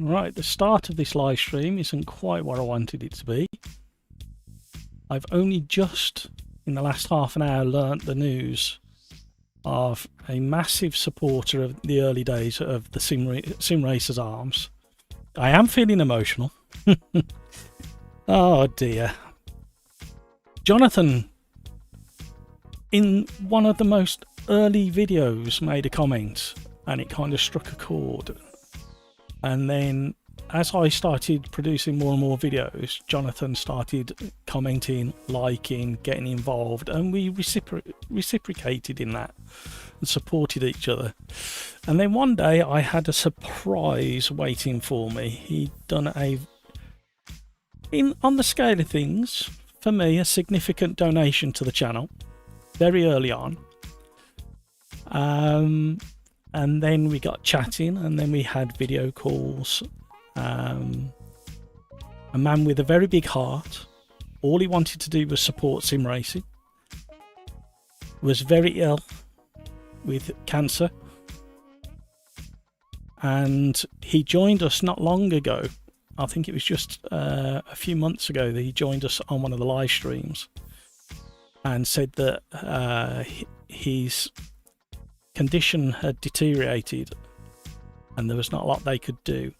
Right, the start of this live stream isn't quite what I wanted it to be. I've only just, in the last half an hour, learnt the news of a massive supporter of the early days of the Sim Racers Arms. I am feeling emotional. Oh dear. Jonathan, in one of the most early videos, made a comment and it kind of struck a chord. And then as I started producing more and more videos, Jonathan started commenting, liking, getting involved, and we reciprocated in that and supported each other. And then one day I had a surprise waiting for me. He'd done on the scale of things, for me, a significant donation to the channel very early on. And then we got chatting, and then we had video calls. A man with a very big heart. All he wanted to do was support sim racing. Was very ill with cancer. And he joined us not long ago. I think it was just a few months ago that he joined us on one of the live streams and said that his condition had deteriorated and there was not a lot they could do.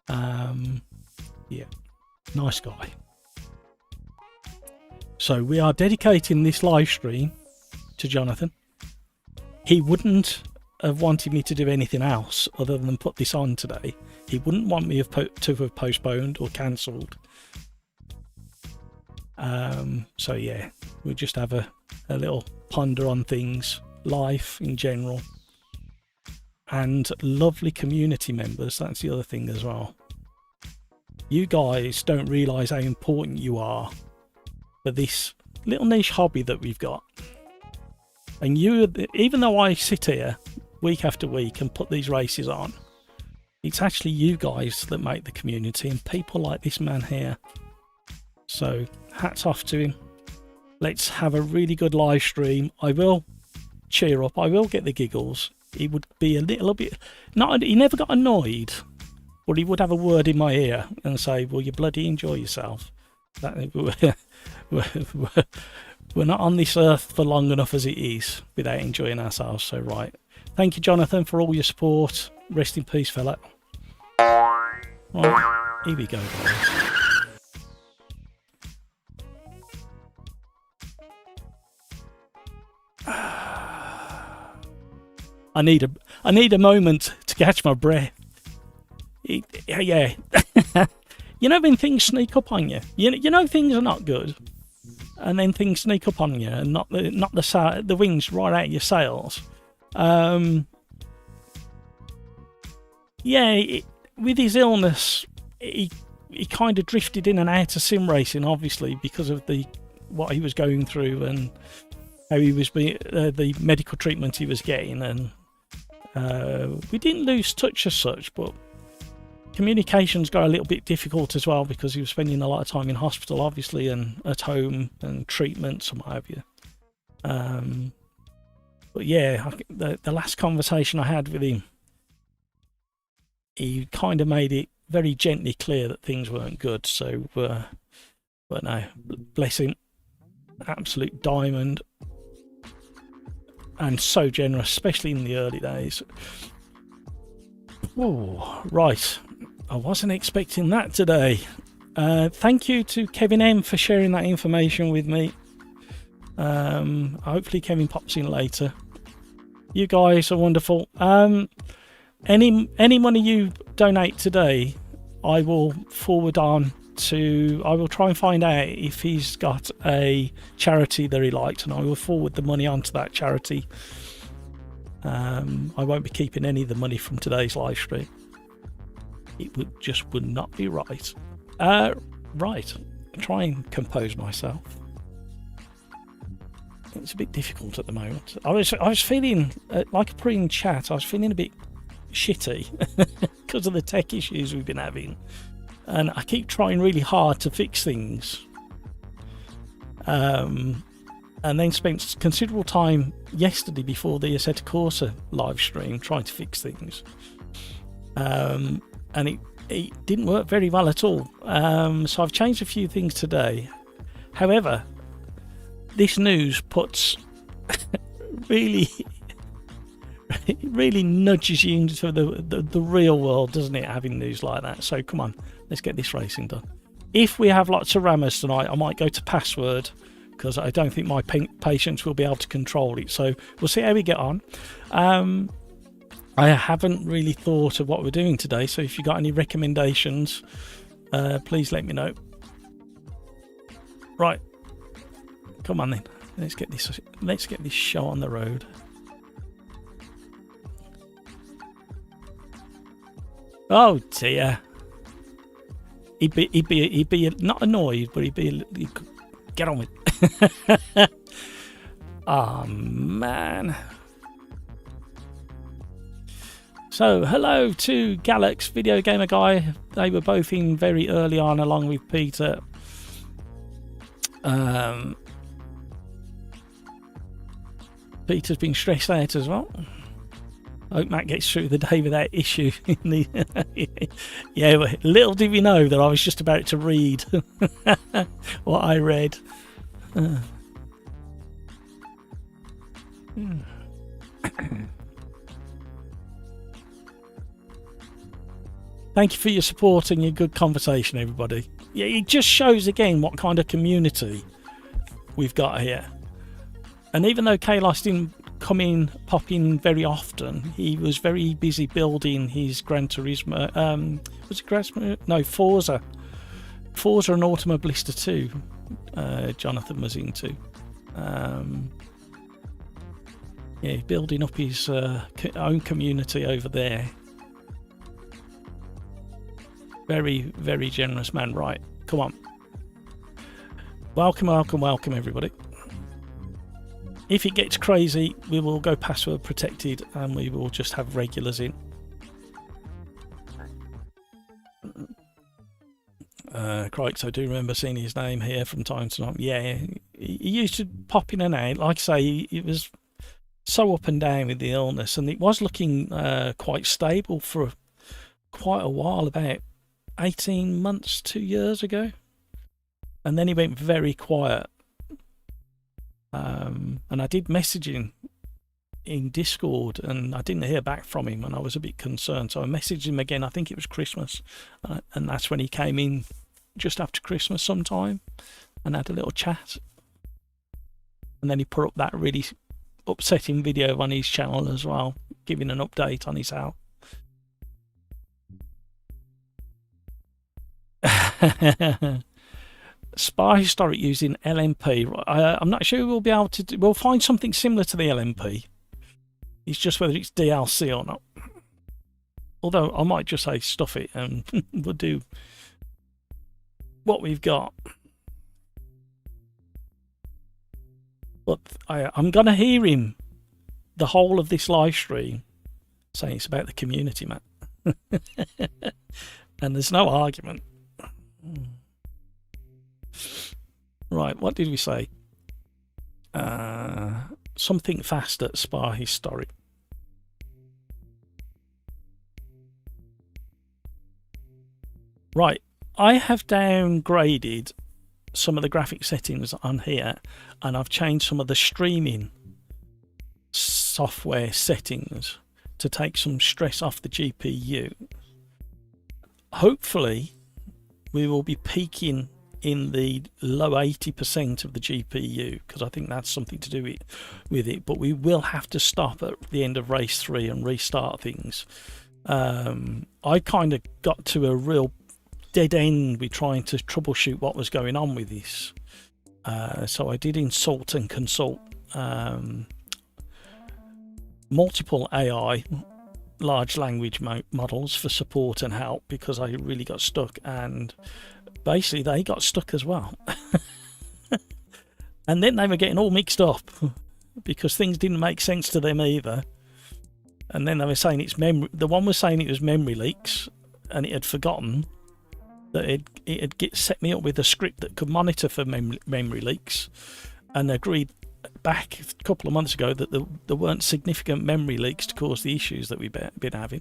Yeah, nice guy. So we are dedicating this live stream to Jonathan. He wouldn't have wanted me to do anything else other than put this on today. He wouldn't want me to have postponed or cancelled. So yeah, we'll just have a little ponder on things, life in general, and lovely community members. That's the other thing as well. You guys don't realise how important you are for this little niche hobby that we've got. And you, even though I sit here week after week and put these races on, it's actually you guys that make the community, and people like this man here. So hats off to him. Let's have a really good live stream. I will cheer up. I will get the giggles. He would be a little bit, he never got annoyed, but he would have a word in my ear and say, well, you bloody enjoy yourself. We're not on this earth for long enough as it is without enjoying ourselves. So right, thank you, Jonathan, for all your support. Rest in peace, fella. Right, here we go, guys. I need a moment to catch my breath. Yeah. You know when things sneak up on you? You know things are not good, and then things sneak up on you and knock the wings right out of your sails. With his illness, he kind of drifted in and out of sim racing, obviously because of what he was going through and how he was the medical treatment he was getting, and we didn't lose touch as such, but communications got a little bit difficult as well because he was spending a lot of time in hospital, obviously, and at home and treatments and what have you. But yeah, the last conversation I had with him, he kind of made it very gently clear that things weren't good. So, but no, bless him, absolute diamond, and so generous, especially in the early days. Oh, right. I wasn't expecting that today. Thank you to Kevin M for sharing that information with me. Hopefully Kevin pops in later. You guys are wonderful. Any money you donate today, I will forward on to, I will try and find out if he's got a charity that he liked, and I will forward the money onto that charity. I won't be keeping any of the money from today's live stream. It would not be right. Right, try and compose myself. It's a bit difficult at the moment. I was feeling like a pre in chat. I was feeling a bit shitty because of the tech issues we've been having, and I keep trying really hard to fix things. And then spent considerable time yesterday before the Assetto Corsa live stream trying to fix things. and it didn't work very well at all. So I've changed a few things today. However, this news puts really nudges you into the real world, doesn't it, having news like that? So come on, let's get this racing done. If we have lots of rammers tonight, I might go to password, because I don't think my patience will be able to control it. So we'll see how we get on. I haven't really thought of what we're doing today, so if you got any recommendations, please let me know. Right, come on then. Let's get this show on the road. Oh dear. He'd be not annoyed, but he'd get on with it. Oh man. So hello to Galax, Video Gamer Guy. They were both in very early on along with Peter. Peter's been stressed out as well. Hope Matt gets through the day without issue. Yeah, but little did we know that I was just about to read what I read. Thank you for your support and your good conversation, everybody. Yeah, it just shows again what kind of community we've got here. And even though Kaylos didn't pop in very often, he was very busy building his Gran Turismo. Was it Gran Turismo? No, Forza. Forza and Automobilista 2. Jonathan was into. Yeah, building up his own community over there. Very, very generous man. Right, come on. Welcome, welcome, welcome, everybody. If it gets crazy, we will go password protected and we will just have regulars in. Crikes, I do remember seeing his name here from time to time. Yeah, he used to pop in and out. Like I say, he was so up and down with the illness, and it was looking quite stable for quite a while, about 18 months, 2 years ago. And then he went very quiet. And I did message him in Discord and I didn't hear back from him, and I was a bit concerned, so I messaged him again. I think it was Christmas, and that's when he came in just after Christmas sometime and had a little chat, and then he put up that really upsetting video on his channel as well, giving an update on his health. Spa Historic using LMP. I'm not sure we'll be able to do. We'll find something similar to the LMP. It's just whether it's DLC or not. Although I might just say stuff it and we'll do what we've got. But I'm going to hear him the whole of this live stream saying it's about the community, man. And there's no argument. Right, what did we say? Something fast at Spa Historic. Right, I have downgraded some of the graphic settings on here, and I've changed some of the streaming software settings to take some stress off the GPU. Hopefully, we will be peaking in the low 80% of the GPU, because I think that's something to do with it, but we will have to stop at the end of race 3 and restart things. I kind of got to a real dead end with trying to troubleshoot what was going on with this, so I did insult and consult multiple AI large language models for support and help, because I really got stuck, and basically they got stuck as well. And then they were getting all mixed up because things didn't make sense to them either. And then they were saying it's memory. The one was saying it was memory leaks, and it had forgotten that it had set me up with a script that could monitor for memory leaks, and agreed back a couple of months ago that there weren't significant memory leaks to cause the issues that we've been having.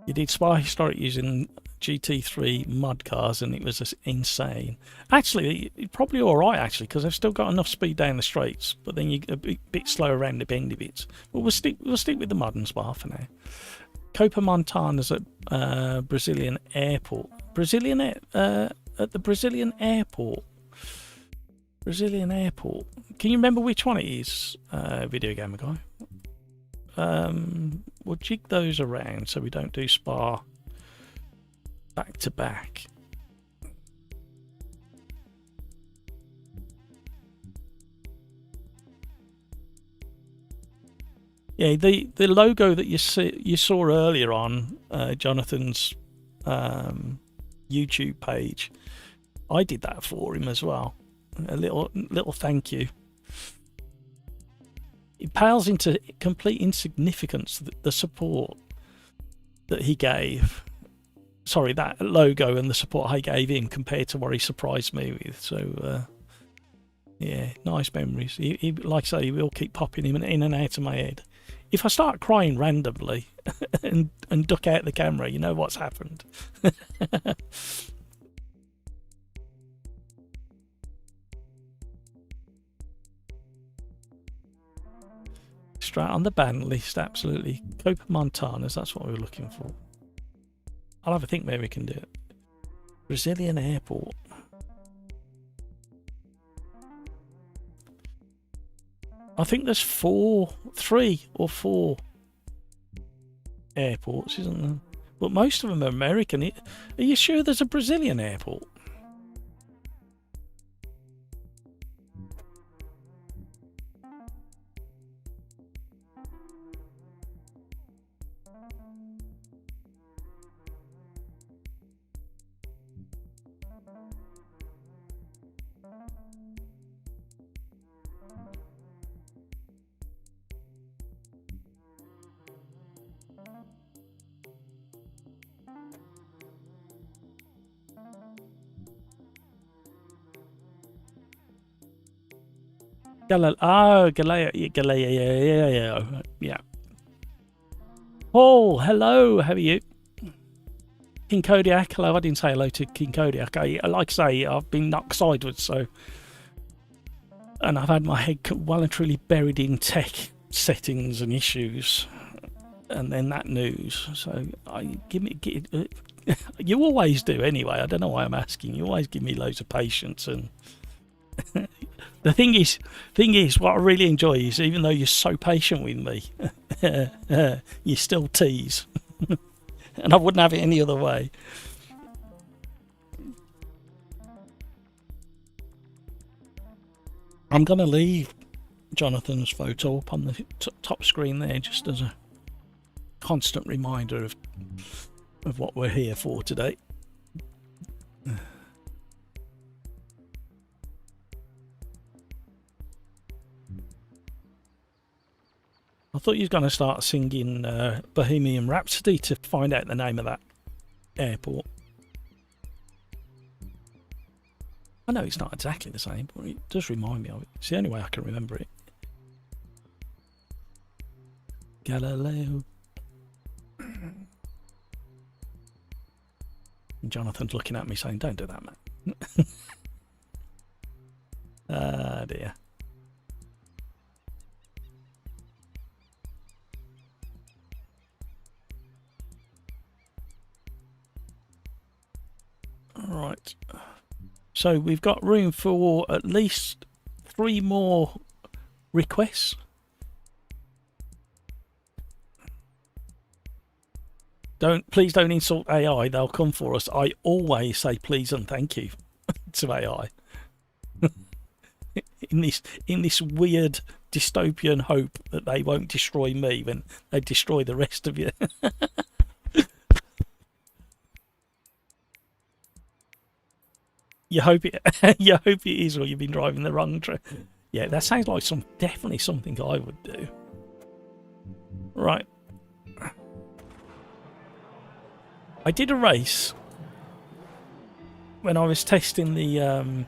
You did Spa Historic using GT3 mud cars and it was just insane. Actually, it's probably alright actually, because they've still got enough speed down the straights, but then you're a bit slower around the bendy bits. But we'll stick with the mud and Spa for now. Copa Montana's at Brazilian airport. At the Brazilian airport. Brazilian airport. Can you remember which one it is, video gamer guy? We'll jig those around so we don't do Spa back to back. Yeah, the logo that you saw earlier on Jonathan's YouTube page, I did that for him as well. A little thank you. It pales into complete insignificance, the support that he gave. Sorry, that logo and the support I gave him compared to what he surprised me with. So, yeah, nice memories. He, like I say, he will keep popping him in and out of my head. If I start crying randomly and duck out the camera, you know what's happened. Straight on the ban list, absolutely. Copa Montanas, that's what we were looking for. I'll have a think where we can do it. Brazilian airport. I think there's 3 or 4 airports, isn't there? But most of them are American. Are you sure there's a Brazilian airport? Galileo, yeah. Paul, hello, how are you? King Kodiak, hello. I didn't say hello to King Kodiak. Like I say, I've been knocked sideways, so, and I've had my head well and truly buried in tech settings and issues, and then that news. So you always do anyway. I don't know why I'm asking. You always give me loads of patience and. The thing is, what I really enjoy is, even though you're so patient with me, you still tease, and I wouldn't have it any other way. I'm going to leave Jonathan's photo up on the top screen there, just as a constant reminder of what we're here for today. I thought you was going to start singing Bohemian Rhapsody to find out the name of that airport. I know it's not exactly the same, but it does remind me of it. It's the only way I can remember it. Galileo. And Jonathan's looking at me saying, don't do that, man. Ah, dear. Right, so we've got room for at least 3 more requests. Please don't insult AI, they'll come for us. I always say please and thank you to AI. in this weird dystopian hope that they won't destroy me when they destroy the rest of you. You hope it is, or you've been driving the wrong track. Yeah, that sounds like definitely something I would do. Right. I did a race when I was testing the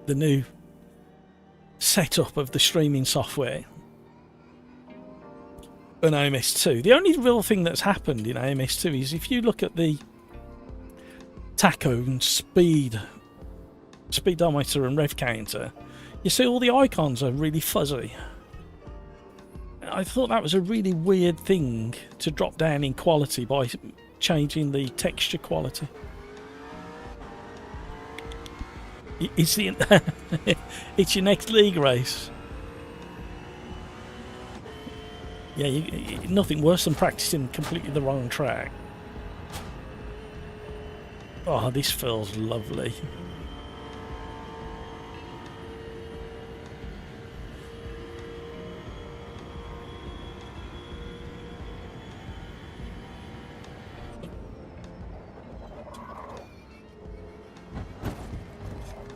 new setup of the streaming software, an AMS2. The only real thing that's happened in AMS2 is if you look at the tacho and speedometer and rev counter, you see all the icons are really fuzzy. I thought that was a really weird thing to drop down in quality by changing the texture quality. It's it's your next league race. Yeah, nothing worse than practicing completely the wrong track. Oh, this feels lovely.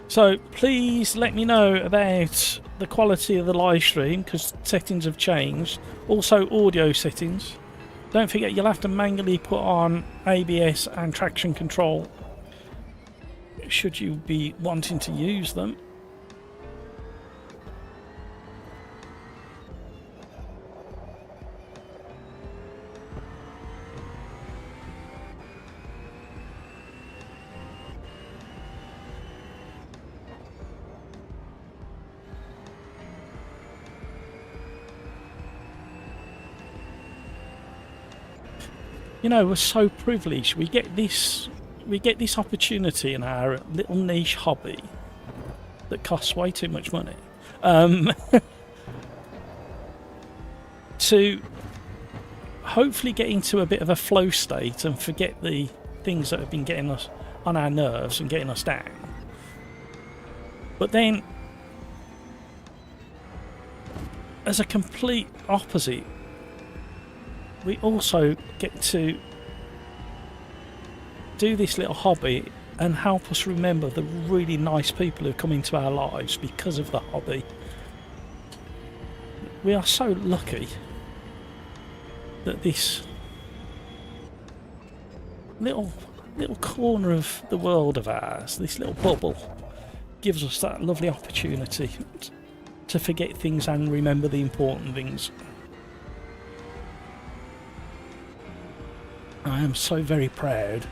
So please let me know about the quality of the live stream, because settings have changed. Also audio settings. Don't forget you'll have to manually put on ABS and traction control should you be wanting to use them. You know, we're so privileged. We get this opportunity in our little niche hobby that costs way too much money to hopefully get into a bit of a flow state and forget the things that have been getting us on our nerves and getting us down. But then, as a complete opposite, we also get to do this little hobby and help us remember the really nice people who come into our lives because of the hobby. We are so lucky that this little corner of the world of ours, this little bubble, gives us that lovely opportunity to forget things and remember the important things. I am so very proud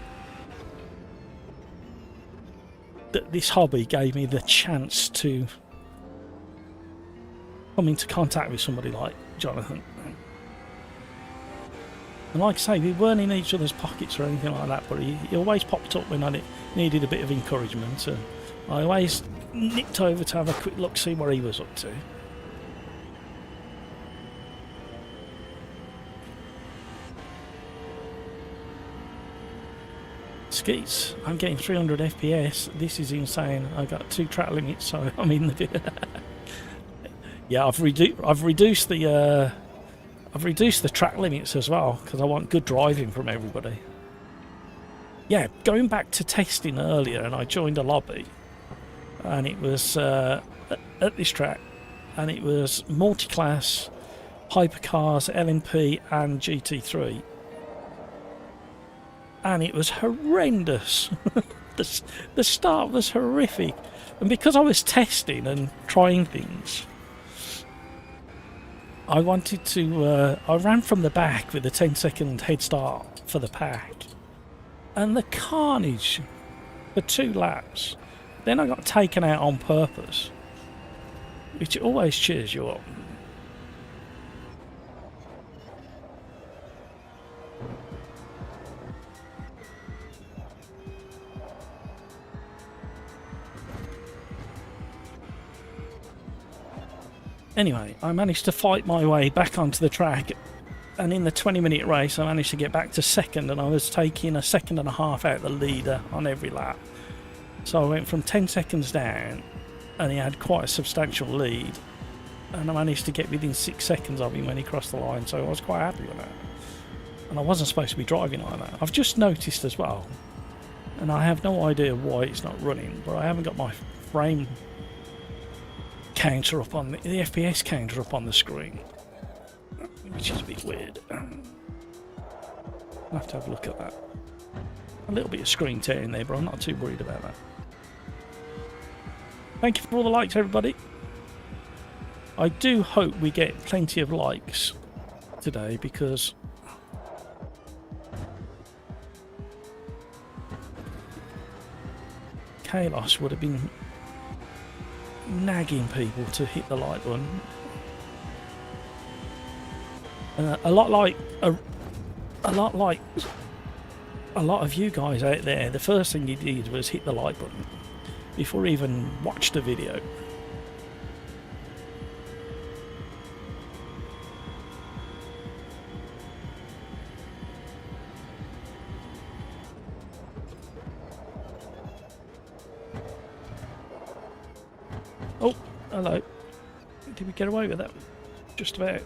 that this hobby gave me the chance to come into contact with somebody like Jonathan. And like I say, we weren't in each other's pockets or anything like that, but he always popped up when I needed a bit of encouragement, and I always nipped over to have a quick look, see what he was up to. Skeets, I'm getting 300 FPS. This is insane. I got 2 track limits, so I'm in the. Yeah, I've reduced the track limits as well because I want good driving from everybody. Yeah, going back to testing earlier, and I joined a lobby, and it was at this track, and it was multi-class, hypercars, LMP, and GT3. And it was horrendous. The start was horrific. And because I was testing and trying things, I wanted to... I ran from the back with a 10-second head start for the pack. And the carnage for 2 laps. Then I got taken out on purpose, which always cheers you up. Anyway, I managed to fight my way back onto the track, and in the 20-minute race I managed to get back to second, and I was taking a second and a half out the leader on every lap. So I went from 10 seconds down, and he had quite a substantial lead, and I managed to get within 6 seconds of him when he crossed the line, so I was quite happy with that. And I wasn't supposed to be driving like that. I've just noticed as well, and I have no idea why it's not running, but I haven't got my frame counter up on the FPS counter up on the screen, which is a bit weird. I'll have to have a look at that. A little bit of screen tearing there, but I'm not too worried about that. Thank you for all the likes, everybody. I do hope we get plenty of likes today because Kaylos would have been nagging people to hit the like button. A lot like a lot of you guys out there, the first thing you did was hit the like button before you even watched the video. Oh, hello. Did we get away with that? Just about.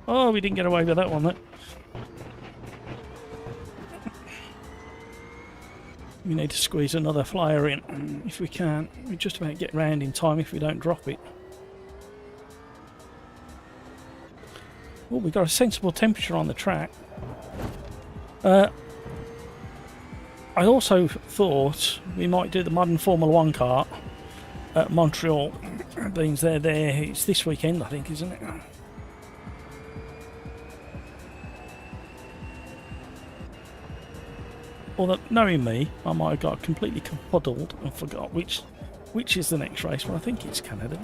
Oh, we didn't get away with that one, though. We need to squeeze another flyer in if we can. We just about get round in time if we don't drop it. Oh, we've got a sensible temperature on the track. I also thought we might do the modern Formula 1 kart at Montreal. Beans there. It's this weekend, I think, isn't it? Although, knowing me, I might have got completely confuddled and forgot which is the next race, but I think it's Canada.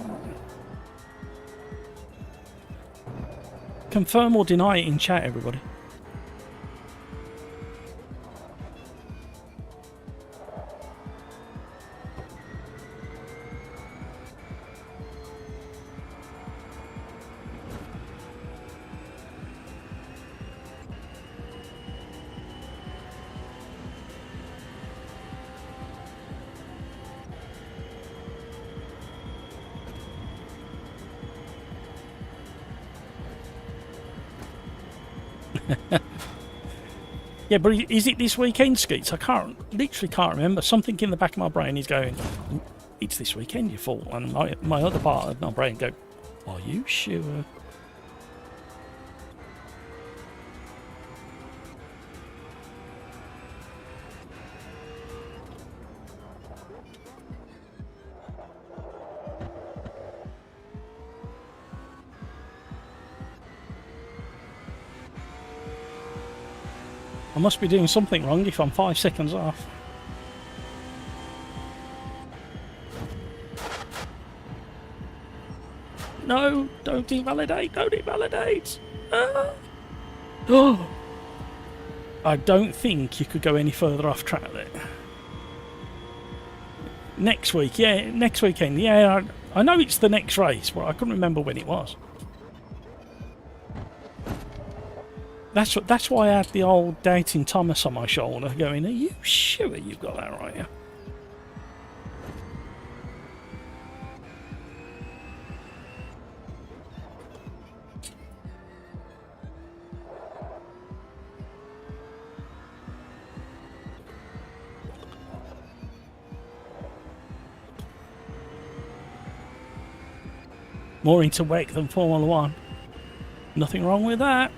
Confirm or deny it in chat, everybody. Yeah, but is it this weekend, Skeets? I literally can't remember. Something in the back of my brain is going, it's this weekend, you fool. And my other part of my brain go, are you sure? I must be doing something wrong if I'm 5 seconds off. No, don't invalidate, don't invalidate. Ah. Oh. I don't think you could go any further off track there. Next week, yeah, next weekend, yeah. I know it's the next race, but I couldn't remember when it was. That's why I had the old Doubting Thomas on my shoulder going, are you sure you've got that right? Yeah? More into WEC than Formula 1. Nothing wrong with that.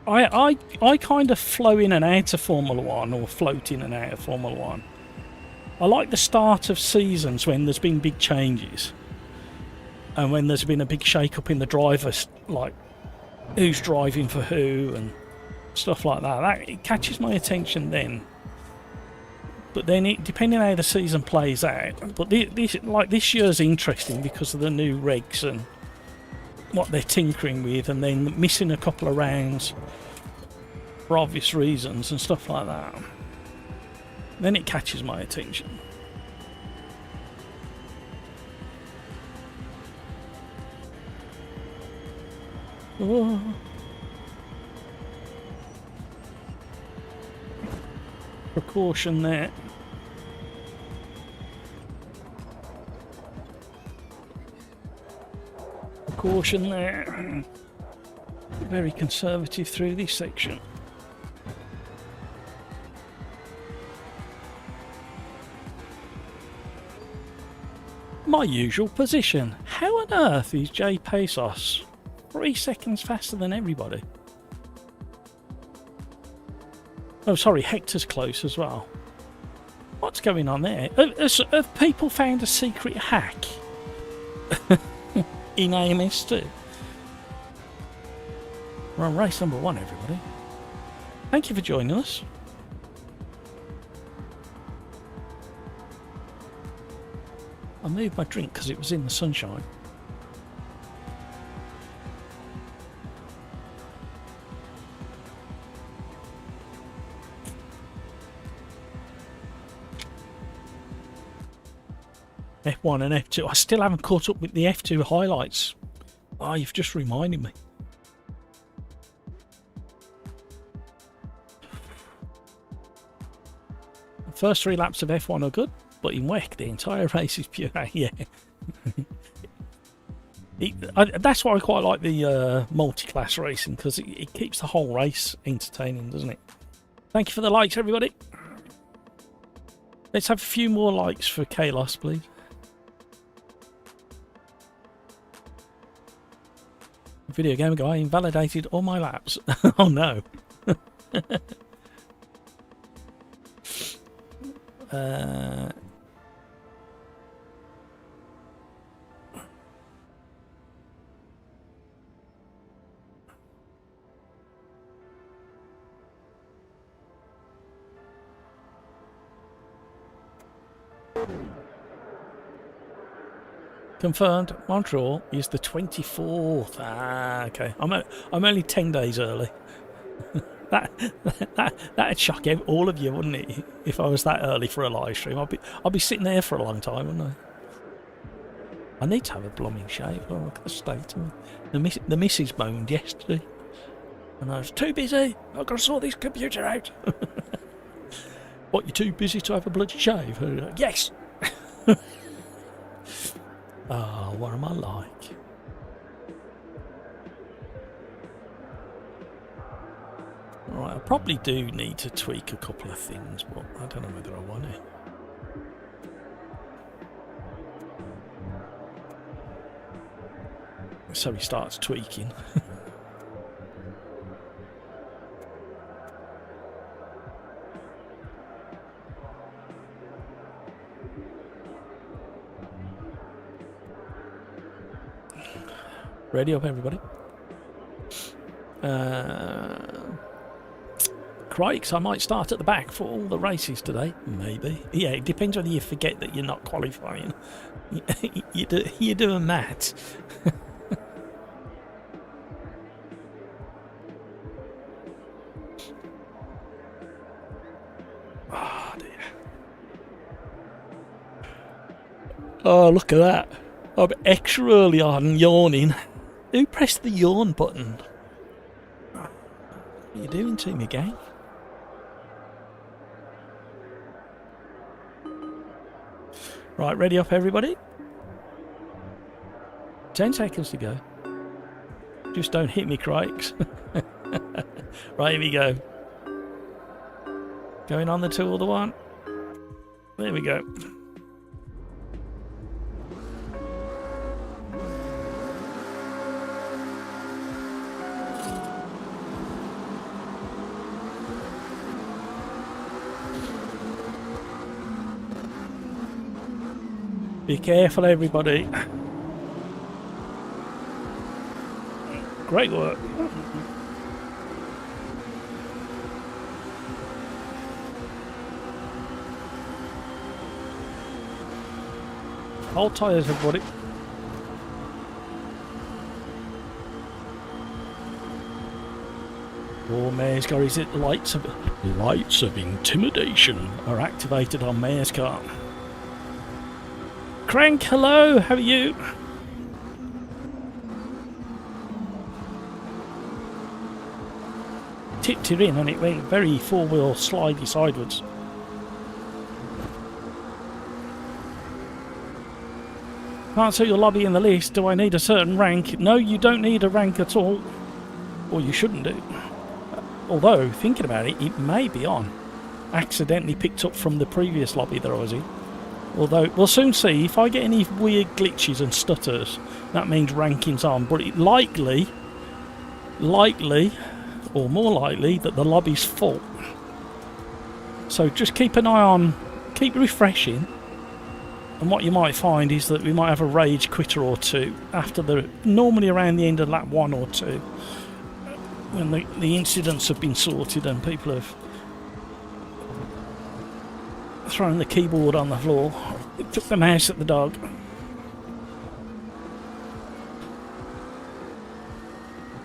I kind of flow in and out of Formula 1, or float in and out of Formula 1. I like the start of seasons when there's been big changes. And when there's been a big shake-up in the drivers, like who's driving for who and stuff like that. It catches my attention then. But then, depending on how the season plays out. But this year's interesting because of the new regs and what they're tinkering with, and then missing a couple of rounds for obvious reasons and stuff like that. Then it catches my attention. Oh. Precaution there. Caution there. Very conservative through this section. My usual position. How on earth is Jay Pesos 3 seconds faster than everybody? Oh, sorry, Hector's close as well. What's going on there? Have people found a secret hack in AMS2? We're on race number 1, everybody. Thank you for joining us. I moved my drink because it was in the sunshine. F1 and F2. I still haven't caught up with the F2 highlights. Oh, you've just reminded me. The first 3 laps of F1 are good, but in WEC, the entire race is pure. Yeah. That's why I quite like the multi-class racing, because it keeps the whole race entertaining, doesn't it? Thank you for the likes, everybody. Let's have a few more likes for Kaylos, please. Video game guy invalidated all my laps. Oh no. Confirmed. Montreal is the 24th. Ah, okay. I'm only 10 days early. That'd shock all of you, wouldn't it? If I was that early for a live stream, I'd be sitting there for a long time, wouldn't I? I need to have a blooming shave. Oh, look at the state of me. The missus moaned yesterday, and I was too busy. I've got to sort this computer out. What? You're too busy to have a bloody shave? Yes. Oh, what am I like? Right, I probably do need to tweak a couple of things, but I don't know whether I want to. So he starts tweaking. Ready up, everybody. Crikes, I might start at the back for all the races today. Maybe. Yeah, it depends whether you forget that you're not qualifying. You're doing that. Oh, dear. Oh, look at that. I'm extra early on yawning. Who pressed the yawn button? What are you doing to me, gang? Right, ready up, everybody? 10 seconds to go. Just don't hit me, crikes. Right, here we go. Going on the 2 or the 1. There we go. Be careful, everybody. Great work. Hold tyres, everybody. Oh, Mayor's car, is it lights of intimidation are activated on Mayor's car. Crank, hello, how are you? Tipped her in and it went very four-wheel slidey sideways. Can't see your lobby in the list. Do I need a certain rank? No, you don't need a rank at all. Or you shouldn't do. Although, thinking about it, it may be on. Accidentally picked up from the previous lobby that I was in. Although, we'll soon see. If I get any weird glitches and stutters, that means ranking's on. But it likely, or more likely, that the lobby's full. So just keep an eye on, keep refreshing. And what you might find is that we might have a rage quitter or two after normally around the end of lap 1 or 2. when the incidents have been sorted and people have thrown the keyboard on the floor, took the mouse at the dog.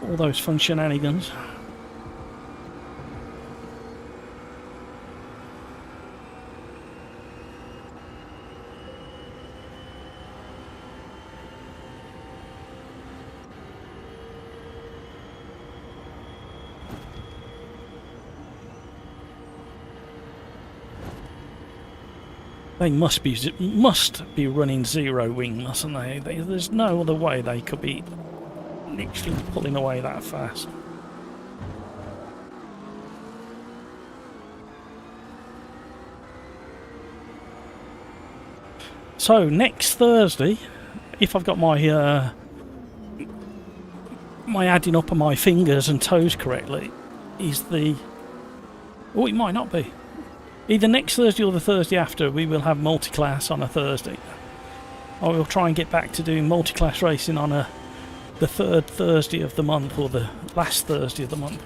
All those fun shenanigans. They must be running zero wing, mustn't they? There's no other way they could be literally pulling away that fast. So next Thursday, if I've got my my adding up of my fingers and toes correctly, is the... Oh, it might not be. Either next Thursday or the Thursday after, we will have multi-class on a Thursday. I will try and get back to doing multi-class racing on the third Thursday of the month, or the last Thursday of the month.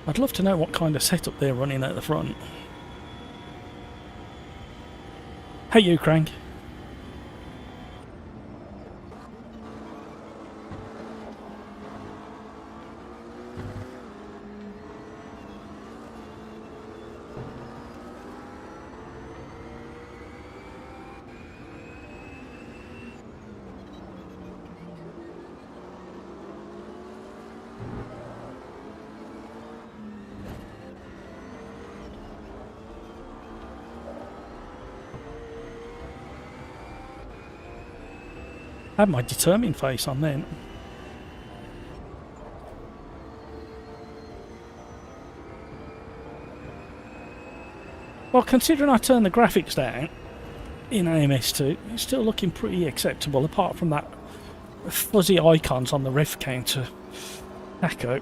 I'd love to know what kind of setup they're running at the front. Hey you, Crank. I had my determined face on then. Well, considering I turned the graphics down in AMS2, it's still looking pretty acceptable, apart from that fuzzy icons on the ref counter echo.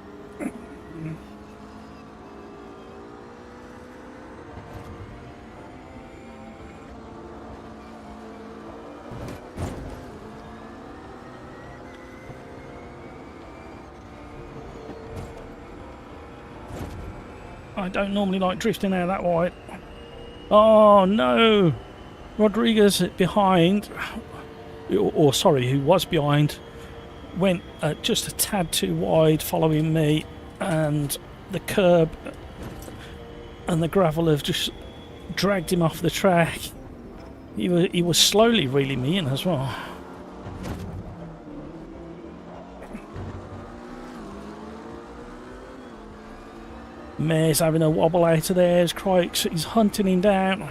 I don't normally like drifting out that wide. Oh no! Rodriguez behind, or sorry, who was behind, went just a tad too wide following me, and the curb and the gravel have just dragged him off the track. He was slowly reeling me in as well. Mare's having a wobble out of there as Crikes is hunting him down.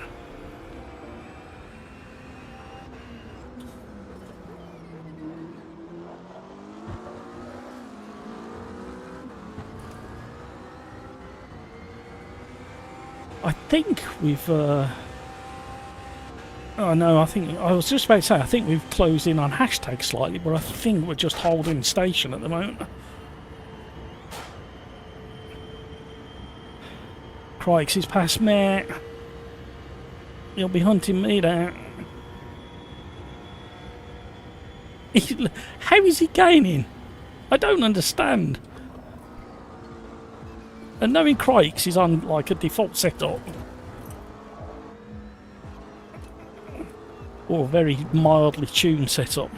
I think we've... Oh no, I was just about to say, I think we've closed in on hashtag slightly, but I think we're just holding station at the moment. Crikes is past me. He'll be hunting me down. How is he gaining? I don't understand. And knowing Crikes is on like a default setup, or a very mildly tuned setup.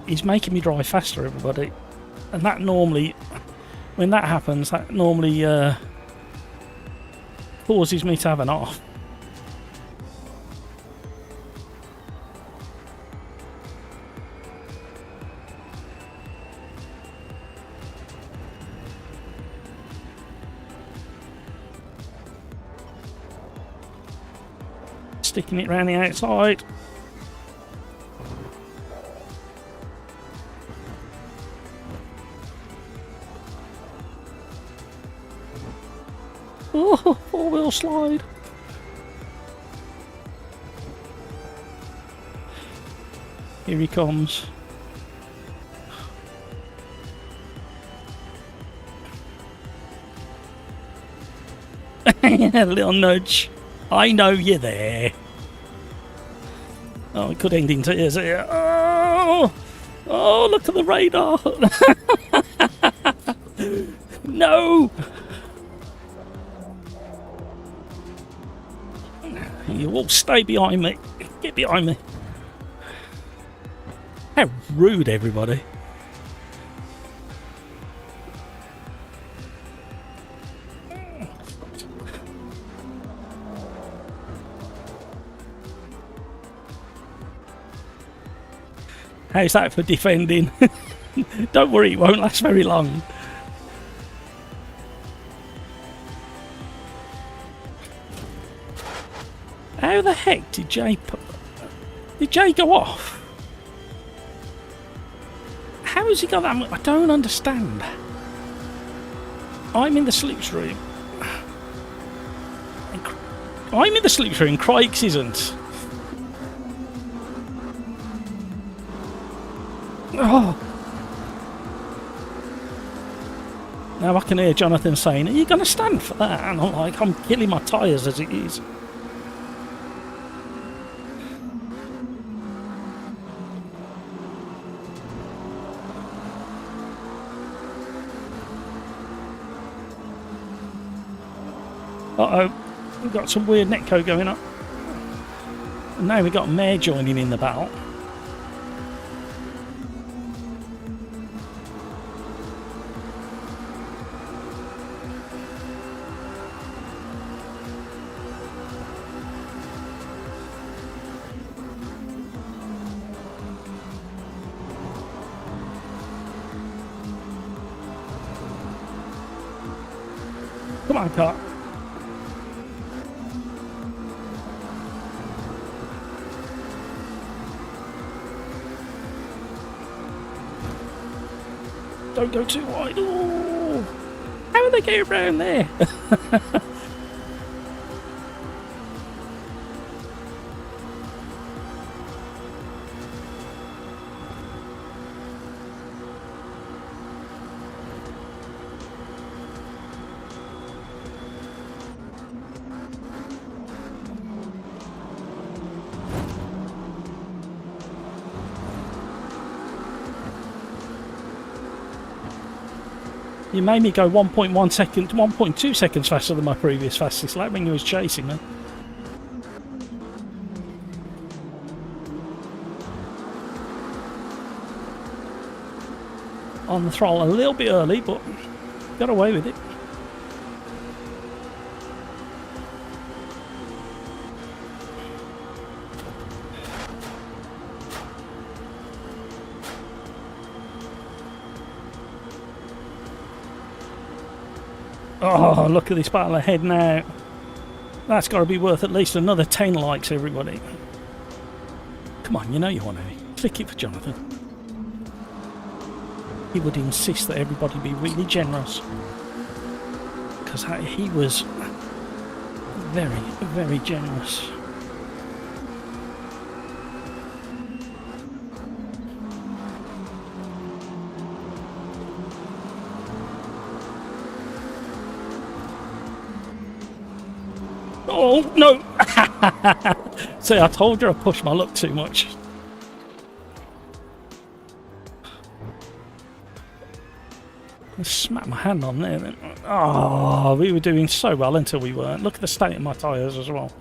He's making me drive faster, everybody, and that normally, when that happens, that normally causes me to have an off. Sticking it round the outside. Oh, four-wheel slide. Here he comes. A little nudge. I know you're there. Oh, it could end in tears here. Oh, oh, look at the radar. No. You all stay behind me. Get behind me. How rude, everybody. How's that for defending? Don't worry, it won't last very long. How the heck did Jay go off? How has he got that much? I don't understand. I'm in the sloops room. I'm in the sloops room, Craigs isn't. Oh. Now I can hear Jonathan saying, "Are you going to stand for that?" And I'm like, I'm killing my tyres as it is. Uh-oh, we've got some weird netco going up. And now we've got Mare joining in the battle. Come on, car. Don't go too wide. Ooh. How are they getting around there? You made me go 1.1 seconds, 1.2 seconds faster than my previous fastest lap when you was chasing me. On the throttle a little bit early, but got away with it. Oh, look at this battle ahead now. That's got to be worth at least another 10 likes, everybody. Come on, you know you want to. Click it for Jonathan. He would insist that everybody be really generous. Because he was very, very generous. Oh, no! See, I told you I pushed my luck too much. I smacked my hand on there then. Oh, we were doing so well until we weren't. Look at the state of my tyres as well.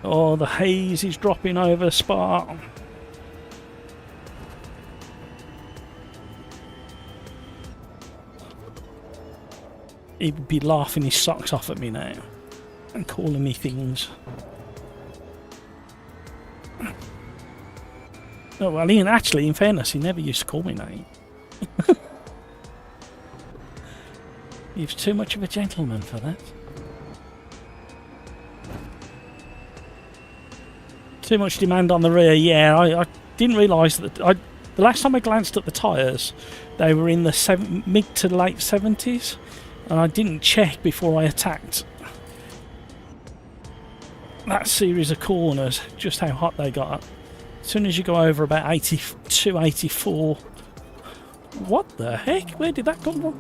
Oh, the haze is dropping over Spa. He would be laughing his socks off at me now and calling me things. Oh, well, Ian, actually, in fairness, he never used to call me name. He was too much of a gentleman for that. Too much demand on the rear, yeah. I didn't realise that. The last time I glanced at the tyres, they were in the mid to late 70s. And I didn't check before I attacked that series of corners just how hot they got. As soon as you go over about 82, 84. What the heck? Where did that come from?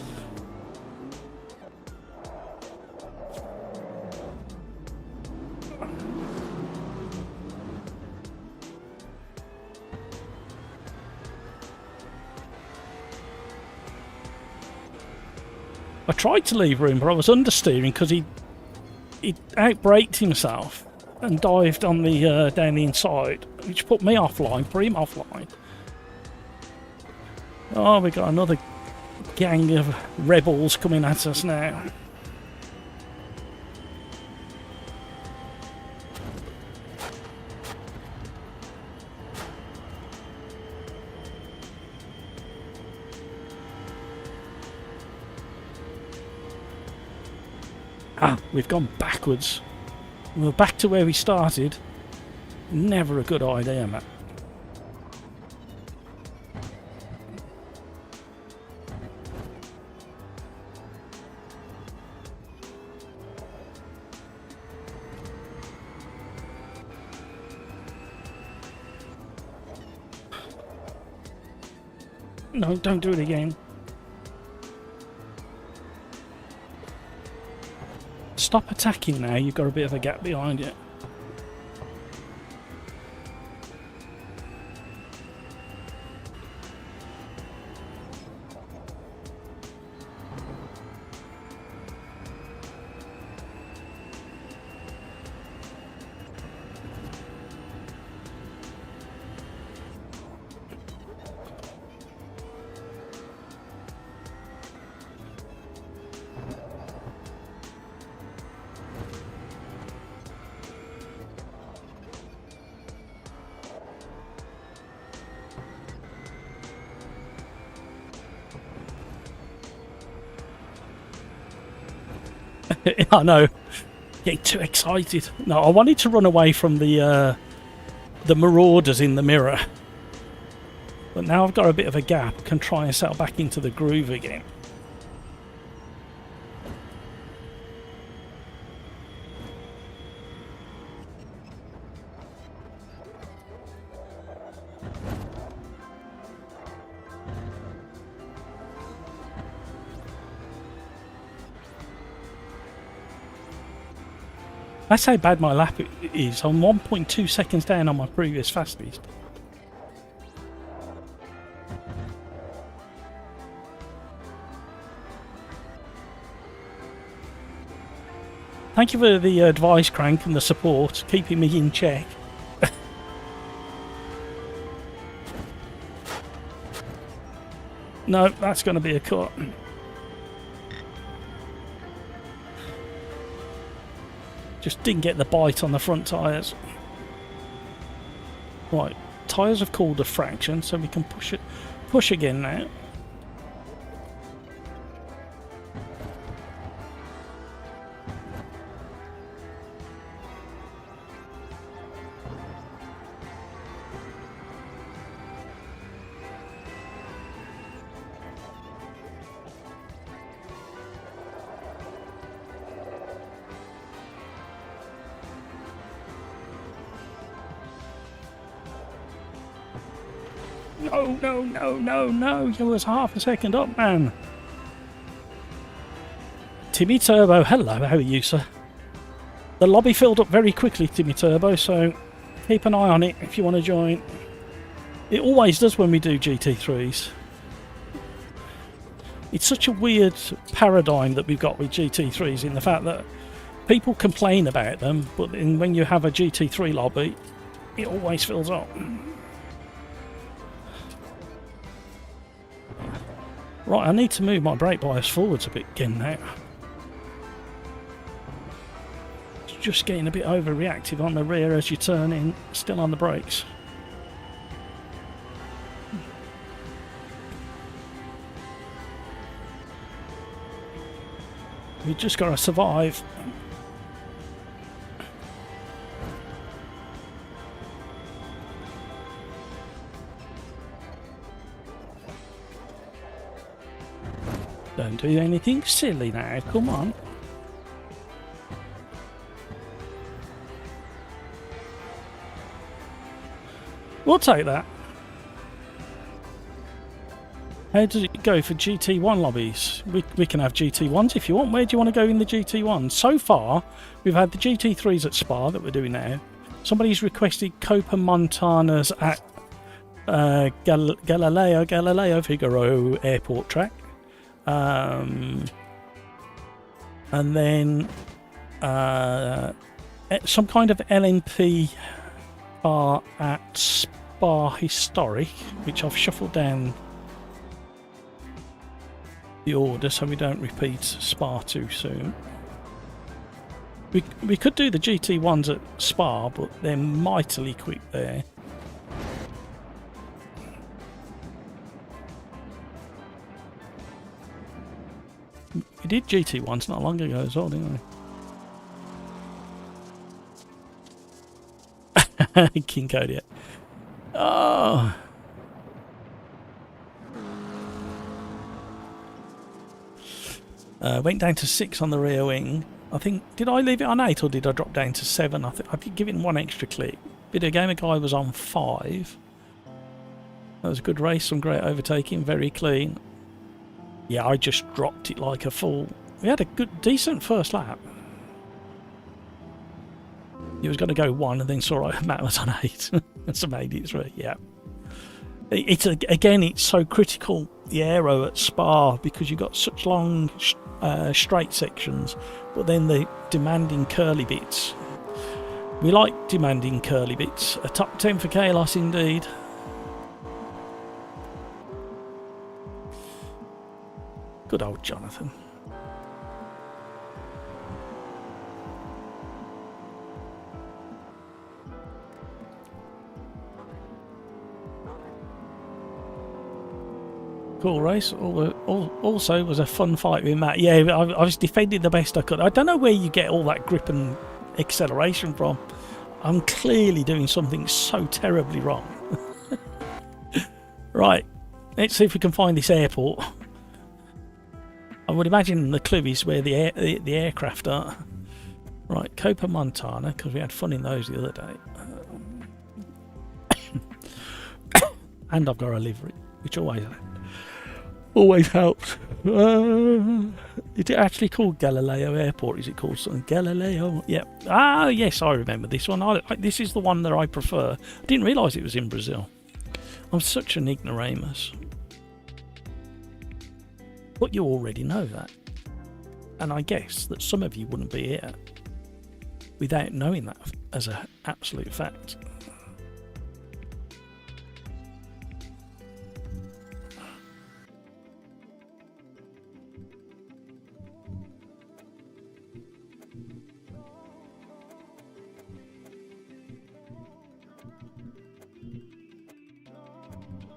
tried to leave room, but I was understeering because he outbraked himself and dived on the down the inside, which put me offline, put him offline. Oh, we got another gang of rebels coming at us now. Ah, we've gone backwards. We're back to where we started. Never a good idea, Matt. No, don't do it again. Stop attacking now, you've got a bit of a gap behind you. I know, getting too excited. No, I wanted to run away from the marauders in the mirror, but now I've got a bit of a gap. I can try and settle back into the groove again. That's how bad my lap is. I'm 1.2 seconds down on my previous fastest. Thank you for the advice, Crank, and the support, keeping me in check. No, that's going to be a cut. Just didn't get the bite on the front tyres. Right, tyres have cooled a fraction, so we can push again now. No, you was half a second up, man. Timmy Turbo, hello, how are you, sir? The lobby filled up very quickly, Timmy Turbo, so keep an eye on it if you want to join. It always does when we do GT3s. It's such a weird paradigm that we've got with GT3s in the fact that people complain about them, but then when you have a GT3 lobby, it always fills up. Right, I need to move my brake bias forwards a bit again now. It's just getting a bit overreactive on the rear as you turn in, still on the brakes. We've just got to survive. Don't do anything silly now, come on. We'll take that. How does it go for GT1 lobbies? We can have GT1s if you want. Where do you want to go in the GT1? So far, we've had the GT3s at Spa that we're doing now. Somebody's requested Copa Montanas at Galileo Figaro Airport track. And then some kind of LNP car at Spa Historic, which I've shuffled down the order so we don't repeat Spa too soon. We could do the GT ones at Spa, but they're mightily quick there. We did GT ones not long ago as well, didn't we? King Kodiak. Oh. Went down to 6 on the rear wing. I think, did I leave it on 8 or did I drop down to 7? I think I did give it 1 extra click. Video Gamer Guy was on 5. That was a good race, some great overtaking, very clean. Yeah, I just dropped it like a fool. We had a good, decent first lap. He was going to go 1 and then saw Matt was on 8. So made it through, yeah. Again, it's so critical, the aero at Spa, because you've got such long straight sections, but then the demanding curly bits. We like demanding curly bits. A top 10 for Kaylos indeed. Good old Jonathan. Cool race. Also was a fun fight with Matt. Yeah, I was defending the best I could. I don't know where you get all that grip and acceleration from. I'm clearly doing something so terribly wrong. Right, let's see if we can find this airport. I would imagine the clue is where the aircraft are. Right, Copa Montana, because we had fun in those the other day. And I've got a livery, which always helps. Is it actually called Galileo Airport? Is it called something? Galileo? Yeah. Ah, yes, I remember this one. This is the one that I prefer. I didn't realise it was in Brazil. I'm such an ignoramus. But you already know that. And I guess that some of you wouldn't be here without knowing that as an absolute fact.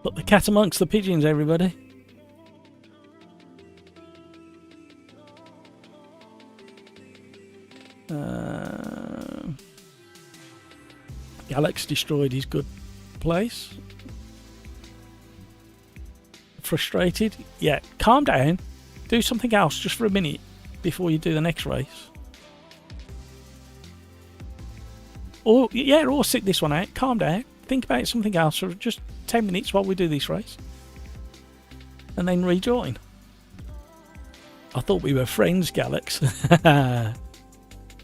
Put the cat amongst the pigeons, everybody. Alex destroyed his good place. Frustrated? Yeah, calm down. Do something else just for a minute before you do the next race. Or sit this one out. Calm down. Think about something else for just 10 minutes while we do this race. And then rejoin. I thought we were friends, Galax.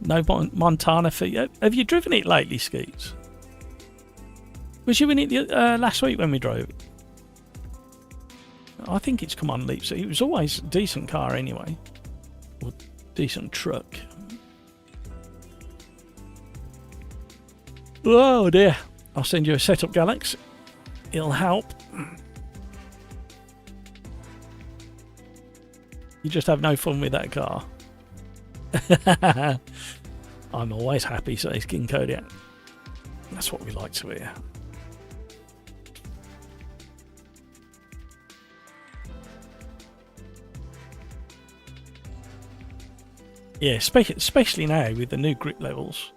No Montana for you. Have you driven it lately, Skeets? Was you in it last week when we drove it? I think it's come on leaps. It was always a decent car anyway. Or decent truck. Oh dear. I'll send you a setup, Galax. It'll help. You just have no fun with that car. I'm always happy, says King Kodiak. That's what we like to hear. Yeah, especially now with the new grip levels.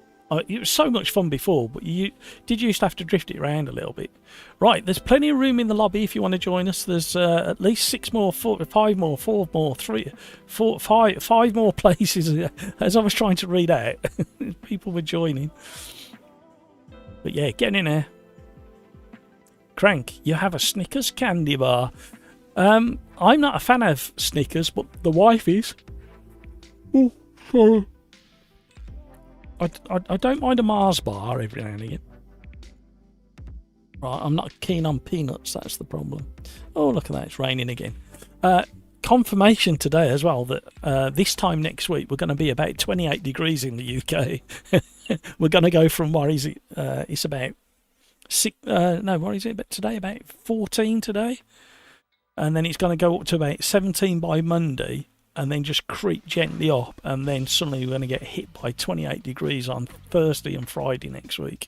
It was so much fun before, but you used to have to drift it around a little bit. Right, there's plenty of room in the lobby if you want to join us. There's at least 5 more, 5 more places, as I was trying to read out. People were joining. But yeah, get in there. Crank, you have a Snickers candy bar. I'm not a fan of Snickers, but the wife is. Oh, sorry. I don't mind a Mars bar every now and again. Right, I'm not keen on peanuts, that's the problem. Oh, look at that, it's raining again. confirmation today as well that this time next week we're going to be about 28 degrees in the UK. We're going to go from, what is it? It's about what is it today? About 14 today. And then it's going to go up to about 17 by Monday, and then just creep gently up, and then suddenly we're going to get hit by 28 degrees on Thursday and Friday next week.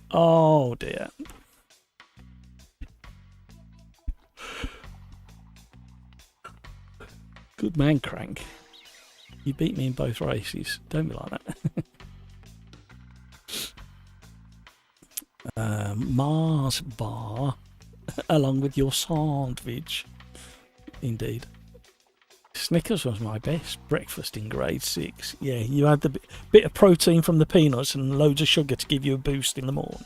Oh dear. Good man, Crank. You beat me in both races. Don't be like that. Mars bar, along with your sandwich. Indeed. Snickers was my best breakfast in grade 6. Yeah, you had the bit of protein from the peanuts and loads of sugar to give you a boost in the morning.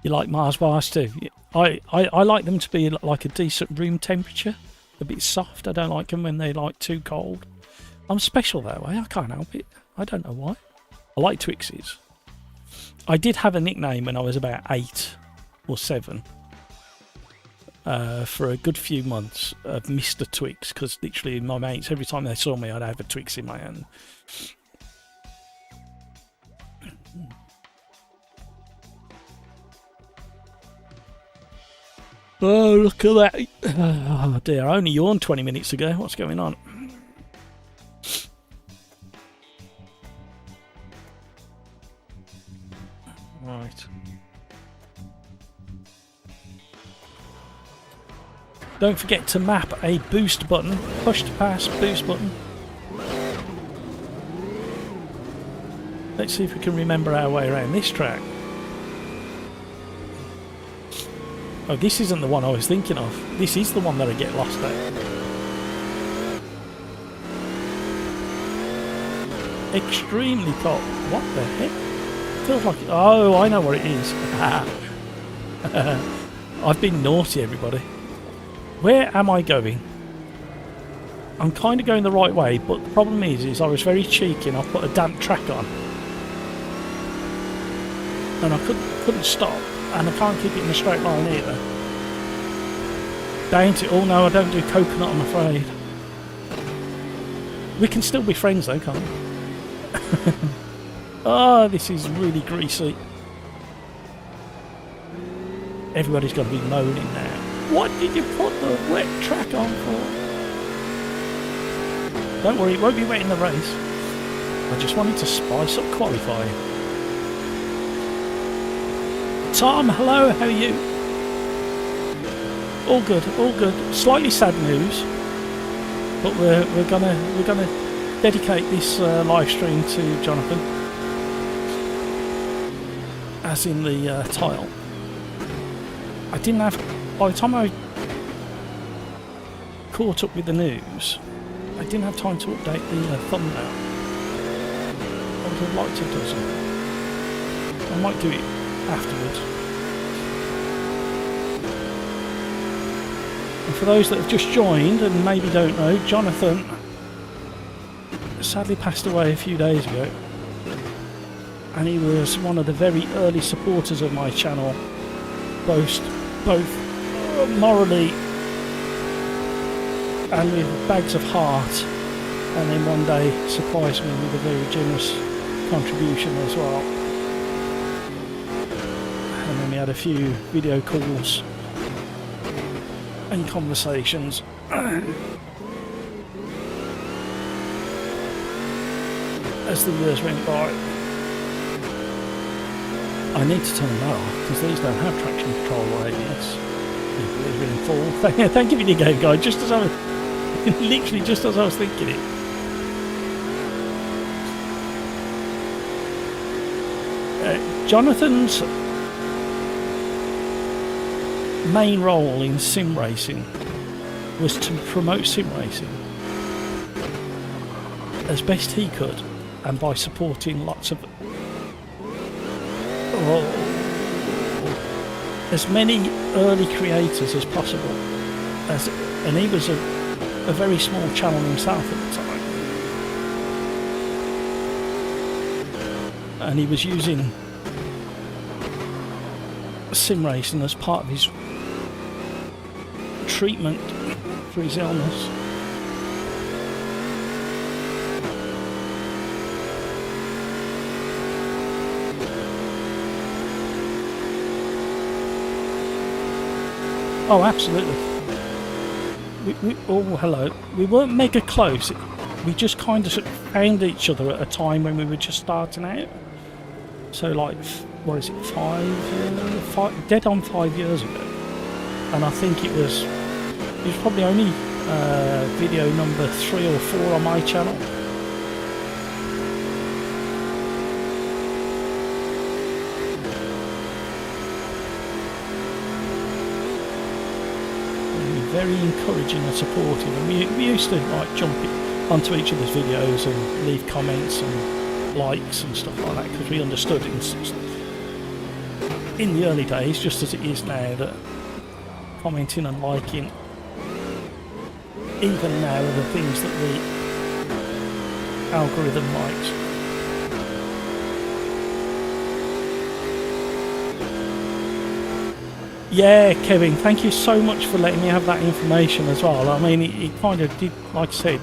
You like Mars bars too? I like them to be like a decent room temperature, a bit soft. I don't like them when they're like too cold. I'm special that way. I can't help it. I don't know why. I like Twixes. I did have a nickname when I was about 8 or 7 for a good few months of Mr. Twix, because literally my mates, every time they saw me, I'd have a Twix in my hand. Oh, look at that. Oh dear, I only yawned 20 minutes ago. What's going on? Right. Don't forget to map a boost button. Push to pass, boost button. Let's see if we can remember our way around this track. Oh, this isn't the one I was thinking of. This is the one that I get lost at. Extremely cold. What the heck? Feels like... Oh, I know what it is. I've been naughty, everybody. Where am I going? I'm kind of going the right way, but the problem is I was very cheeky and I put a damp track on. And I couldn't stop. And I can't keep it in a straight line either. Don't it? Oh no, I don't do coconut, I'm afraid. We can still be friends though, can't we? Oh, this is really greasy. Everybody's got to be moaning now. What did you put the wet track on for? Don't worry, it won't be wet in the race. I just wanted to spice up qualifying. Tom, hello, how are you? All good, all good. Slightly sad news, but we're gonna dedicate this live stream to Jonathan, as in the title. I didn't have, by the time I caught up with the news, I didn't have time to update the thumbnail. I would have liked to do something. I might do it afterwards. And for those that have just joined and maybe don't know, Jonathan sadly passed away a few days ago, and he was one of the very early supporters of my channel, both morally and with bags of heart, and then one day surprised me with a very generous contribution as well. And then we had a few video calls and conversations. As the years went by. I need to turn that off because these don't have traction control or ABS. It's in full. Thank you for the game guide, just as I was literally just as I was thinking it. Jonathan's main role in sim racing was to promote sim racing as best he could, and by supporting lots of as many early creators as possible, and he was a very small channel himself at the time, and he was using sim racing as part of his treatment for his illness. Oh, absolutely. Oh, hello. We weren't mega close. We just kind of found each other at a time when we were just starting out. So, like, what is it, 5 dead on 5 years ago. And I think it was probably only video number 3 or 4 on my channel. Very encouraging and supportive, and we used to like jump onto each other's videos and leave comments and likes and stuff like that, because we understood in the early days, just as it is now, that commenting and liking, even now, are the things that the algorithm likes. Yeah, Kevin, thank you so much for letting me have that information as well. I mean, it kind of did, like I said,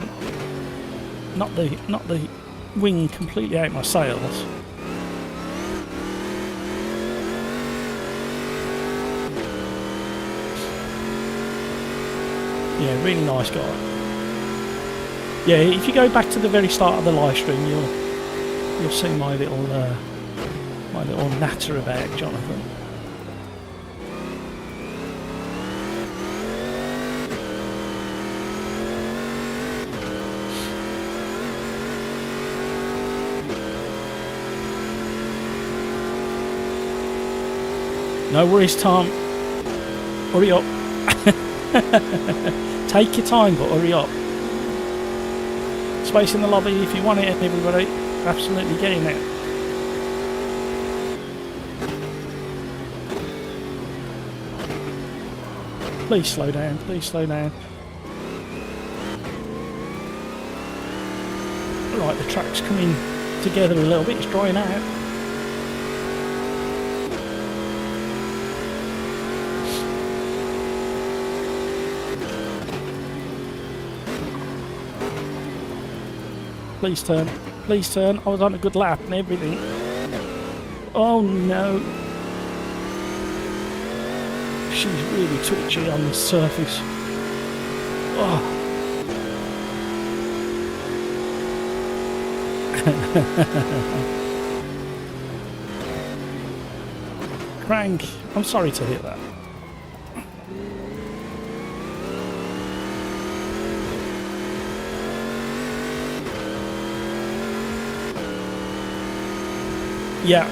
not the wind completely out my sails. Yeah, really nice guy. Yeah, if you go back to the very start of the live stream, you'll see my little natter about Jonathan. No worries, Tom. Hurry up. Take your time, but hurry up. Space in the lobby if you want it, everybody. Absolutely getting it. Please slow down, please slow down. Right, the track's coming together a little bit, it's drying out. Please turn. Please turn. I was on a good lap and everything. Oh no. She's really twitchy on this surface. Oh. Crank. I'm sorry to hear that. Yeah,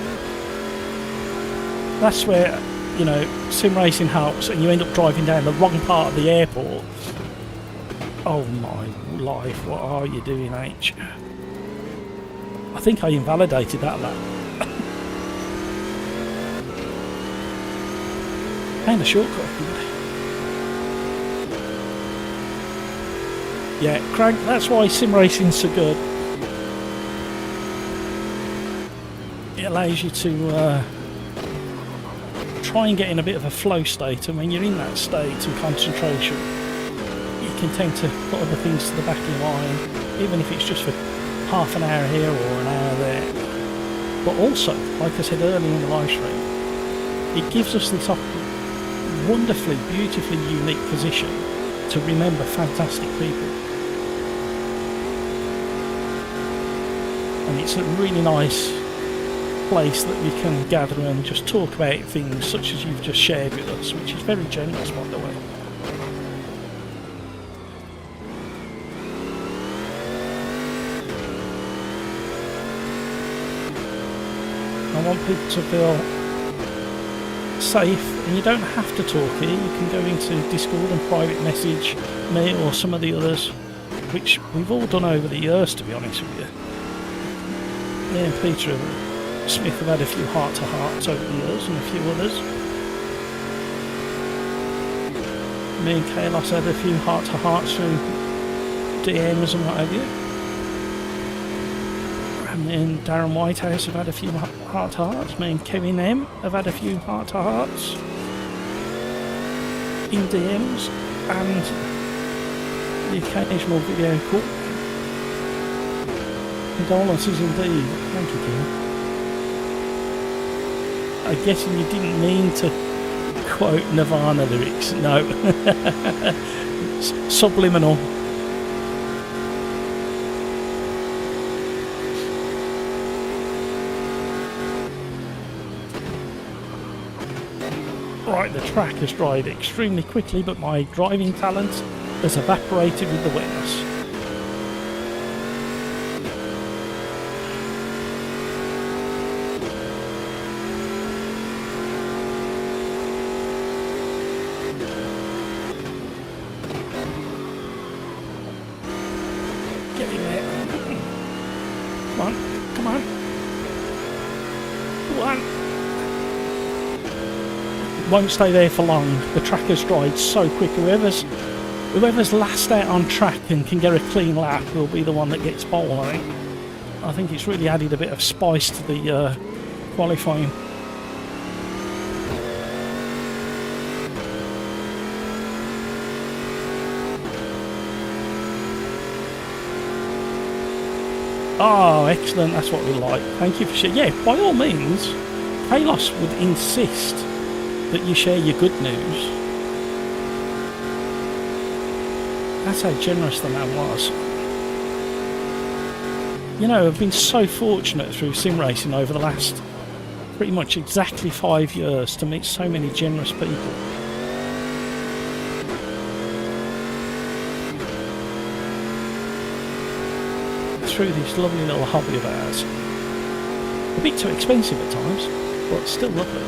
that's where, you know, sim racing helps, and you end up driving down the wrong part of the airport. Oh my life, what are you doing, H? I think I invalidated that lap. And a shortcut. Yeah, Crank, that's why sim racing's so good. It allows you to try and get in a bit of a flow state, and when you're in that state of concentration, you can tend to put other things to the back of your mind, even if it's just for half an hour here or an hour there. But also, like I said earlier in the live stream, it gives us this wonderfully, beautifully unique position to remember fantastic people. And it's a really nice place that we can gather and just talk about things such as you've just shared with us, which is very generous, by the way. I want people to feel safe, and you don't have to talk here. You can go into Discord and private message me or some of the others, which we've all done over the years, to be honest with you. Me and Peter Smith have had a few heart-to-hearts over the years, and a few others. Me and Kaylos had a few heart-to-hearts through DMs and what have you. And me and Darren Whitehouse have had a few heart-to-hearts. Me and Kevin M have had a few heart-to-hearts in DMs. and the occasional video call. Condolences indeed. Thank you, Kim. I'm guessing you didn't mean to quote Nirvana lyrics. No. Subliminal. Right, the track has dried extremely quickly, but my driving talent has evaporated with the wetness. Get in there. Come on, come on. One. Won't stay there for long. The track has dried so quick. Whoever's last out on track and can get a clean lap will be the one that gets pole, I think. I think it's really added a bit of spice to the qualifying. Oh, excellent. That's what we like. Thank you for sharing. Yeah, by all means, Kaylos would insist that you share your good news. That's how generous the man was. You know, I've been so fortunate through sim racing over the last pretty much exactly 5 years to meet so many generous people. Through this lovely little hobby of ours. A bit too expensive at times, but still lovely.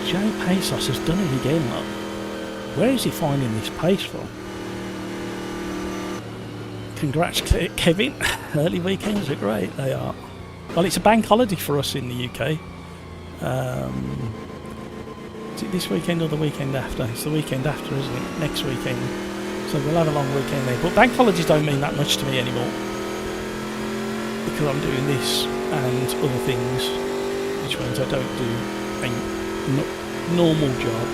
Jay Pesos has done it again, look. Where is he finding this pace from? Congrats, Kevin. Early weekends are great, they are. Well, it's a bank holiday for us in the UK. Is it this weekend or the weekend after? It's the weekend after, isn't it? Next weekend. So we'll have a long weekend there. But bank holidays don't mean that much to me anymore. Because I'm doing this and other things, which means I don't do a normal job.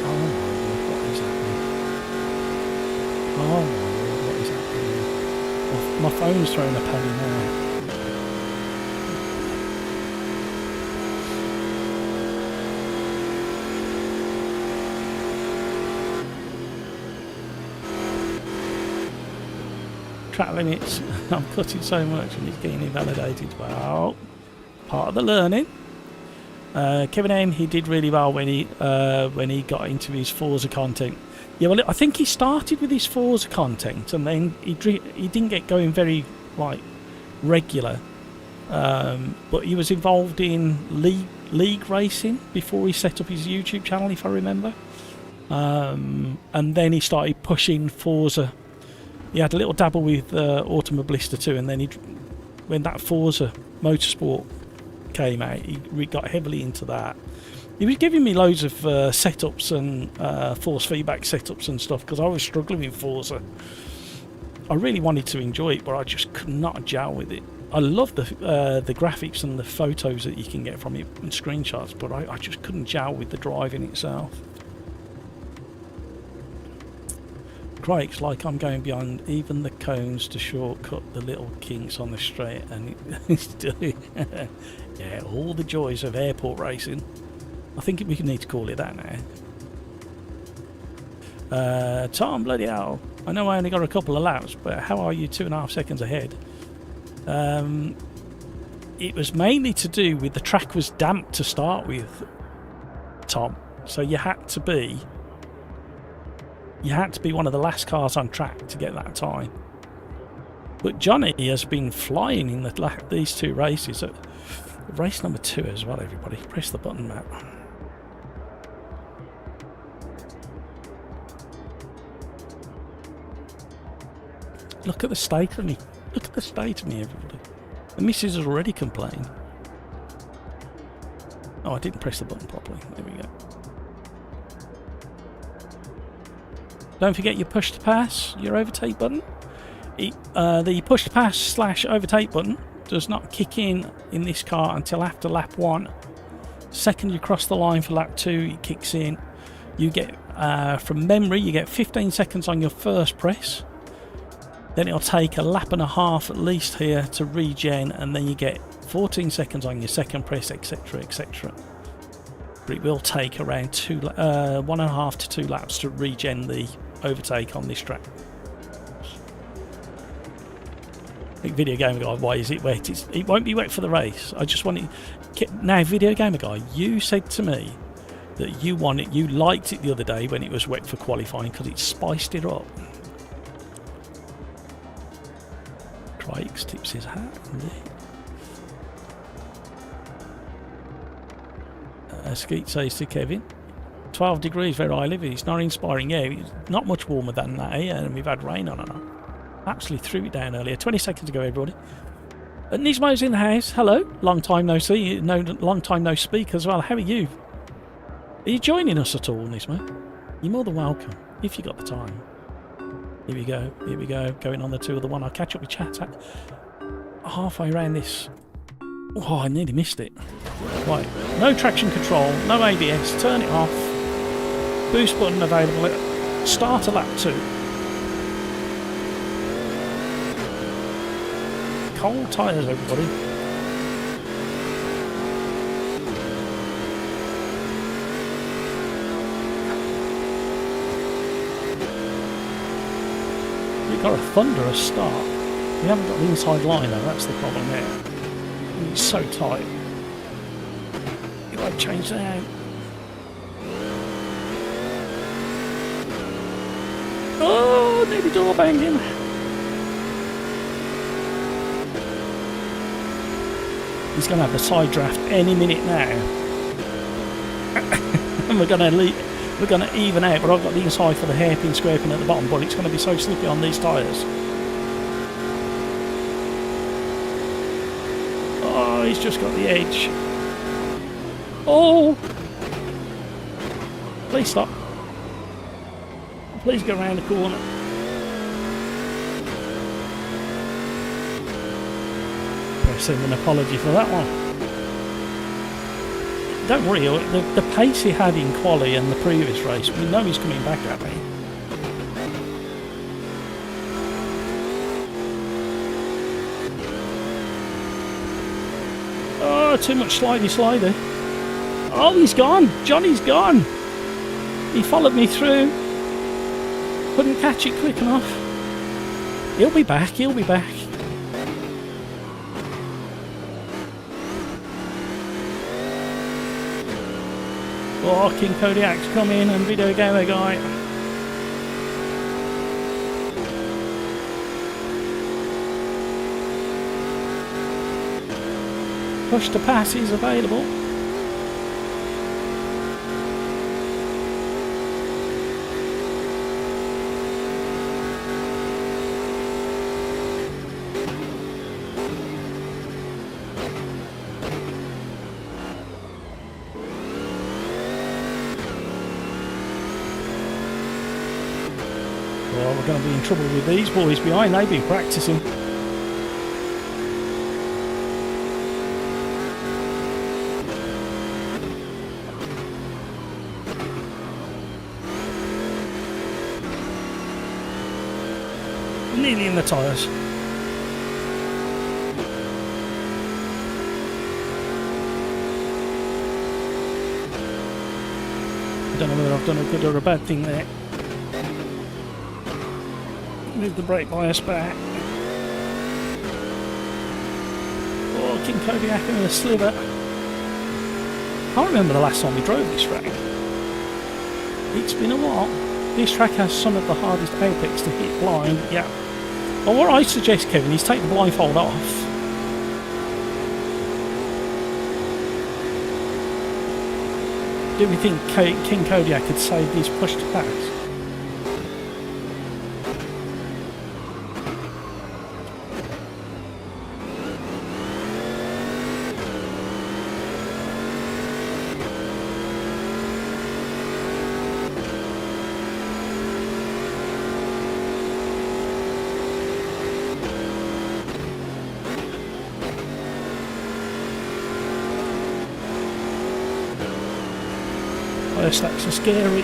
Oh my lord, what is happening? Oh my lord, what is happening? My phone's throwing a penny now. Track limits, I'm cutting so much and it's getting invalidated. Well, part of the learning. Kevin M, he did really well when he got into his Forza content. Yeah, well, I think he started with his Forza content and then he didn't get going very regular. But he was involved in league racing before he set up his YouTube channel, if I remember. And then he started pushing Forza. He had a little dabble with Automobilista too, and then when that Forza Motorsport came out, he got heavily into that. He was giving me loads of setups and force feedback setups and stuff because I was struggling with Forza. I really wanted to enjoy it, but I just could not gel with it. I love the graphics and the photos that you can get from it and screenshots, but I just couldn't gel with the driving itself. Crike's like I'm going beyond even the cones to shortcut the little kinks on the straight, and it's doing yeah, all the joys of airport racing. I think we need to call it that now. Tom, bloody hell, I know I only got a couple of laps, but how are you 2.5 seconds ahead? It was mainly to do with the track was damp to start with, Tom, so you had to be one of the last cars on track to get that time. But Johnny has been flying in these two races. Race number 2 as well, everybody. Press the button, Matt. Look at the state of me. Look at the state of me, everybody. The missus has already complained. Oh, I didn't press the button properly. There we go. Don't forget your push to pass, your overtake button. The push to pass / overtake button does not kick in this car until after lap 1. Second you cross the line for lap 2, it kicks in. You get, from memory, you get 15 seconds on your first press. Then it'll take a lap and a half at least here to regen, and then you get 14 seconds on your second press, etc, etc. But it will take around 1.5 to 2 laps to regen the overtake on this track. Video Gamer Guy, why is it wet? It won't be wet for the race. I just want it. Now, Video Gamer Guy, you said to me that you liked it the other day when it was wet for qualifying because it spiced it up. Craig tips his hat. Skeet says to Kevin, 12 degrees where I live. It's not inspiring. Yeah, it's not much warmer than that here, and we've had rain on and on. Absolutely threw it down earlier. 20 seconds ago, everybody. Nismo's in the house. Hello. Long time no see. Long time no speak as well. How are you? Are you joining us at all, Nismo? You're more than welcome, if you got the time. Here we go. Here we go. Going on the 2 of the 1. I'll catch up with chat at halfway around this. Oh, I nearly missed it. Right. No traction control. No ABS. Turn it off. Boost button available at start of lap 2. Cold tyres, everybody. We've got a thunderous start. We haven't got the inside line though, that's the problem there. It's so tight. It won't change that. Oh, nearly door banging. He's going to have the side draft any minute now. And we're going to even out, but I've got the inside for the hairpin scraping at the bottom, but it's going to be so slippy on these tyres. Oh, he's just got the edge. Oh! Please stop. Please go around the corner. Send an apology for that one. Don't worry, the pace he had in Qualy and the previous race, we know he's coming back at me. Oh, too much slidey. Oh, he's gone. Johnny's gone. He followed me through. Couldn't catch it quick enough. He'll be back. Oh, King Kodiak's come in and Video Gamer Guy. Push to pass is available. Well, we're going to be in trouble with these boys behind. They've been practicing. Nearly in the tyres. I don't know whether I've done a good or a bad thing there. Move the brake bias back. Oh, King Kodiak in a sliver. I can't remember the last time we drove this track. It's been a while. This track has some of the hardest apex to hit blind. Yeah. Well, what I suggest, Kevin, is take the blindfold off. Do we think King Kodiak could save his push to pass? tyre stacks are scary.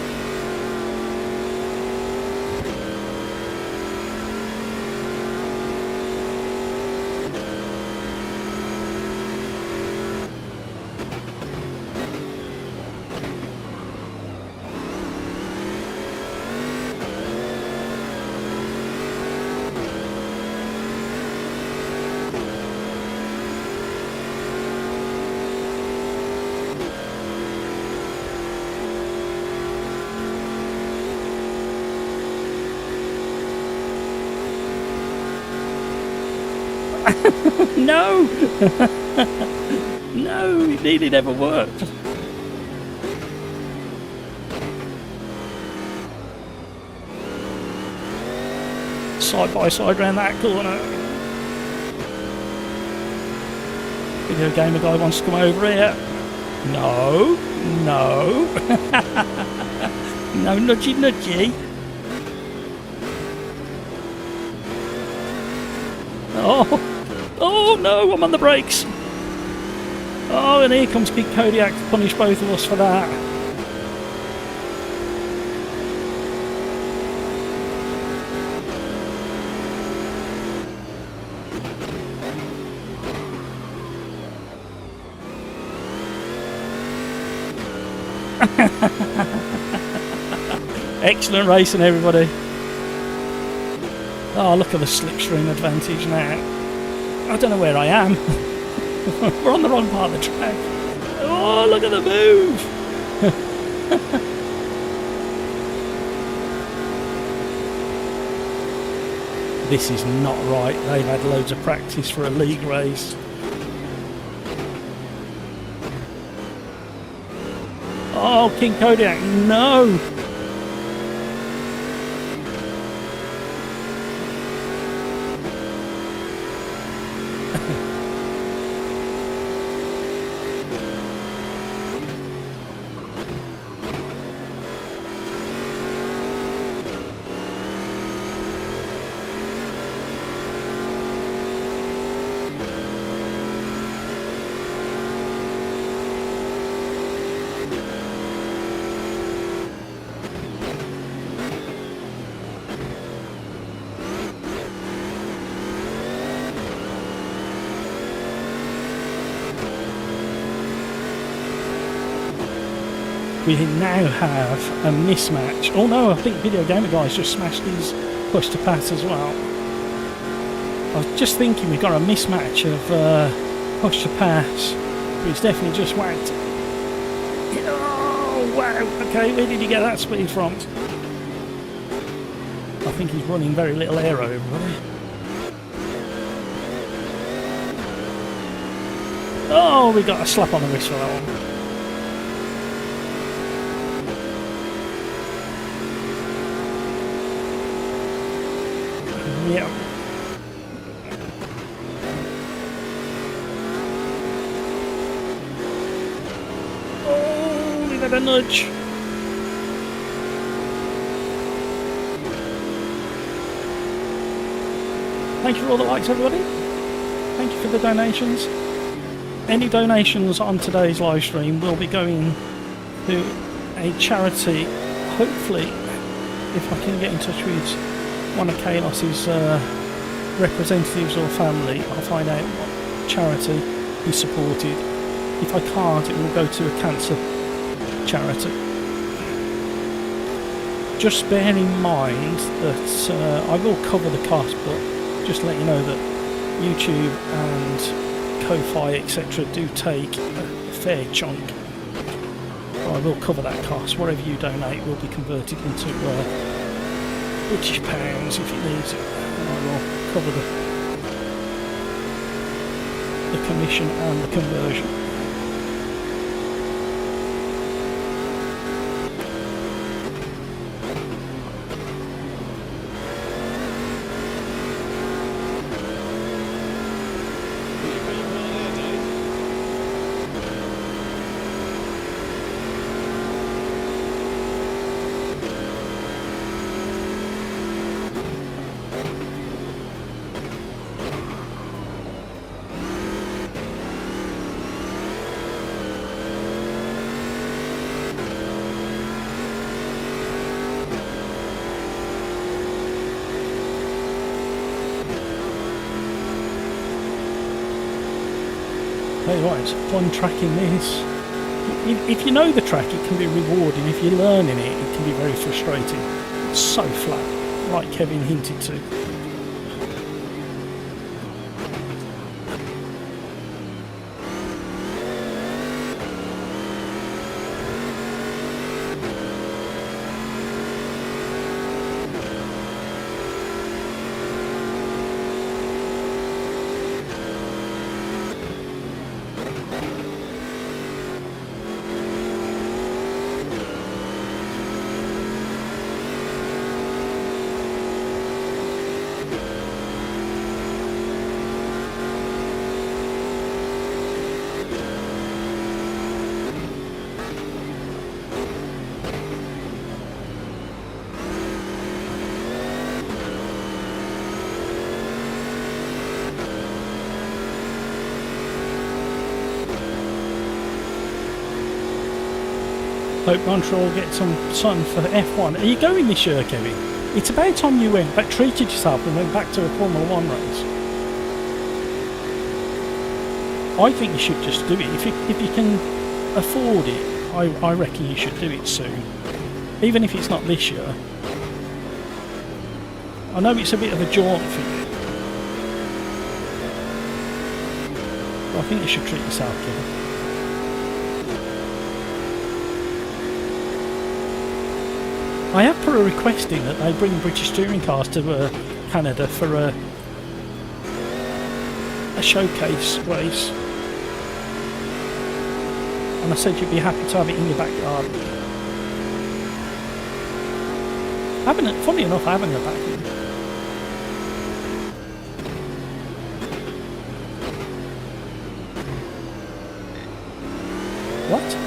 No! No, it nearly never worked. Side by side round that corner. Video gamer guy wants to come over here. No, no. No nudgy nudgy. Oh no, I'm on the brakes. Oh, and here comes Big Kodiak to punish both of us for that. Excellent racing, everybody. Oh, look at the slipstream advantage now. I don't know where I am. We're on the wrong part of the track. Oh, look at the move. This is not right. They've had loads of practice for a league race. Oh, King Kodiak, no! We now have a mismatch. Oh no, I think Video Gamer Guy's just smashed his push to pass as well. I was just thinking we've got a mismatch of push to pass, but he's definitely just whacked. Oh wow, okay, where did he get that speed from? I think he's running very little aero, everybody. Oh, we got a slap on the wrist for that one. Yeah. Oh, we got a nudge. Thank you for all the likes, everybody. Thank you for the donations. Any donations on today's live stream will be going to a charity. Hopefully, if I can get in touch with one of Kaylos's representatives or family, I'll find out what charity he supported. If I can't, it will go to a cancer charity. Just bear in mind that I will cover the cost, but just to let you know that YouTube and Ko-Fi etc. do take a fair chunk. I will cover that cost. Whatever you donate will be converted into British pounds if it needs it, and I will cover the commission and the conversion. Tell you what, it's fun tracking this. If you know the track, it can be rewarding. If you're learning it, it can be very frustrating. It's so flat, like Kevin hinted to. Hope Montreal get some sun for F1. Are you going this year, Kevin? It's about time you went back, treated yourself and went back to a Formula 1 race. I think you should just do it. If you can afford it, I reckon you should do it soon. Even if it's not this year. I know it's a bit of a jaunt for you. But I think you should treat yourself, Kevin. I have put a request in that they bring British touring cars to Canada for a showcase race, and I said you'd be happy to have it in your backyard. Funny enough, I haven't got back in. What?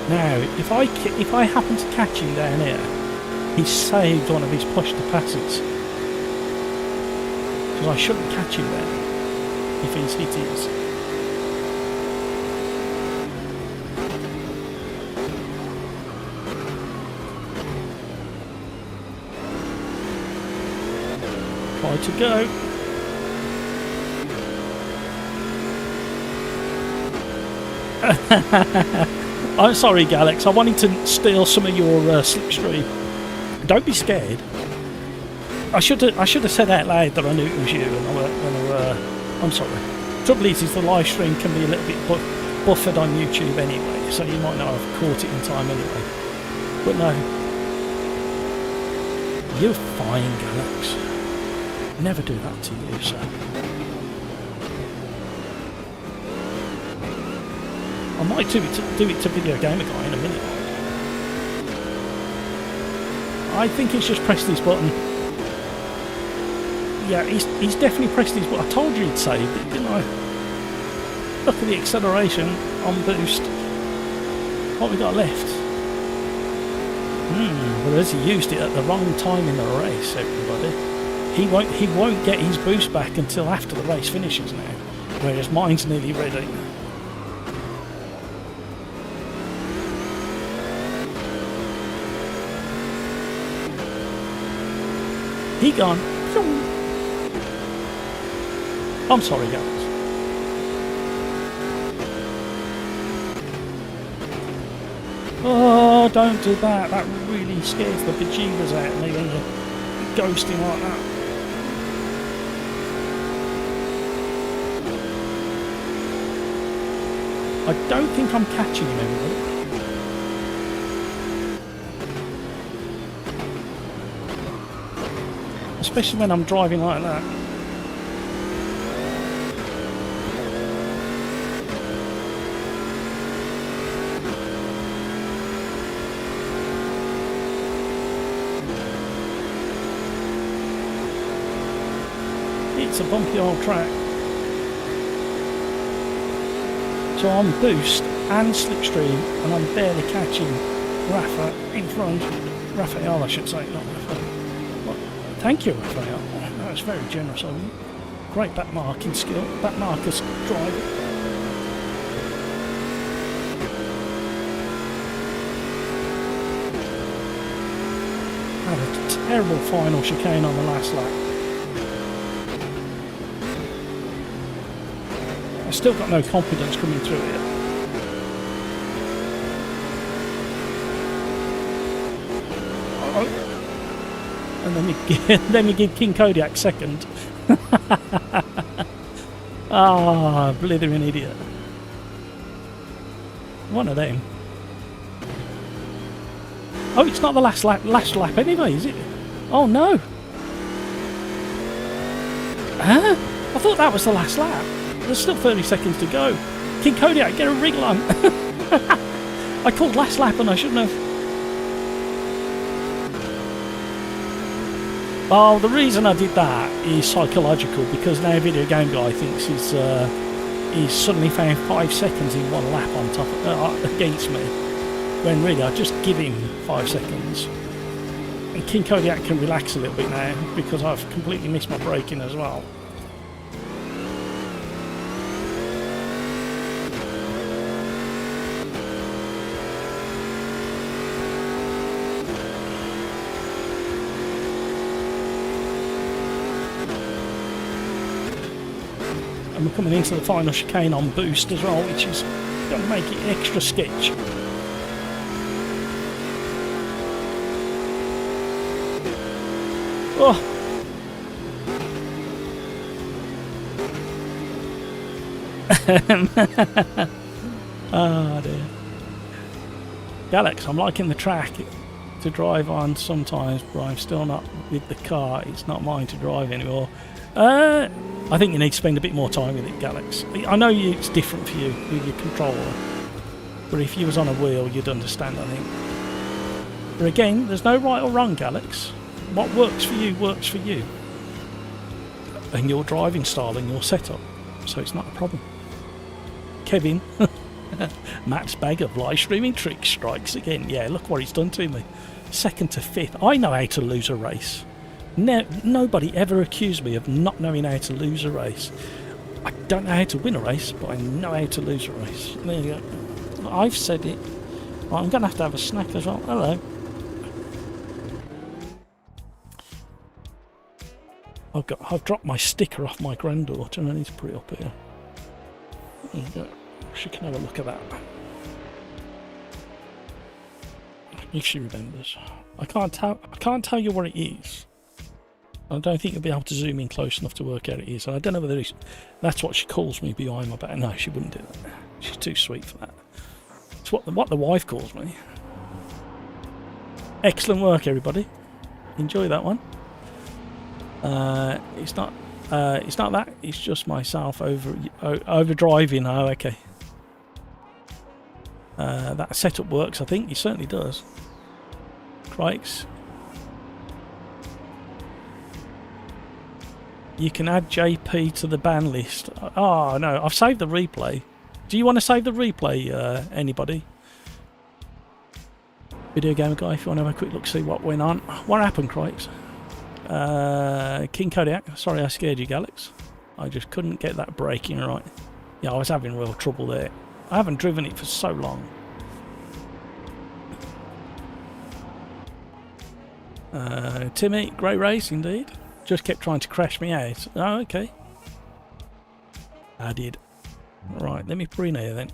Now, if I happen to catch him down here, he's saved one of his push to passes. Because I shouldn't catch him there if he's hit his. Try to go. I'm sorry, Galax. I wanted to steal some of your slipstream. Don't be scared. I should have said out loud that I knew it was you, and I'm sorry. Trouble is the live stream can be a little bit buffered on YouTube anyway, so you might not have caught it in time anyway. But no, you're fine, Galax. Never do that to you, so. I might do it to Video Gamer Guy in a minute. I think he's just pressed his button. Yeah, he's definitely pressed his button. I told you he'd saved it, didn't I? Look at the acceleration on boost. What we got left? Whereas he used it at the wrong time in the race, everybody. He won't get his boost back until after the race finishes now. Whereas mine's nearly ready. He gone. I'm sorry, guys. Oh, don't do that. That really scares the bejeebers out of me when you're ghosting like that. I don't think I'm catching him, everybody. Especially when I'm driving like that. It's a bumpy old track. So I'm boost and slipstream, and I'm barely catching Rafa in front. Raphael, I should say, not Rafa. Thank you, Raphael. That's very generous of you. Great back marking skill. Back marker's driving. had a terrible final chicane on the last lap. I've still got no confidence coming through it. And then you give King Kodiak second. Ah, blithering idiot. One of them. Oh, it's not the last lap anyway, is it? Oh no. Huh? I thought that was the last lap. There's still 30 seconds to go. King Kodiak, get a wriggle on. I called last lap and I shouldn't have. Well, the reason I did that is psychological, because now Video Game Guy thinks he's suddenly found 5 seconds in one lap on top of, against me, when really I just give him 5 seconds. And King Kodiak can relax a little bit now because I've completely missed my braking as well. And we're coming into the final chicane on boost as well, which is going to make it extra sketch. Oh. Oh dear. Galax, I'm liking the track to drive on sometimes, but I'm still not with the car. It's not mine to drive anymore. I think you need to spend a bit more time with it, Galax. I know it's different for you with your controller, but if you was on a wheel, you'd understand, I think. But again, there's no right or wrong, Galax. What works for you works for you, and your driving style and your setup, so it's not a problem. Kevin, Matt's bag of live streaming tricks strikes again. Yeah, look what he's done to me. 2nd to 5th. I know how to lose a race. Nobody ever accused me of not knowing how to lose a race. I don't know how to win a race, but I know how to lose a race. There you go. I've said it. Well, I'm going to have a snack as well. Hello. I've dropped my sticker off my granddaughter and I need to put it up here. There you go. She can have a look at that. If she remembers. I can't tell you what it is. I don't think you'll be able to zoom in close enough to work out it is. And I don't know whether that's what she calls me behind my back. No, she wouldn't do that. She's too sweet for that. It's what the wife calls me. Excellent work, everybody. Enjoy that one. It's not that. It's just myself over driving. Oh, okay. That setup works. I think it certainly does. Crikes. You can add JP to the ban list. Oh no, I've saved the replay. Do you want to save the replay, anybody? Video Gamer Guy, if you want to have a quick look, see what went on. What happened, Crikes? King Kodiak, sorry I scared you, Galax. I just couldn't get that braking right. Yeah, I was having real trouble there. I haven't driven it for so long. Timmy, great race indeed. Just kept trying to crash me out. Oh, okay. I did. Right, let me put in here then.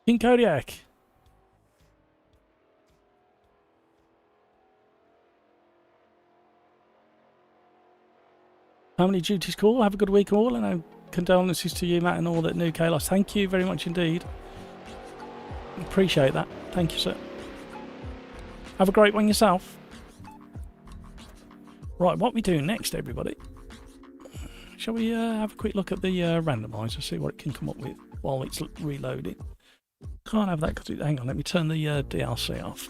King Kodiak. Family duties call. Have a good week all, and condolences to you, Matt, and all that new Kaylos. Thank you very much indeed. Appreciate that. Thank you, sir. Have a great one yourself. Right, what we do next, everybody? Shall we have a quick look at the randomizer, see what it can come up with while it's reloading? Can't have that because hang on, let me turn the DLC off.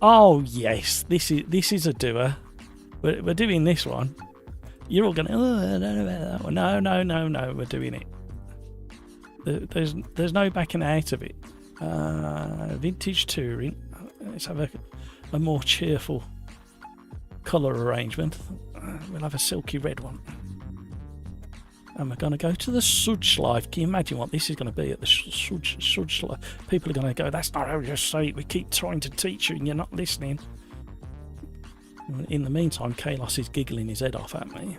Oh yes, this is a doer. We're doing this one. You're all going, oh, I don't know about that one. No, we're doing it. There's no backing out of it. Vintage touring. Let's have a more cheerful colour arrangement. We'll have a silky red one. And we're going to go to the Sudge Life. Can you imagine what this is going to be at the Sudge Life? People are going to go, that's not how you say it. We keep trying to teach you and you're not listening. In the meantime, Kaylos is giggling his head off at me.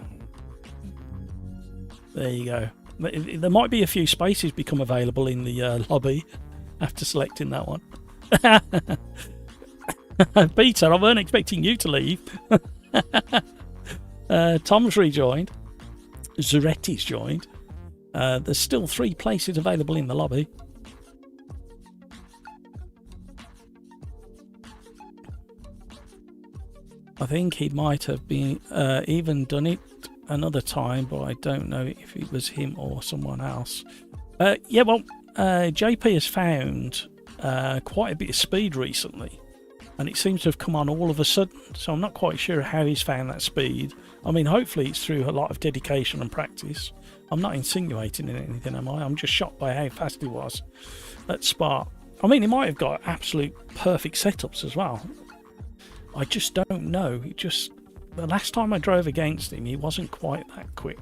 There you go. There might be a few spaces become available in the lobby after selecting that one. Peter, I weren't expecting you to leave. Tom's rejoined. Zuretti's joined. There's still 3 places available in the lobby. I think he might have been even done it another time, but I don't know if it was him or someone else. Yeah, well, JP has found quite a bit of speed recently, and it seems to have come on all of a sudden, so I'm not quite sure how he's found that speed. I mean, hopefully it's through a lot of dedication and practice. I'm not insinuating anything, am I? I'm just shocked by how fast he was at Spark. I mean, he might have got absolute perfect setups as well. I just don't know. The last time I drove against him, he wasn't quite that quick.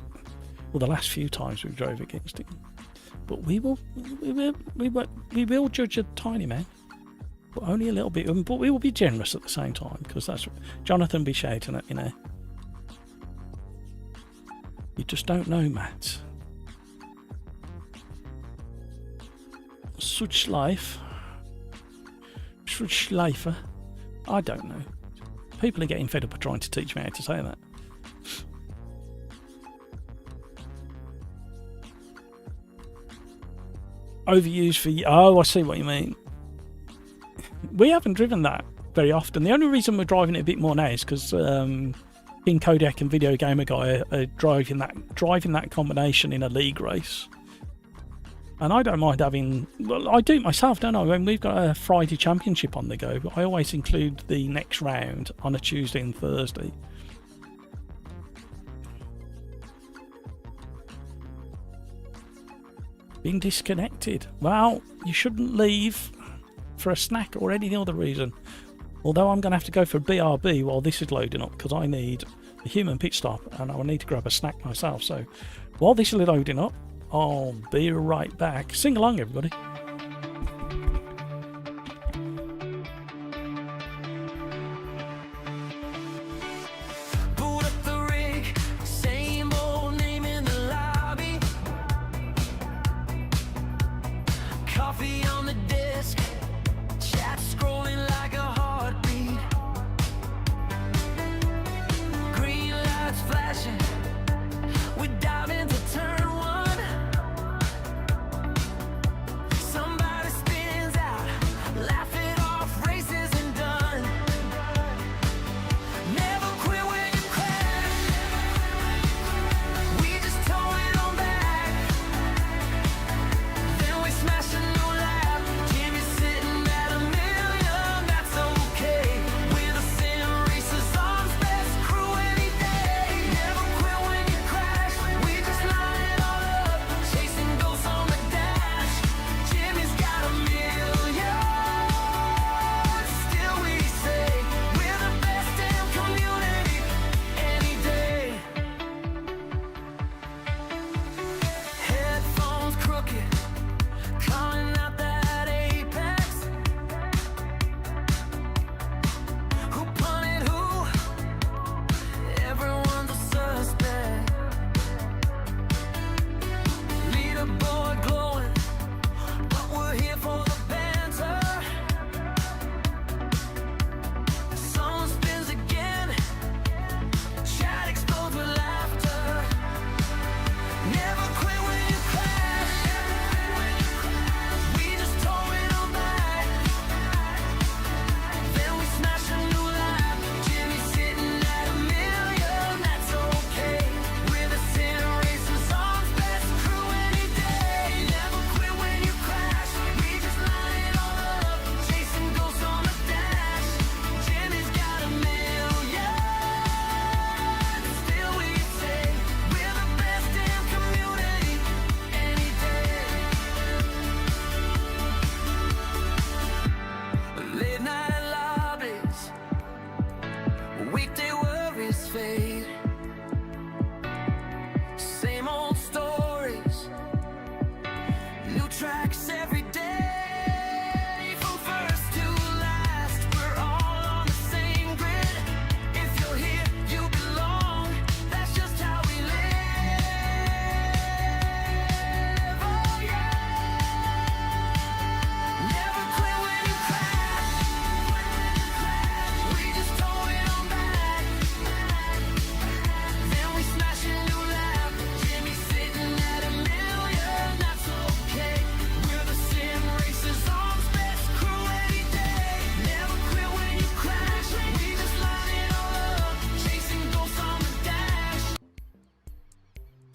Well, the last few times we drove against him. But we will judge a tiny man, but only a little bit. But we will be generous at the same time, because that's Jonathan be shouting at me now. You just don't know, Matt. Such life. Such life. I don't know. People are getting fed up of trying to teach me how to say that. Overused for... Oh, I see what you mean. We haven't driven that very often. The only reason we're driving it a bit more now is because King Kodiak and Video Gamer Guy are driving that combination in a league race. And I don't mind having... Well, I do myself, don't I? When we've got a Friday championship on the go, but I always include the next round on a Tuesday and Thursday. Being disconnected. Well, you shouldn't leave for a snack or any other reason. Although I'm going to have to go for a BRB while this is loading up, because I need a human pit stop and I will need to grab a snack myself. So while this is loading up, I'll be right back. Sing along, everybody.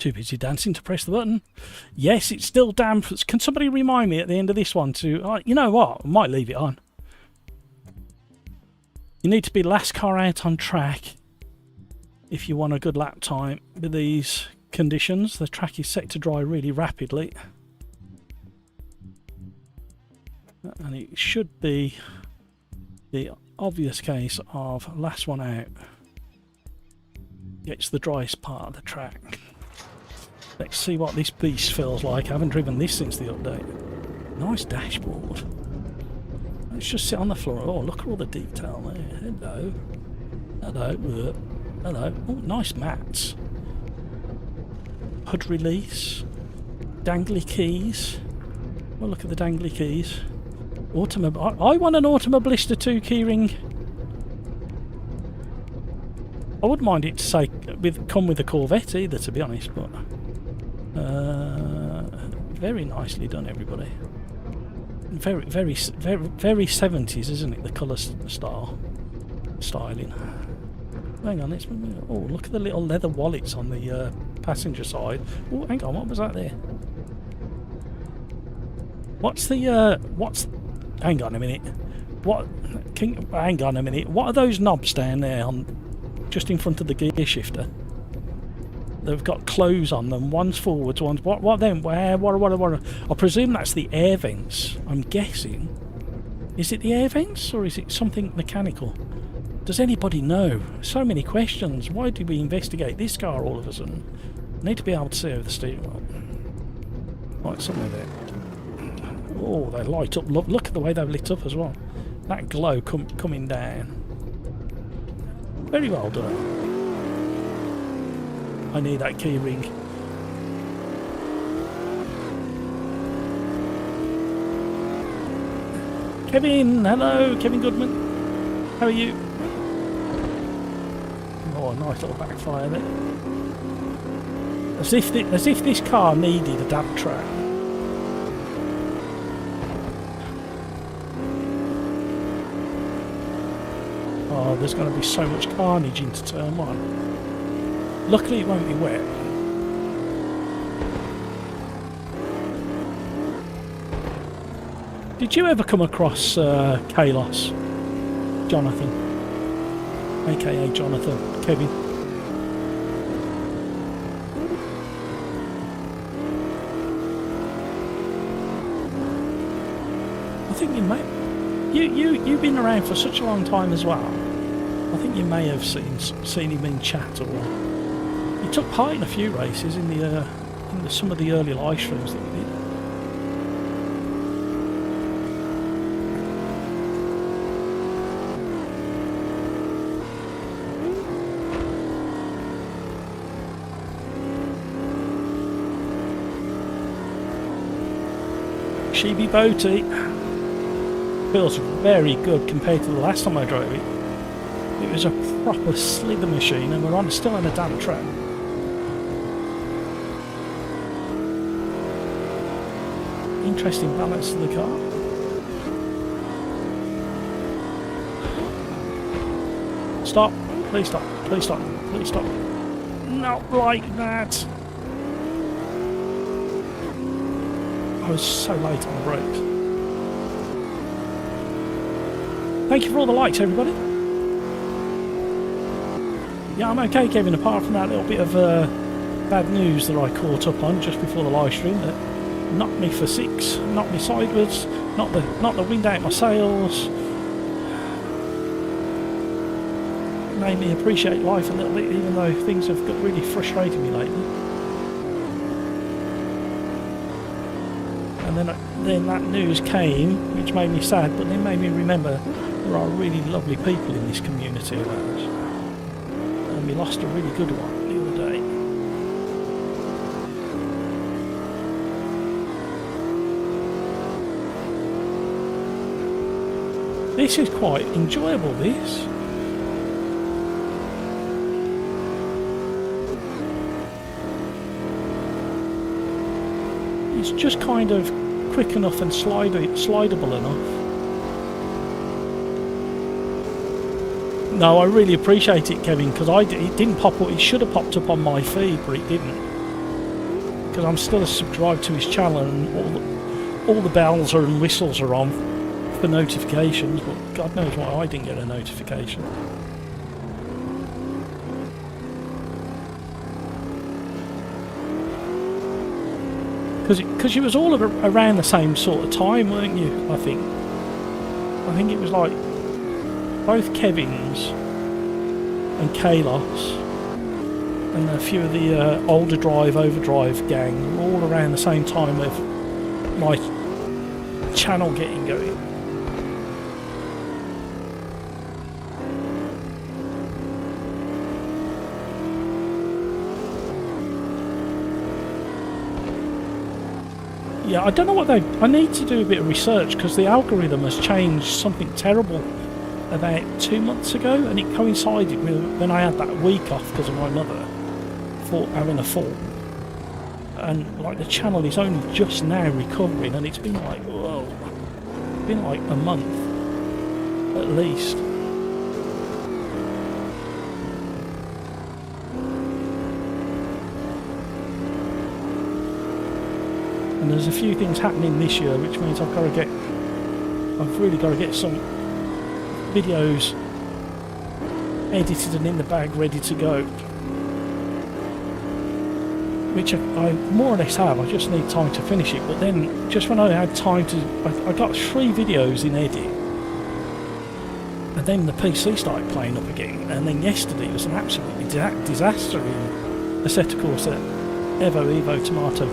Too busy dancing to press the button. Yes, it's still damp. Can somebody remind me at the end of this one to... you know what? I might leave it on. You need to be last car out on track if you want a good lap time with these conditions. The track is set to dry really rapidly. And it should be the obvious case of last one out gets the driest part of the track. Let's see what this beast feels like. I haven't driven this since the update. Nice dashboard. Let's just sit on the floor. Oh, look at all the detail there. Hello. Hello. Hello. Oh, nice mats. HUD release. Dangly keys. Oh, look at the dangly keys. I want an Automobilista 2 keyring. I wouldn't mind it to say come with a Corvette either, to be honest, but very nicely done, everybody. Very 70s, isn't it? The colour styling. Hang on, oh, look at the little leather wallets on the passenger side. Oh, hang on, what was that there? Hang on a minute. Hang on a minute. What are those knobs down there just in front of the gear shifter? They've got clothes on them. One's forwards, one's... What then? Where? What? I presume that's the air vents. I'm guessing. Is it the air vents or is it something mechanical? Does anybody know? So many questions. Why did we investigate this car all of a sudden? I need to be able to see over the steering wheel. Right, somewhere there. Oh, they light up. Look at the way they've lit up as well. That glow coming down. Very well done. I need that key ring. Kevin, hello, Kevin Goodman. How are you? Oh, a nice little backfire there. As if this car needed a damp track. Oh, there's going to be so much carnage into turn 1. Luckily it won't be wet. Did you ever come across Kaylos? Jonathan? AKA Jonathan. Kevin? I think you may... You've been around for such a long time as well. I think you may have seen him in chat, or he took part in a few races in some of the early live streams that we did. Chibi Boaty feels very good compared to the last time I drove it. It was a proper slither machine, and we're still on a damp track. Interesting balance to the car. Stop! Please stop! Please stop! Please stop! Not like that! I was so late on the brakes. Thank you for all the likes, everybody. Yeah, I'm okay, Kevin, apart from that little bit of bad news that I caught up on just before the live stream that knocked me for 6, knocked me sideways, knocked the wind out my sails. Made me appreciate life a little bit, even though things have got really frustrated me lately. And then that news came, which made me sad, but then made me remember there are really lovely people in this community of ours. And we lost a really good one the other day. This is quite enjoyable, this. It's just kind of quick enough and slidable enough. No, I really appreciate it, Kevin, because it didn't pop up. It should have popped up on my feed, but it didn't. because I'm still subscribed to his channel, and all the bells and whistles are on for notifications, but God knows why I didn't get a notification. Because you was all around the same sort of time, weren't you? I think it was like both Kevin's and Kaylos and a few of the older overdrive gang were all around the same time of my channel getting going. Yeah, I don't know what I need to do a bit of research, because the algorithm has changed something terrible about 2 months ago, and it coincided with when I had that week off because of my mother having a fall, and like the channel is only just now recovering, and it's been like, whoa, it's been like a month at least. And there's a few things happening this year, which means I've really got to get some videos edited and in the bag, ready to go. Which I more or less have, I just need time to finish it. But then, just when I had time to, I got 3 videos in edit, and then the PC started playing up again, and then yesterday was an absolutely disaster in a set of course at Evo, Tomato.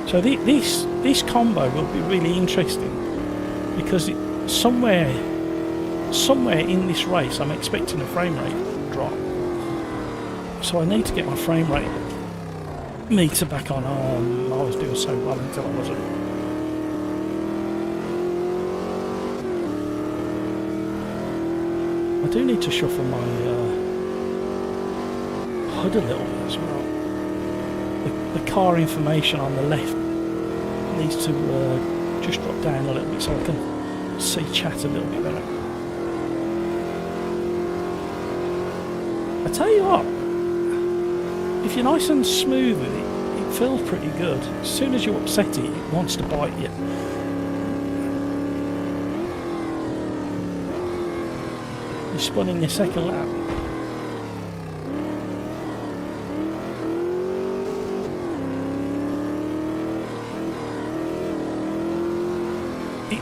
So this combo will be really interesting, because somewhere in this race I'm expecting a frame rate drop. So I need to get my frame rate meter back on. I was doing so well until I wasn't. I do need to shuffle my HUD a little bit as well. The car information on the left needs to just drop down a little bit so I can see chat a little bit better. I tell you what, if you're nice and smooth with it, it feels pretty good. As soon as you upset it, it wants to bite you. You spun in your second lap.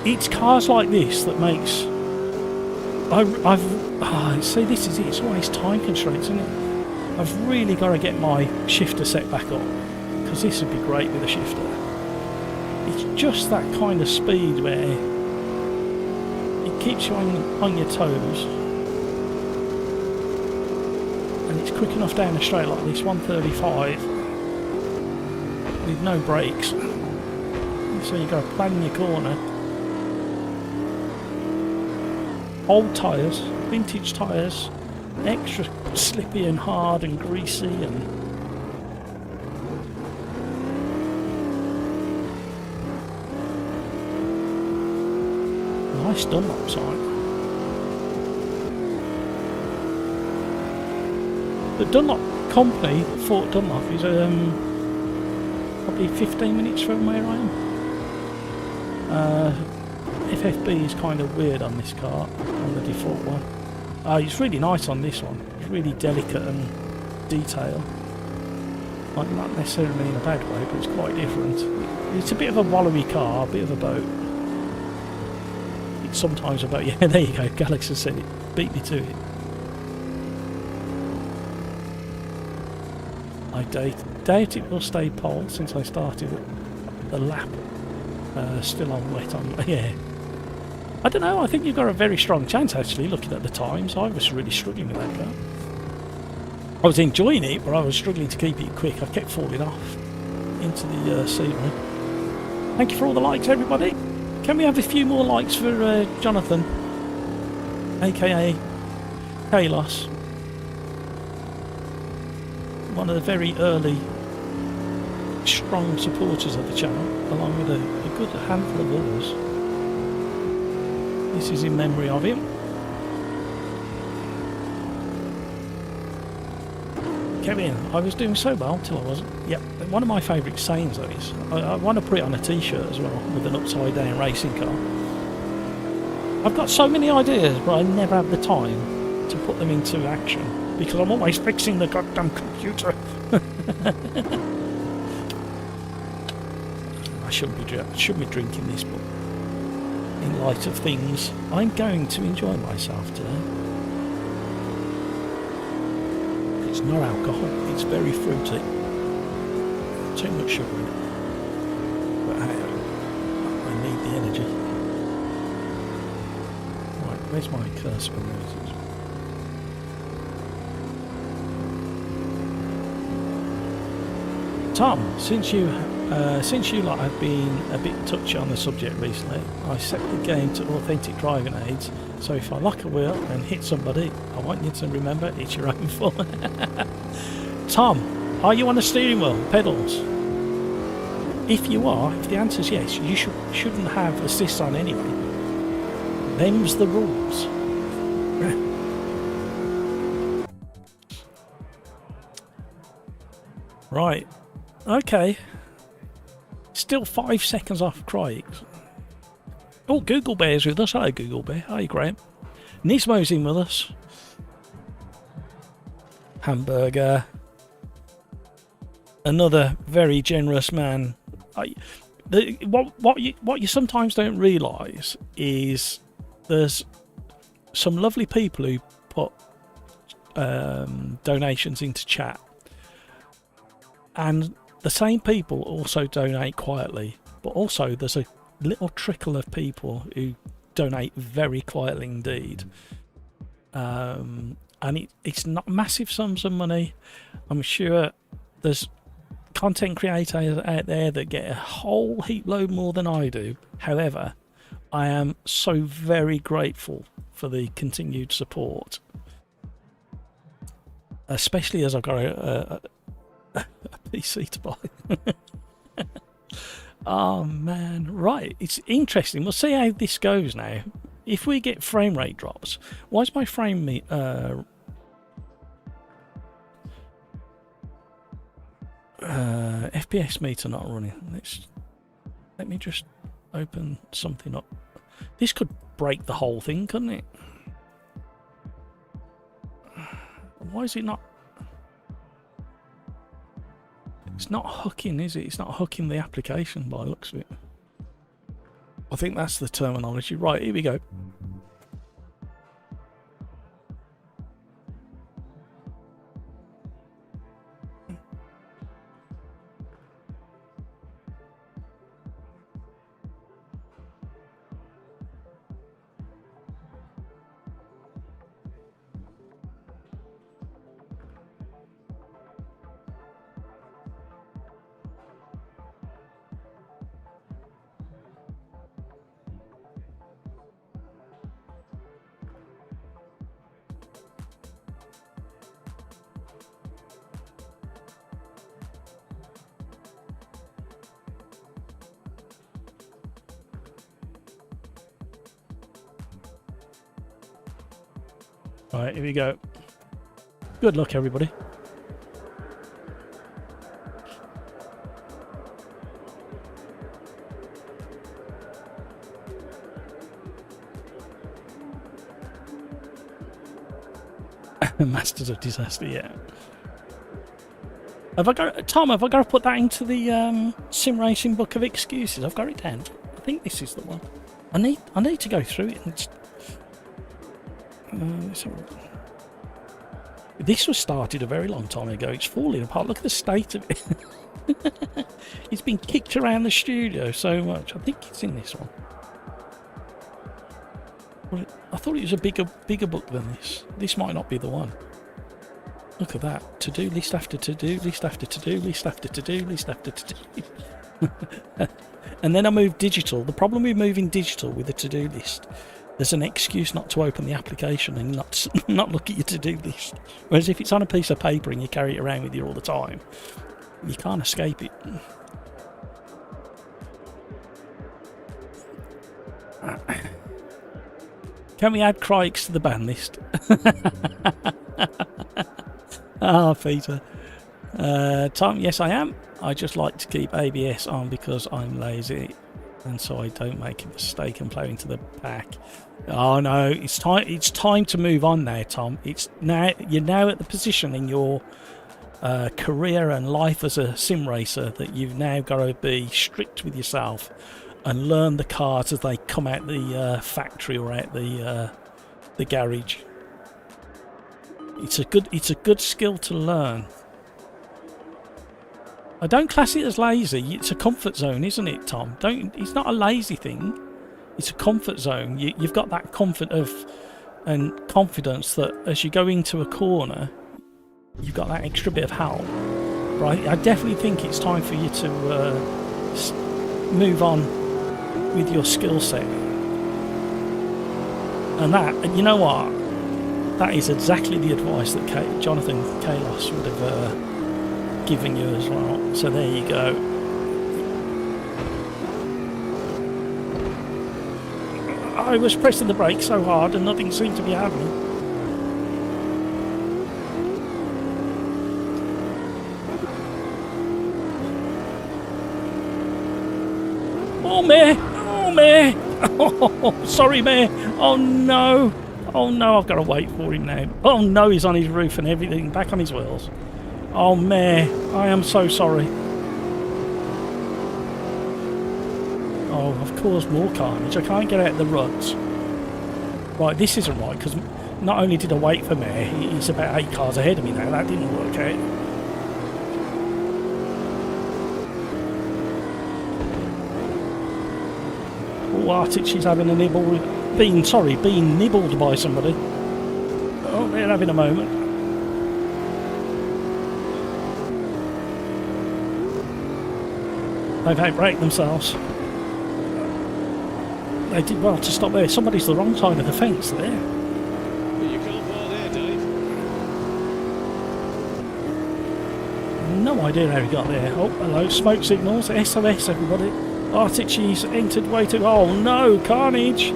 It's cars like this that makes... see, this is it. It's always time constraints, isn't it? I've really got to get my shifter set back up, because this would be great with a shifter. It's just that kind of speed where it keeps you on your toes, and it's quick enough down a straight like this, 135, with no brakes. So you've got to plan your corner. Old tyres, vintage tyres, extra slippy and hard and greasy, and nice Dunlop sign. The Dunlop company, Fort Dunlop, is probably 15 minutes from where I am. FFB is kind of weird on this car, on the default one. It's really nice on this one. It's really delicate and detailed. Like, not necessarily in a bad way, but it's quite different. It's a bit of a wallowy car, a bit of a boat. It's sometimes a boat. Yeah, there you go. Galaxy said it. Beat me to it. I doubt it will stay pole since I started the lap. Still on wet on, yeah. I don't know, I think you've got a very strong chance actually, looking at the times. I was really struggling with that car. I was enjoying it, but I was struggling to keep it quick. I kept falling off into the scenery. Thank you for all the likes, everybody. Can we have a few more likes for Jonathan, aka Kaylos? One of the very early strong supporters of the channel, along with a good handful of others. This is in memory of him. Kevin, I was doing so well till I wasn't. Yep, one of my favourite sayings though is, I want to put it on a t-shirt as well, with an upside down racing car. I've got so many ideas, but I never have the time to put them into action, because I'm always fixing the goddamn computer. I shouldn't be drinking this, but in light of things, I'm going to enjoy myself today. It's not alcohol, it's very fruity. Too much sugar in it. But hey, I need the energy. Right, where's my cursor? Tom, since you lot have been a bit touchy on the subject recently, I set the game to authentic driving aids, so if I lock a wheel and hit somebody, I want you to remember it's your own fault. Tom, are you on the steering wheel, pedals? If you are, if the answer is yes, you shouldn't have assists on anyway. Them's the rules. Right. Okay. Still 5 seconds off Craig. Oh, Google Bear's with us. Hello, Google Bear. Hi, Graham. Nismo's in with us. Hamburger. Another very generous man. What you sometimes don't realise is there's some lovely people who put donations into chat, and the same people also donate quietly, but also there's a little trickle of people who donate very quietly indeed. And it's not massive sums of money. I'm sure there's content creators out there that get a whole heap load more than I do. However, I am so very grateful for the continued support, especially as I've got a PC to buy. Oh man, right, it's interesting. We'll see how this goes now. If we get frame rate drops, why is my FPS meter not running? Let me just open something up. This could break the whole thing, couldn't it? Why is it not? It's not hooking, is it? It's not hooking the application by the looks of it. I think that's the terminology. Right, here we go. Right, here we go. Good luck, everybody. Masters of Disaster, yeah. Have I got Tom? Have I got to put that into the sim racing book of excuses? I've got it down. I think this is the one. I need to go through it. And this was started a very long time ago. It's falling apart. Look at the state of it. It's been kicked around the studio so much. I think it's in this one. Well, I thought it was a bigger book than this. This might not be the one. Look at that. To-do list after to-do list after to-do list after to-do list after to-do. And then I moved digital. The problem with moving digital with a to-do list, there's an excuse not to open the application and not look at your to-do list. Whereas if it's on a piece of paper and you carry it around with you all the time, you can't escape it. Can we add Crikes to the ban list? Ah, Peter. Tom, yes I am. I just like to keep ABS on because I'm lazy and so I don't make a mistake and plow into the back. Oh no, it's time to move on now, Tom. You're now at the position in your career and life as a sim racer that you've now got to be strict with yourself and learn the cars as they come out the factory or out the garage. It's a good skill to learn. I don't class it as lazy. It's a comfort zone, isn't it, Tom? It's not a lazy thing. It's a comfort zone. You've got that comfort and confidence that as you go into a corner, you've got that extra bit of help, right? I definitely think it's time for you to move on with your skill set. And you know what? That is exactly the advice that Jonathan Kaylos would have given you as well. So there you go. I was pressing the brake so hard and nothing seemed to be happening. Oh, mate! Oh, mate! Oh, sorry, mate! Oh, no! Oh, no, I've got to wait for him now. Oh, no, he's on his roof and everything, back on his wheels. Oh, mate, I am so sorry. Oh, I've caused more carnage. I can't get out of the ruts. Right, this isn't right, because not only did I wait for me, he's about 8 cars ahead of me now. That didn't work out. Oh, Arctic, she's having a nibble with... being nibbled by somebody. Oh, they're having a moment. They've outbraked themselves. They did well to stop there. Somebody's the wrong side of the fence there. You can't fall there, Dave. No idea how he got there. Oh, hello, smoke signals. SOS, everybody. Arctic, she's entered way too... Oh, no, carnage.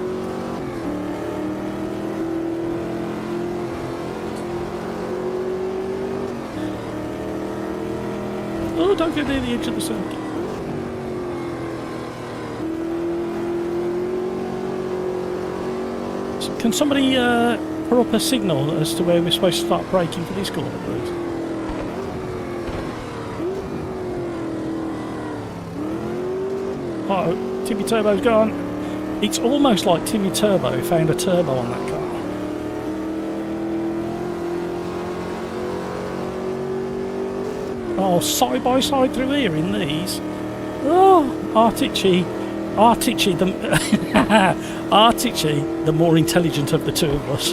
Oh, don't get near the edge of the circuit. Can somebody put up a signal as to where we're supposed to start braking for this corner, please? Uh-oh, Timmy Turbo's gone. It's almost like Timmy Turbo found a turbo on that car. Oh, side by side through here in these. Oh, Artici, the more intelligent of the two of us.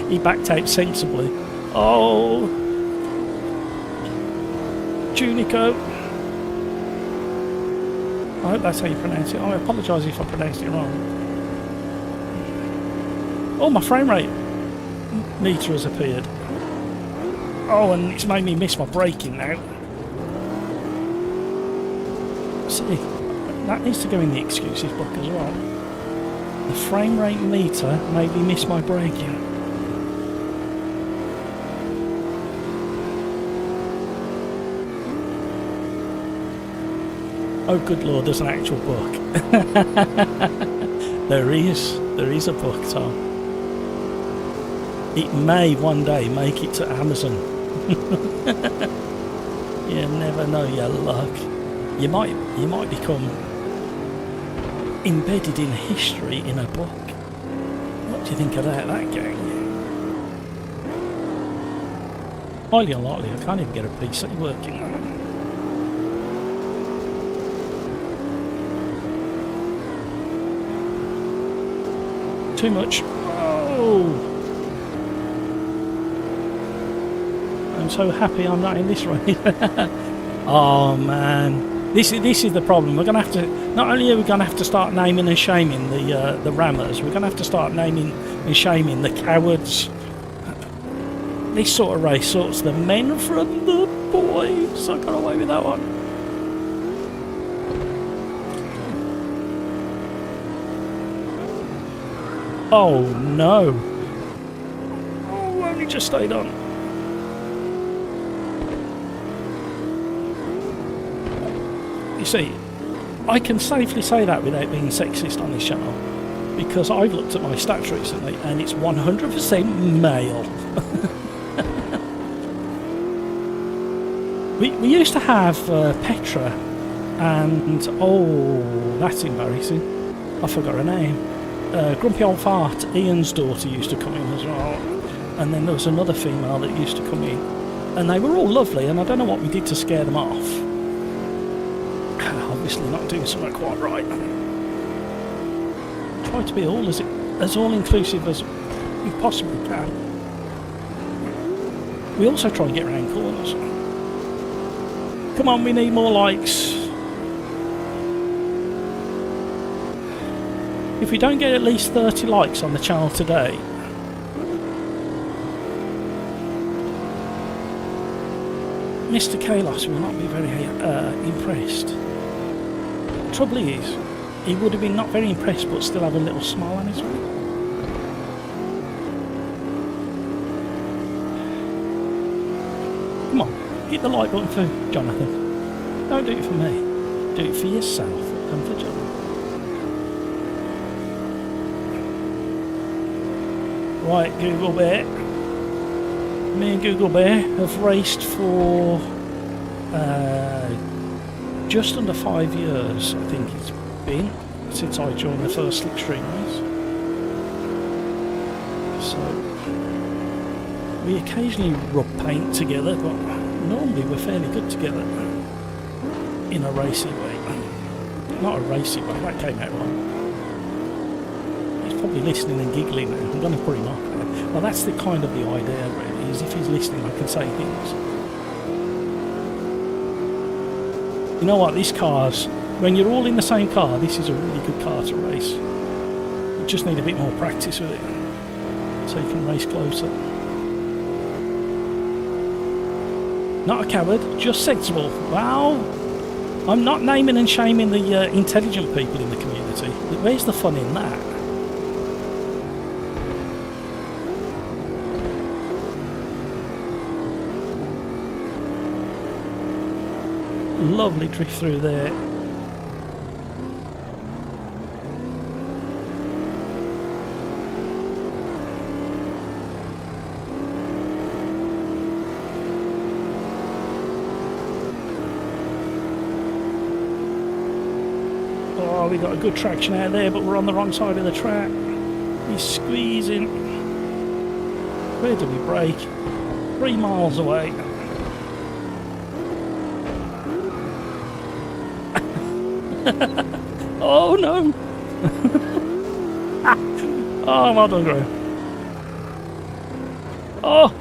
He backed out sensibly. Oh, Junico. I hope that's how you pronounce it. I apologise if I pronounced it wrong. Oh, my frame rate meter has appeared. Oh, and it's made me miss my braking now. See, that needs to go in the excuses book as well. The frame rate meter made me miss my braking. Oh, good Lord, there's an actual book. There is a book, Tom. It may one day make it to Amazon. You never know your luck. You might become embedded in history in a book. What do you think of that gang? Highly unlikely. I can't even get a PC working. Too much. Oh! I'm so happy I'm not in this race. Oh man, this is the problem. We're gonna have to. Not only are we gonna have to start naming and shaming the rammers, we're gonna have to start naming and shaming the cowards. This sort of race sorts the men from the boys. I got away with that one. Oh no! Oh, only just stayed on. see, I can safely say that without being sexist on this channel, because I've looked at my stats recently and it's 100% male. we used to have Petra and, oh, that's embarrassing, I forgot her name. Grumpy Old Fart, Ian's daughter, used to come in as well, and then there was another female that used to come in, and they were all lovely, and I don't know what we did to scare them off. Obviously not doing something quite right. Try to be as all-inclusive as we possibly can. We also try and get around corners. Come on, we need more likes. If we don't get at least 30 likes on the channel today, Mr. Kaylos will not be very impressed. Trouble is, he would have been not very impressed but still have a little smile on his face. Come on, hit the like button for Jonathan. Don't do it for me. Do it for yourself and for Jonathan. Right, Google Bear. Me and Google Bear have raced for just under 5 years, I think it's been, since I joined the first Slipstream race. So, we occasionally rub paint together, but normally we're fairly good together in a racy way. Not a racy way, that came out wrong. He's probably listening and giggling now. I'm going to put him off now. Well, that's the kind of the idea, really, is if he's listening I can say things. You know what, these cars, when you're all in the same car, this is a really good car to race. You just need a bit more practice with it, so you can race closer. Not a coward, just sensible. Wow, I'm not naming and shaming the intelligent people in the community. Where's the fun in that? Lovely drift through there. Oh, we got a good traction out there, but we're on the wrong side of the track. He's squeezing. Where do we brake? 3 miles away. Oh no! Oh, well done, Graham. Oh!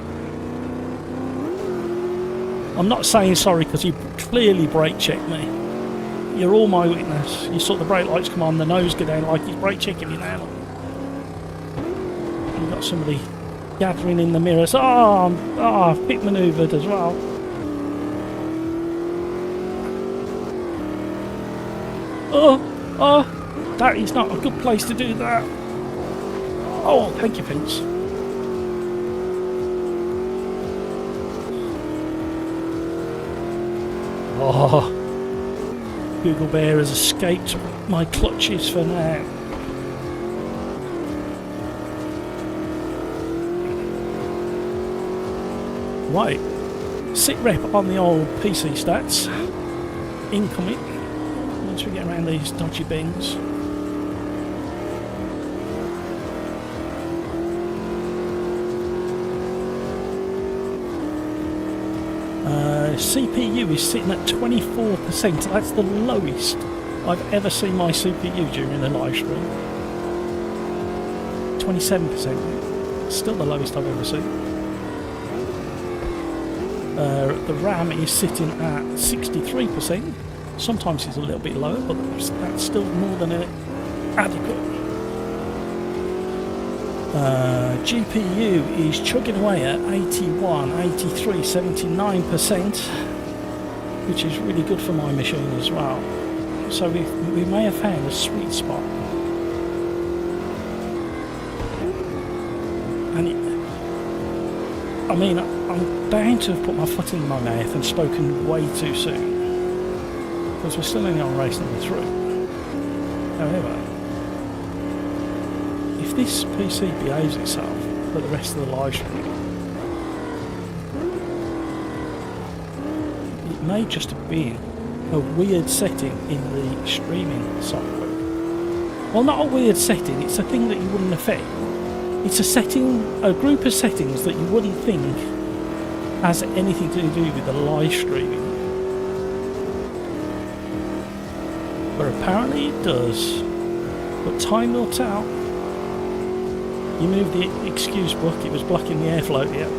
I'm not saying sorry because you clearly brake checked me. You're all my witness. You saw the brake lights come on, the nose go down like he's brake checking you now. You've got somebody gathering in the mirrors. Oh, I've pit manoeuvred as well. Oh, that is not a good place to do that. Oh, thank you, Vince. Oh, Google Bear has escaped my clutches for now. Right, sit rep on the old PC stats. Incoming. Once we get around these dodgy bends. CPU is sitting at 24%. That's the lowest I've ever seen my CPU during a live stream. 27%. Still the lowest I've ever seen. The RAM is sitting at 63%. Sometimes it's a little bit lower, but that's still more than adequate. GPU is chugging away at 81, 83, 79%, which is really good for my machine as well. So we may have found a sweet spot. And I mean, I'm bound to have put my foot in my mouth and spoken way too soon. because we're still only on race number 3. However, if this PC behaves itself for the rest of the live stream, it may just have been a weird setting in the streaming software. Well, not a weird setting, it's a thing that you wouldn't affect. It's a setting, a group of settings that you wouldn't think has anything to do with the live streaming. But apparently it does. But time will tell. You moved the excuse book, it was blocking the airflow here.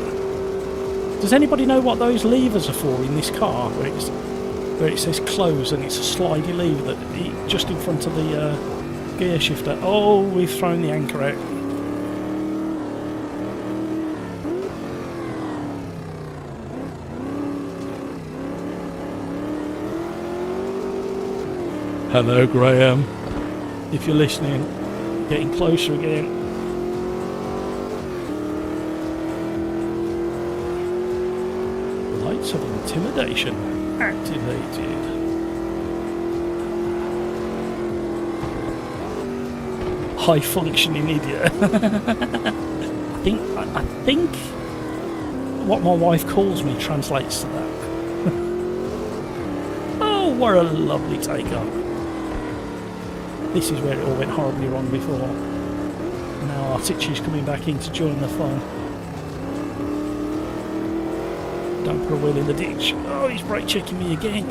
Does anybody know what those levers are for in this car? Where it says close and it's a slidey lever that just in front of the gear shifter. Oh, we've thrown the anchor out. Hello, Graham. If you're listening, getting closer again. Lights of intimidation activated. High functioning idiot. I think what my wife calls me translates to that. Oh, what a lovely take-off. This is where it all went horribly wrong before. Now Artichi's coming back in to join the fun. Don't put a wheel in the ditch. Oh, he's brake checking me again.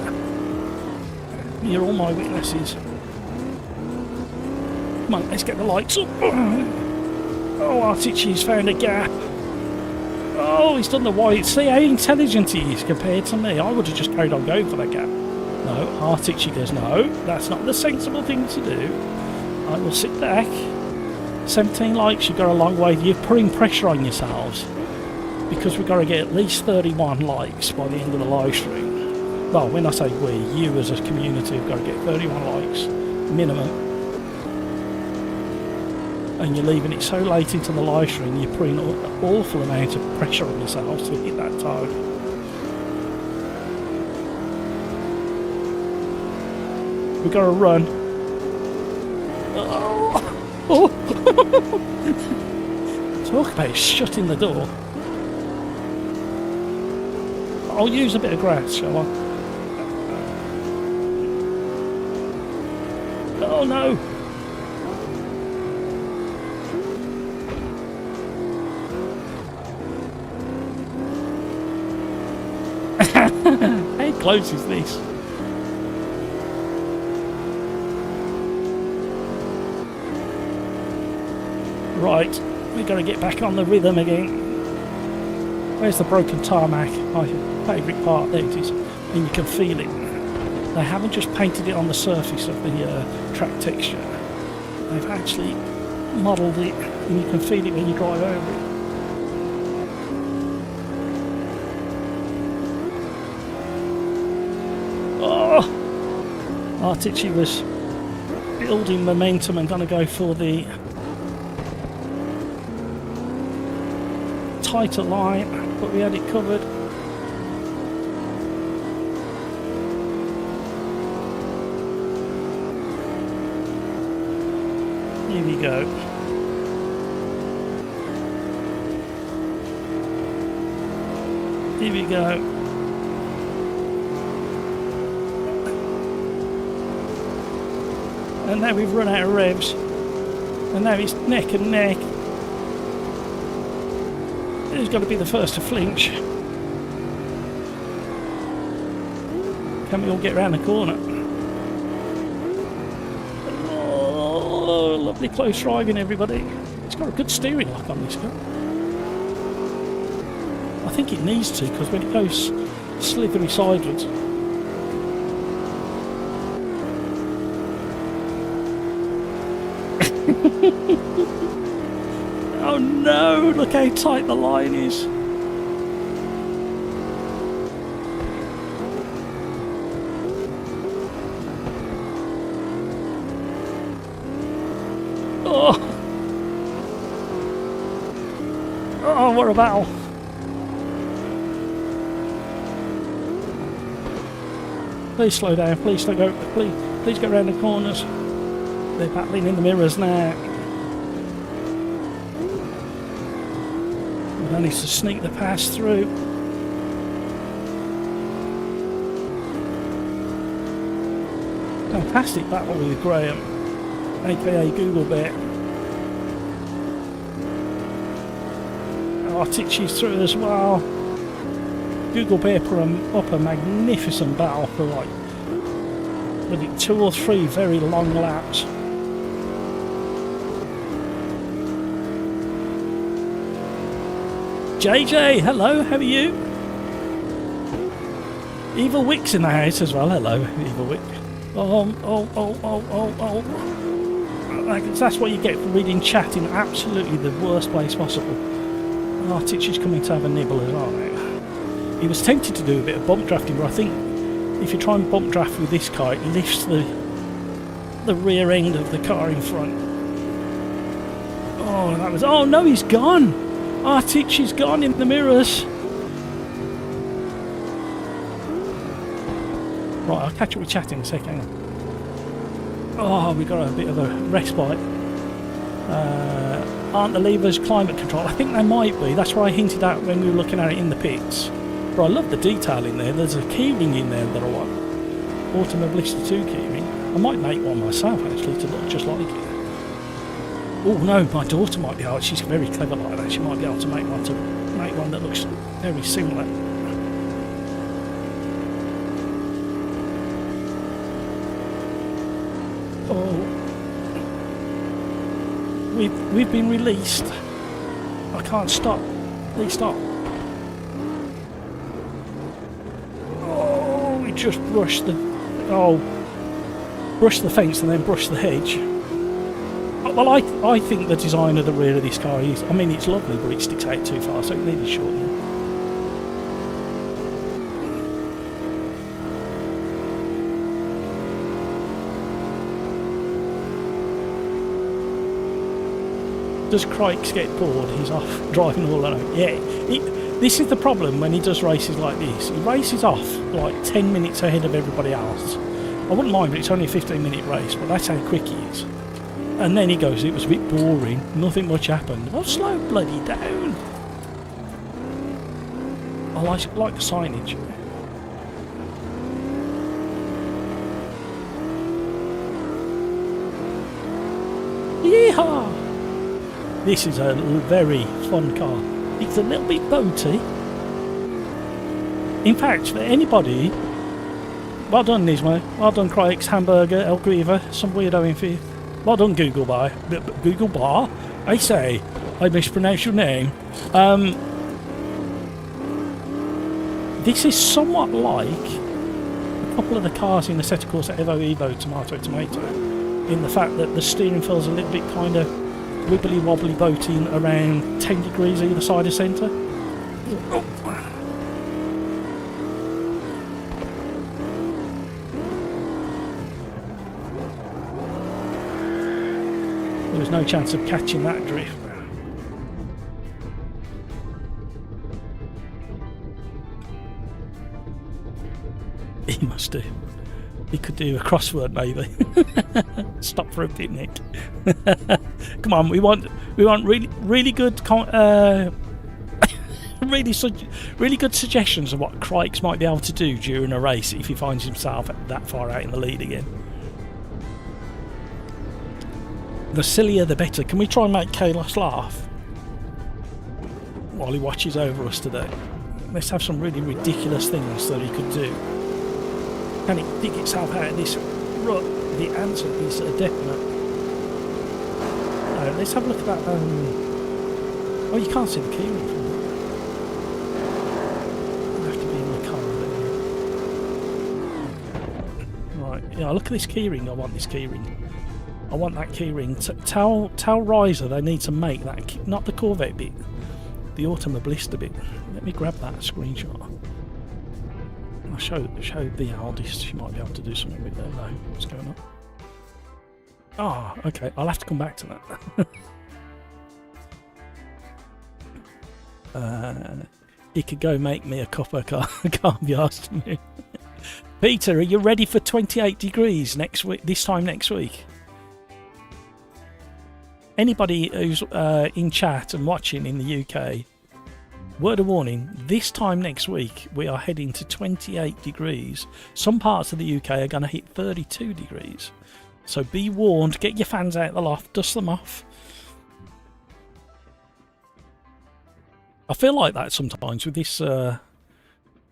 You're all my witnesses. Come on, let's get the lights up. Oh, Artichi's found a gap. Oh, he's done the white. See how intelligent he is compared to me. I would have just carried on going for that gap. No, Artichi goes, no, that's not the sensible thing to do. I will sit back. 17 likes, you've got a long way. You're putting pressure on yourselves because we've got to get at least 31 likes by the end of the live stream. Well, when I say we, you as a community have got to get 31 likes minimum. And you're leaving it so late into the live stream, you're putting an awful amount of pressure on yourselves to hit that target. We've got to run. Oh. Talk about shutting the door. I'll use a bit of grass, shall I? Oh no! How close is this? Right, we've got to get back on the rhythm again. Where's the broken tarmac? My favourite part, there it is. And you can feel it. They haven't just painted it on the surface of the track texture. They've actually modelled it, and you can feel it when you drive over it. Oh! Artichi was building momentum and going to go for the tighter line, but we had it covered. Here we go. Here we go. And now we've run out of revs. And now it's neck and neck. Who's got to be the first to flinch? Can we all get round the corner? Oh, lovely close driving, everybody. It's got a good steering lock on this car. I think it needs to, because when it goes slithery sideways. Oh no, look how tight the line is. Oh, oh, what a battle. Please slow down. Please don't go. Please go around the corners. They're battling in the mirrors now. We don't need to sneak the pass through. Fantastic battle with Graham, aka Google Bear. Artichi's through as well. Google Bear put up a magnificent battle for like maybe 2 or 3 very long laps. JJ, hello, how are you? Evil Wick's in the house as well. Hello, Evil Wick. Oh. That's what you get for reading chat in absolutely the worst place possible. Artichi's coming to have a nibble as well now. He was tempted to do a bit of bump drafting, but I think if you try and bump draft with this car, it lifts the rear end of the car in front. Oh, that was... Oh, no, he's gone! Artichi's gone in the mirrors. Right, I'll catch up with chat in a second. Oh, we got a bit of a respite. Aren't the levers climate control? I think they might be. That's what I hinted at when we were looking at it in the pits. But I love the detail in there. There's a keyring in there that I want. Automobilista 2 keyring. I might make one myself actually to look just like it. Oh no, my daughter might be able. She's very clever like that. She might be able to make one that looks very similar. Oh, we've been released. I can't stop. Please stop. Oh, we just brushed the fence and then brushed the hedge. Well, I think the design of the rear of this car is, I mean, it's lovely, but it sticks out too far, so it needed shortening. Does Crikes get bored? He's off driving all alone. Yeah, this is the problem when he does races like this. He races off like 10 minutes ahead of everybody else. I wouldn't mind, but it's only a 15-minute race, but that's how quick he is. And then he goes, it was a bit boring, nothing much happened. Well, slow bloody down. I like the signage. Yeehaw! This is a very fun car. It's a little bit boaty. In fact, for anybody, well done Nismo, well done Crikes, Hamburger, El Guiva, some weirdo in fifth. Well done Google Bar. Google Bar? I say, I mispronounced your name. This is somewhat like a couple of the cars in the Assetto Corsa Evo Evo Tomato in the fact that the steering feels a little bit kind of wibbly wobbly boating around 10 degrees either side of centre. Oh. There was no chance of catching that drift. He must do. He could do a crossword maybe. Stop for a picnic. Come on, we want really good really good suggestions of what Crikes might be able to do during a race if he finds himself that far out in the lead again. The sillier the better. Can we try and make Kaylos laugh while he watches over us today? Let's have some really ridiculous things that he could do. Can it dig itself out of this rut? The answer is a definite. Let's have a look at that. Oh, you can't see the keyring from there. I'll have to be in the car. Right, yeah, look at this keyring. I want this keyring. I want that keyring. Tell Riser they need to make that, not the Corvette bit, the Automobilista bit. Let me grab that screenshot. I'll show the eldest. She might be able to do something with that. No, what's going on? Ah, oh, okay. I'll have to come back to that. He could go make me a copper car, can't be asked to me. Peter, are you ready for 28 degrees next week? This time next week? Anybody who's in chat and watching in the UK, word of warning, this time next week we are heading to 28 degrees. Some parts of the UK are going to hit 32 degrees. So be warned, get your fans out of the loft, dust them off. I feel like that sometimes with this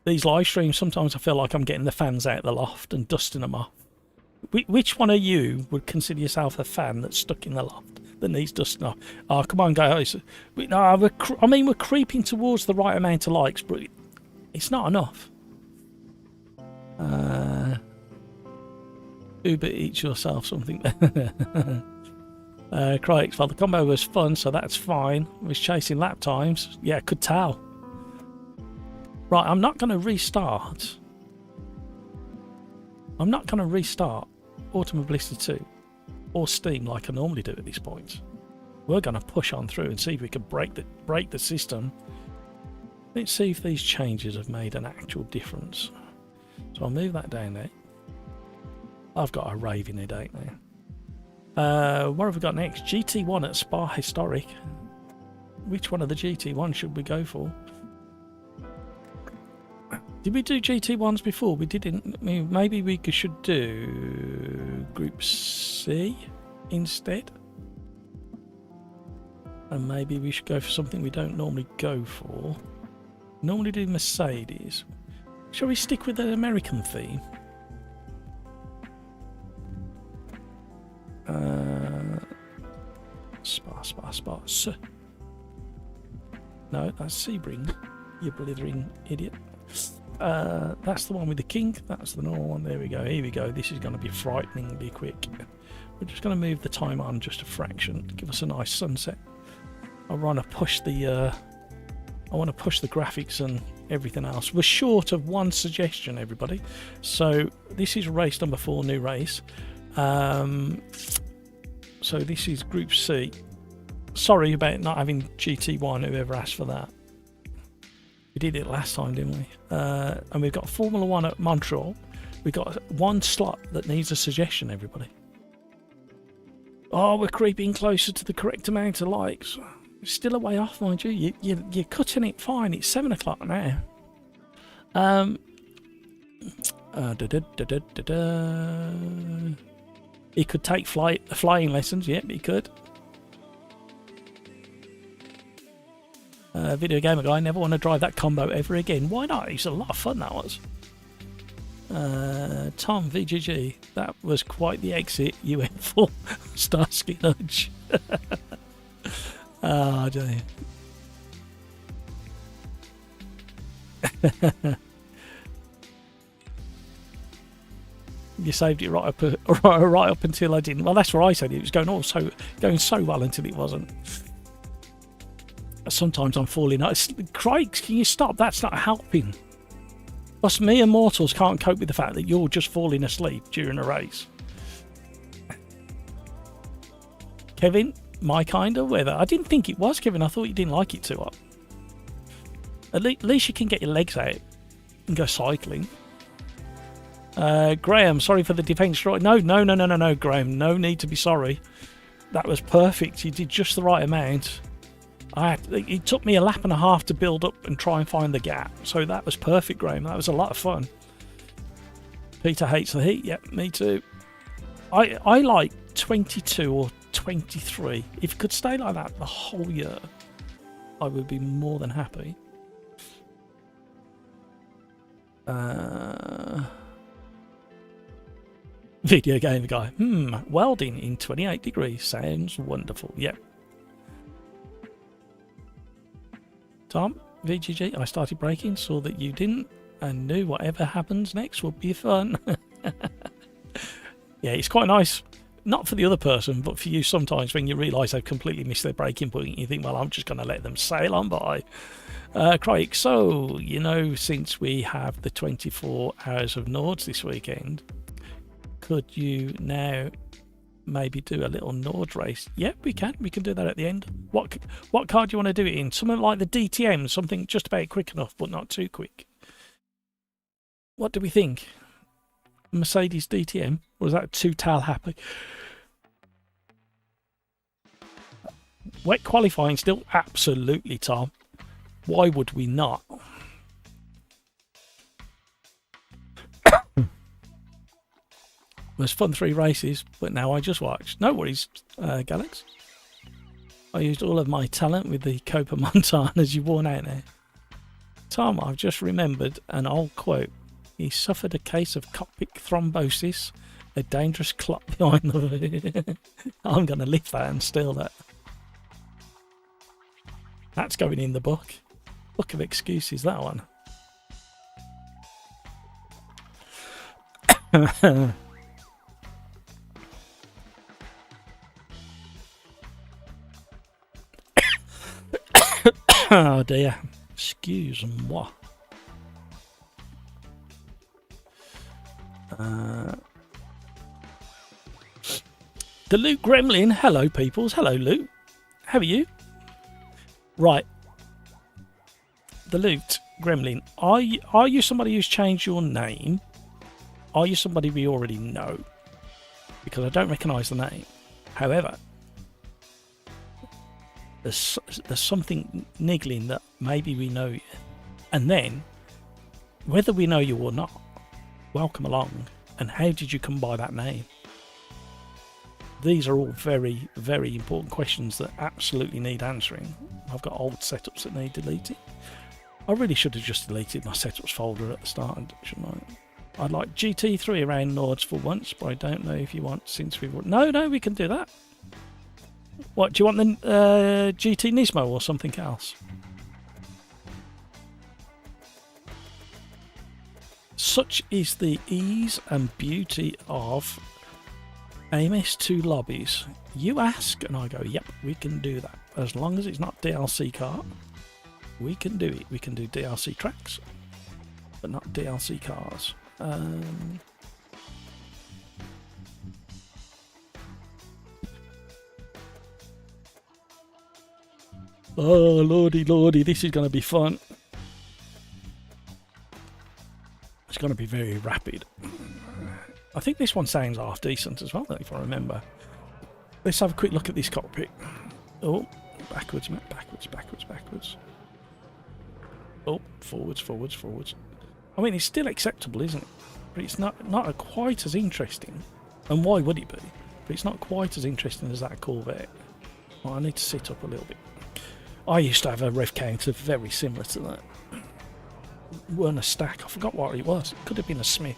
these live streams. Sometimes I feel like I'm getting the fans out of the loft and dusting them off. Which one of you would consider yourself a fan that's stuck in the loft that needs dusting off? Oh, come on, guys. We're creeping towards the right amount of likes, but it's not enough. Uber eats yourself something. Critics, well, the combo was fun, so that's fine. Was chasing lap times. Yeah, could tell. Right, I'm not going to restart. Automobility 2 or Steam like I normally do at this point. We're going to push on through and see if we can break the system. Let's see if these changes have made an actual difference. So I'll move that down there. I've got a raving headache now. What have we got next? GT1 at Spa Historic. Which one of the GT1 should we go for? Did we do GT1s before? We didn't. I mean, maybe we should do Group C instead. And maybe we should go for something we don't normally go for. Normally do Mercedes. Shall we stick with the American theme? Spa. No, that's Sebring. You blithering idiot. That's the one with the king. That's the normal one. There we go. Here we go. This is going to be frighteningly quick. We're just going to move the time on just a fraction. Give us a nice sunset. I want to push the graphics and everything else. We're short of one suggestion, everybody. So this is race number 4, new race. So this is Group C. Sorry about not having GT1, whoever asked for that. We did it last time, didn't we? And we've got Formula 1 at Montreal. We've got one slot that needs a suggestion, everybody. Oh, we're creeping closer to the correct amount of likes. Still a way off, mind you. You're cutting it fine. It's 7 o'clock now. He could take flying lessons. Yep, he could. Video gamer guy, never want to drive that combo ever again. Why not? It's a lot of fun, that was. Tom VGG, that was quite the exit you went for. Starsky Nudge. Oh, dear. You saved it right up until I didn't. Well, that's where I said it was going so well until it wasn't. Sometimes I'm falling out. Craig, can you stop? That's not helping. Us mere mortals can't cope with the fact that you're just falling asleep during a race. Kevin, my kind of weather. I didn't think it was, Kevin. I thought you didn't like it too hot. At least you can get your legs out and go cycling. Graham, sorry for the defence. No, Graham. No need to be sorry. That was perfect. You did just the right amount. It took me a lap and a half to build up and try and find the gap. So that was perfect, Graham. That was a lot of fun. Peter hates the heat. Yep, me too. I like 22 or 23. If it could stay like that the whole year, I would be more than happy. Video game guy. Welding in 28 degrees. Sounds wonderful. Yep. Tom, VGG, I started braking, saw that you didn't, and knew whatever happens next would be fun. Yeah, it's quite nice. Not for the other person, but for you sometimes when you realise they've completely missed their braking point, you think, well, I'm just going to let them sail on by. Craig, so, since we have the 24 hours of Nords this weekend, could you now maybe do a little Nord race? Yep, we can do that at the end. What car do you want to do it in? Something like the DTM, something just about quick enough but not too quick. What do we think? Mercedes DTM? Or was that too Tal happy? Wet qualifying still? Absolutely, Tom. Why would we not? It was fun 3 races, but now I just watch. No worries, Galax. I used all of my talent with the Copa Montanas you worn out there. Tom, I've just remembered an old quote. He suffered a case of cockpit thrombosis, a dangerous clot behind the... I'm going to lift that and steal that. That's going in the book. Book of excuses, that one. Oh dear. Excuse-moi. The Luke Gremlin. Hello, peoples. Hello, Luke. How are you? Right. The Luke Gremlin. Are you somebody who's changed your name? Are you somebody we already know? Because I don't recognise the name. However, there's something niggling that maybe we know you. And then, whether we know you or not, welcome along. And how did you come by that name? These are all very, very important questions that absolutely need answering. I've got old setups that need deleting. I really should have just deleted my setups folder at the start, shouldn't I? I'd like GT3 around Nords for once, but I don't know if you want, since we've... No, we can do that. What, do you want the GT Nismo or something else? Such is the ease and beauty of AMS2 lobbies. You ask and I go, yep, we can do that. As long as it's not DLC car, we can do it. We can do DLC tracks, but not DLC cars. Oh, lordy, this is going to be fun. It's going to be very rapid. I think this one sounds half decent as well, if I remember. Let's have a quick look at this cockpit. Oh, backwards, mate, backwards. Oh, forwards. I mean, it's still acceptable, isn't it? But it's not quite as interesting. And why would it be? But it's not quite as interesting as that Corvette. Well, I need to sit up a little bit. I used to have a rev counter very similar to that. Weren't a stack. I forgot what it was. It could have been a Smith.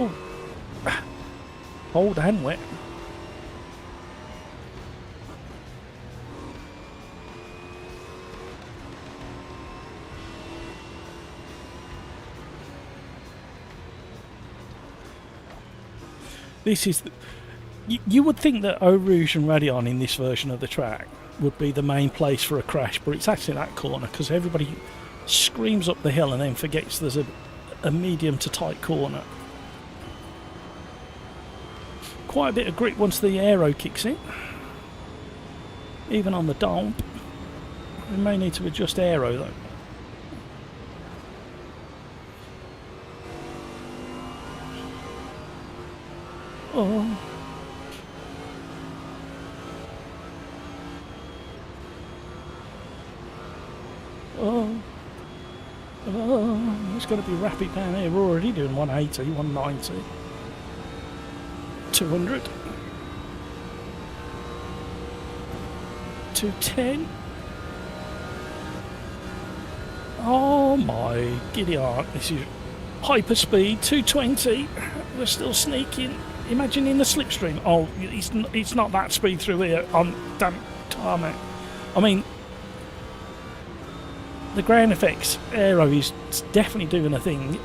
Oh, cold and wet. This is... You would think that Eau Rouge and Radeon in this version of the track would be the main place for a crash, but it's actually that corner because everybody screams up the hill and then forgets there's a medium to tight corner. Quite a bit of grip once the aero kicks in. Even on the dump. We may need to adjust aero though. Oh. It's going to be rapid down here. We're already doing 180, 190, 200, 210. Oh my giddy aunt, this is hyperspeed, 220. We're still sneaking. Imagine in the slipstream. Oh, it's not that speed through here on damn tarmac. I mean, the ground effects aero is definitely doing a thing.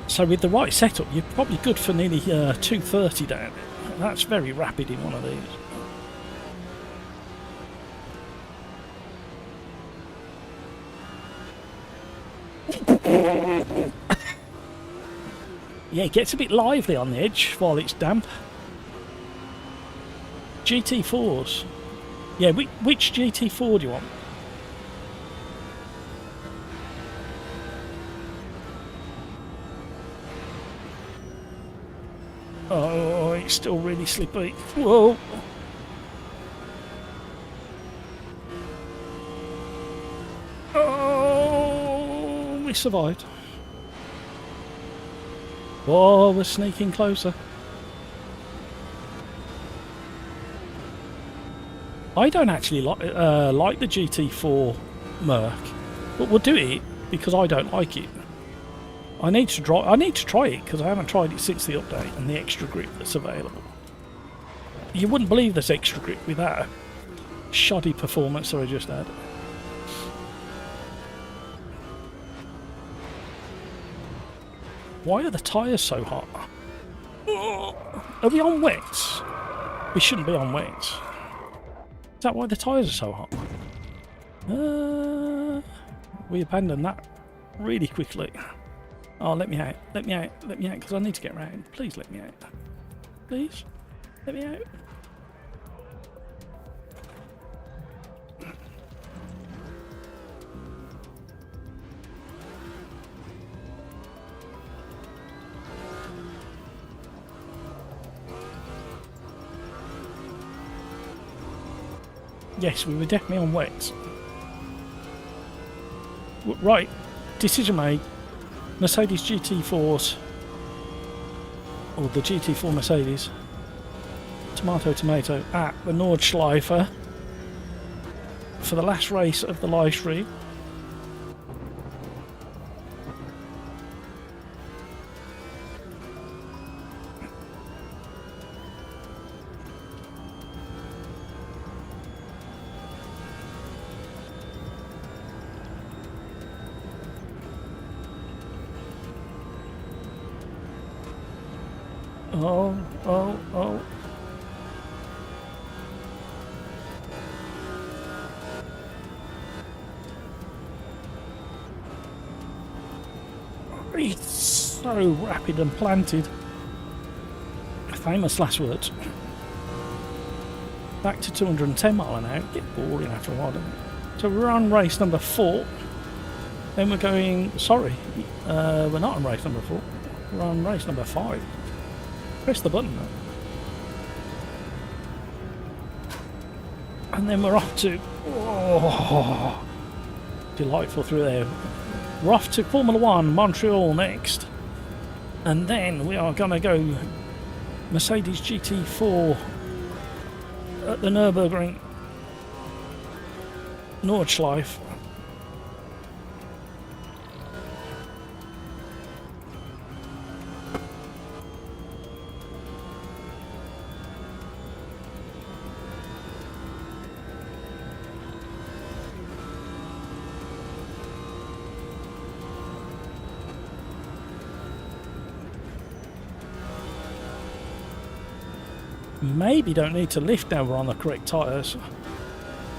So with the right setup, you're probably good for nearly 230 down. That's very rapid in one of these. Yeah, it gets a bit lively on the edge while it's damp. GT4s. Yeah, which GT4 do you want? Oh, it's still really slippy. Whoa! Oh, we survived. Oh, we're sneaking closer. I don't actually like the GT4 Merc, but we'll do it because I don't like it. I need to try it because I haven't tried it since the update and the extra grip that's available. You wouldn't believe this extra grip with that shoddy performance that I just had. Why are the tyres so hot? Are we on wets? We shouldn't be on wets. Is that why the tyres are so hot? We abandoned that really quickly. Oh, let me out. Let me out. Let me out, because I need to get round. Please let me out. Please? Let me out. Yes, we were definitely on wets. Right, decision made. Mercedes GT4s, or the GT4 Mercedes, tomato at the Nordschleife for the last race of the live stream. Oh. It's so rapid and planted. Famous last words. Back to 210 mile an hour. Get boring after a while, doesn't it? So we're on race number 4. Then we're going... Sorry, we're not on race number 4. We're on race number 5. Press the button now. And then we're off to... Oh, delightful through there. We're off to Formula 1 Montreal next. And then we are going to go Mercedes GT4 at the Nürburgring Nordschleife. Maybe don't need to lift now we're on the correct tyres.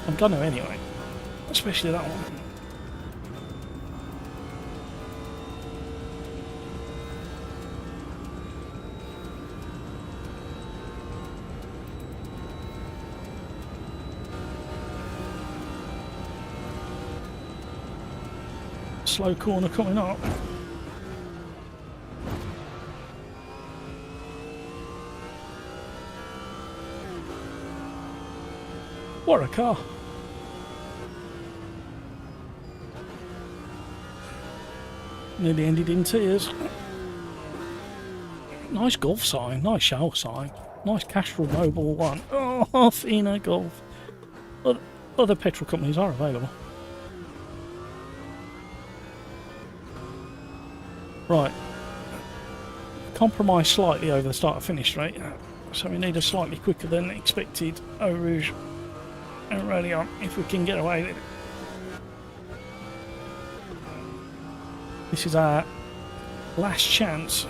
I'm gonna anyway, especially that one. Slow corner coming up. What a car. Nearly ended in tears. Nice Golf sign, nice Shell sign, nice Castrol Mobile one. Oh, Fina Golf. Other petrol companies are available. Right. Compromise slightly over the start of finish rate. So we need a slightly quicker than expected Eau Rouge and rally on if we can get away with it. This is our last chance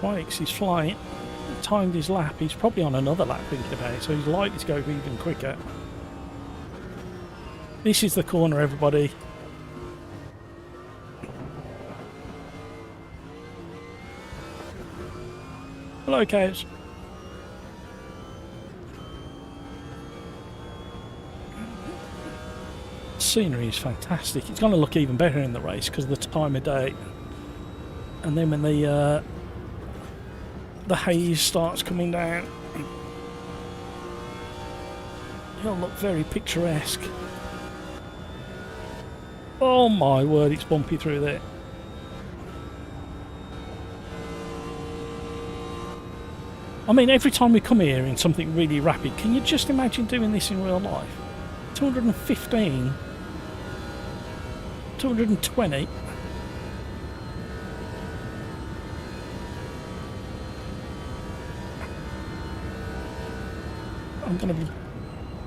Quakes his flight, timed his lap. He's probably on another lap thinking about it, so he's likely to go even quicker. This is the corner, everybody. Hello, Kaylos. Scenery is fantastic. It's going to look even better in the race because of the time of day. And then when the haze starts coming down, it'll look very picturesque. Oh my word, it's bumpy through there. I mean, every time we come here in something really rapid, can you just imagine doing this in real life? 215, 220. I'm going to be...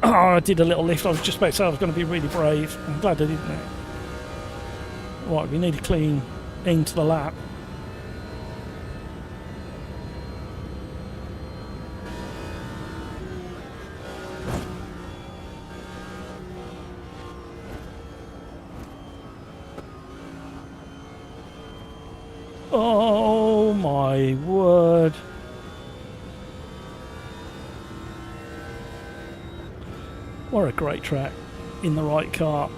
Oh, I did a little lift. I was just about to say I was going to be really brave. I'm glad I didn't. Right, we need a clean end to the lap. Oh my word. What a great track in the right car.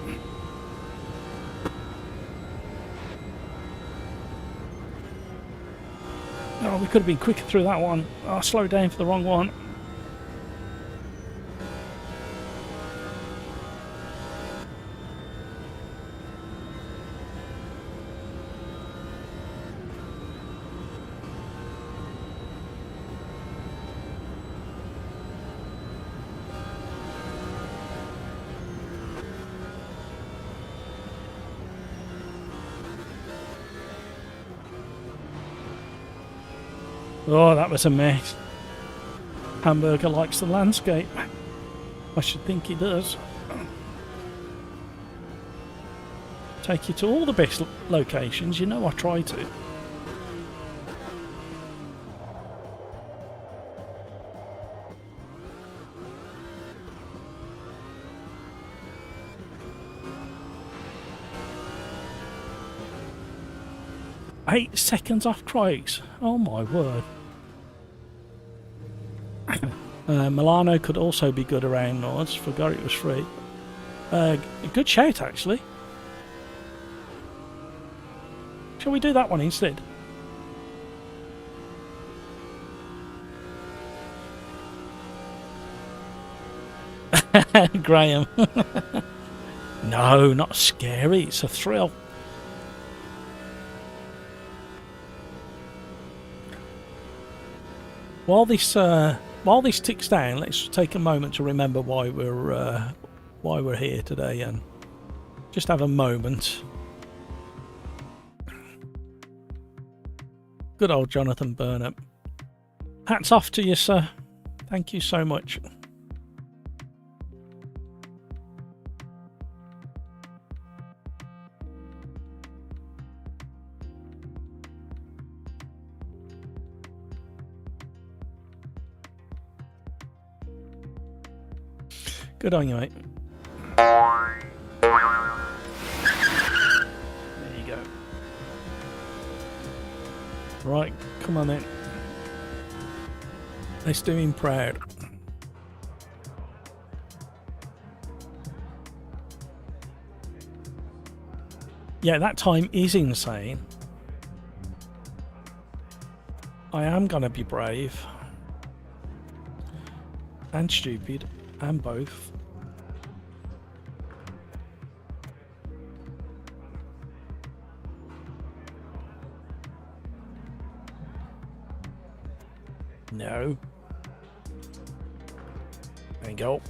Oh, we could have been quicker through that one. I slowed down for the wrong one. Oh, that was a mess. Hamburger likes the landscape. I should think he does. Take you to all the best locations. You know I try to. Eight seconds off Craig's. Oh my word. Milano could also be good around Nords. Forgot it was free. Good shout, actually. Shall we do that one instead? Graham. No, not scary. It's a thrill. While this ticks down, let's take a moment to remember why we're here today, and just have a moment. Good old Jonathan Burnham. Hats off to you, sir. Thank you so much. Good on you, mate. There you go. Right, come on then. Let's do him proud. Yeah, that time is insane. I am gonna be brave. And stupid. And both. No. There you go.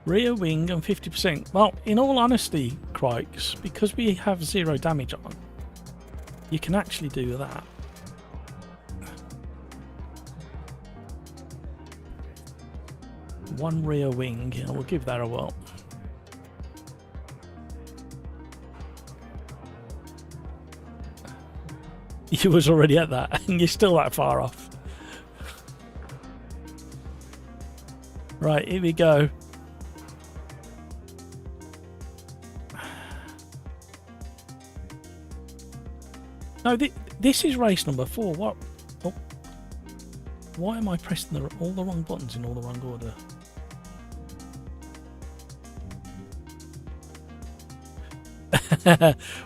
Rear wing and 50%. Well, in all honesty, Crikes, because we have 0 damage on, you can actually do that. One rear wing, and we'll give that a whirl. You was already at that, and you're still that far off. Right, here we go. No, this is race number 4. What? Oh. Why am I pressing all the wrong buttons in all the wrong order?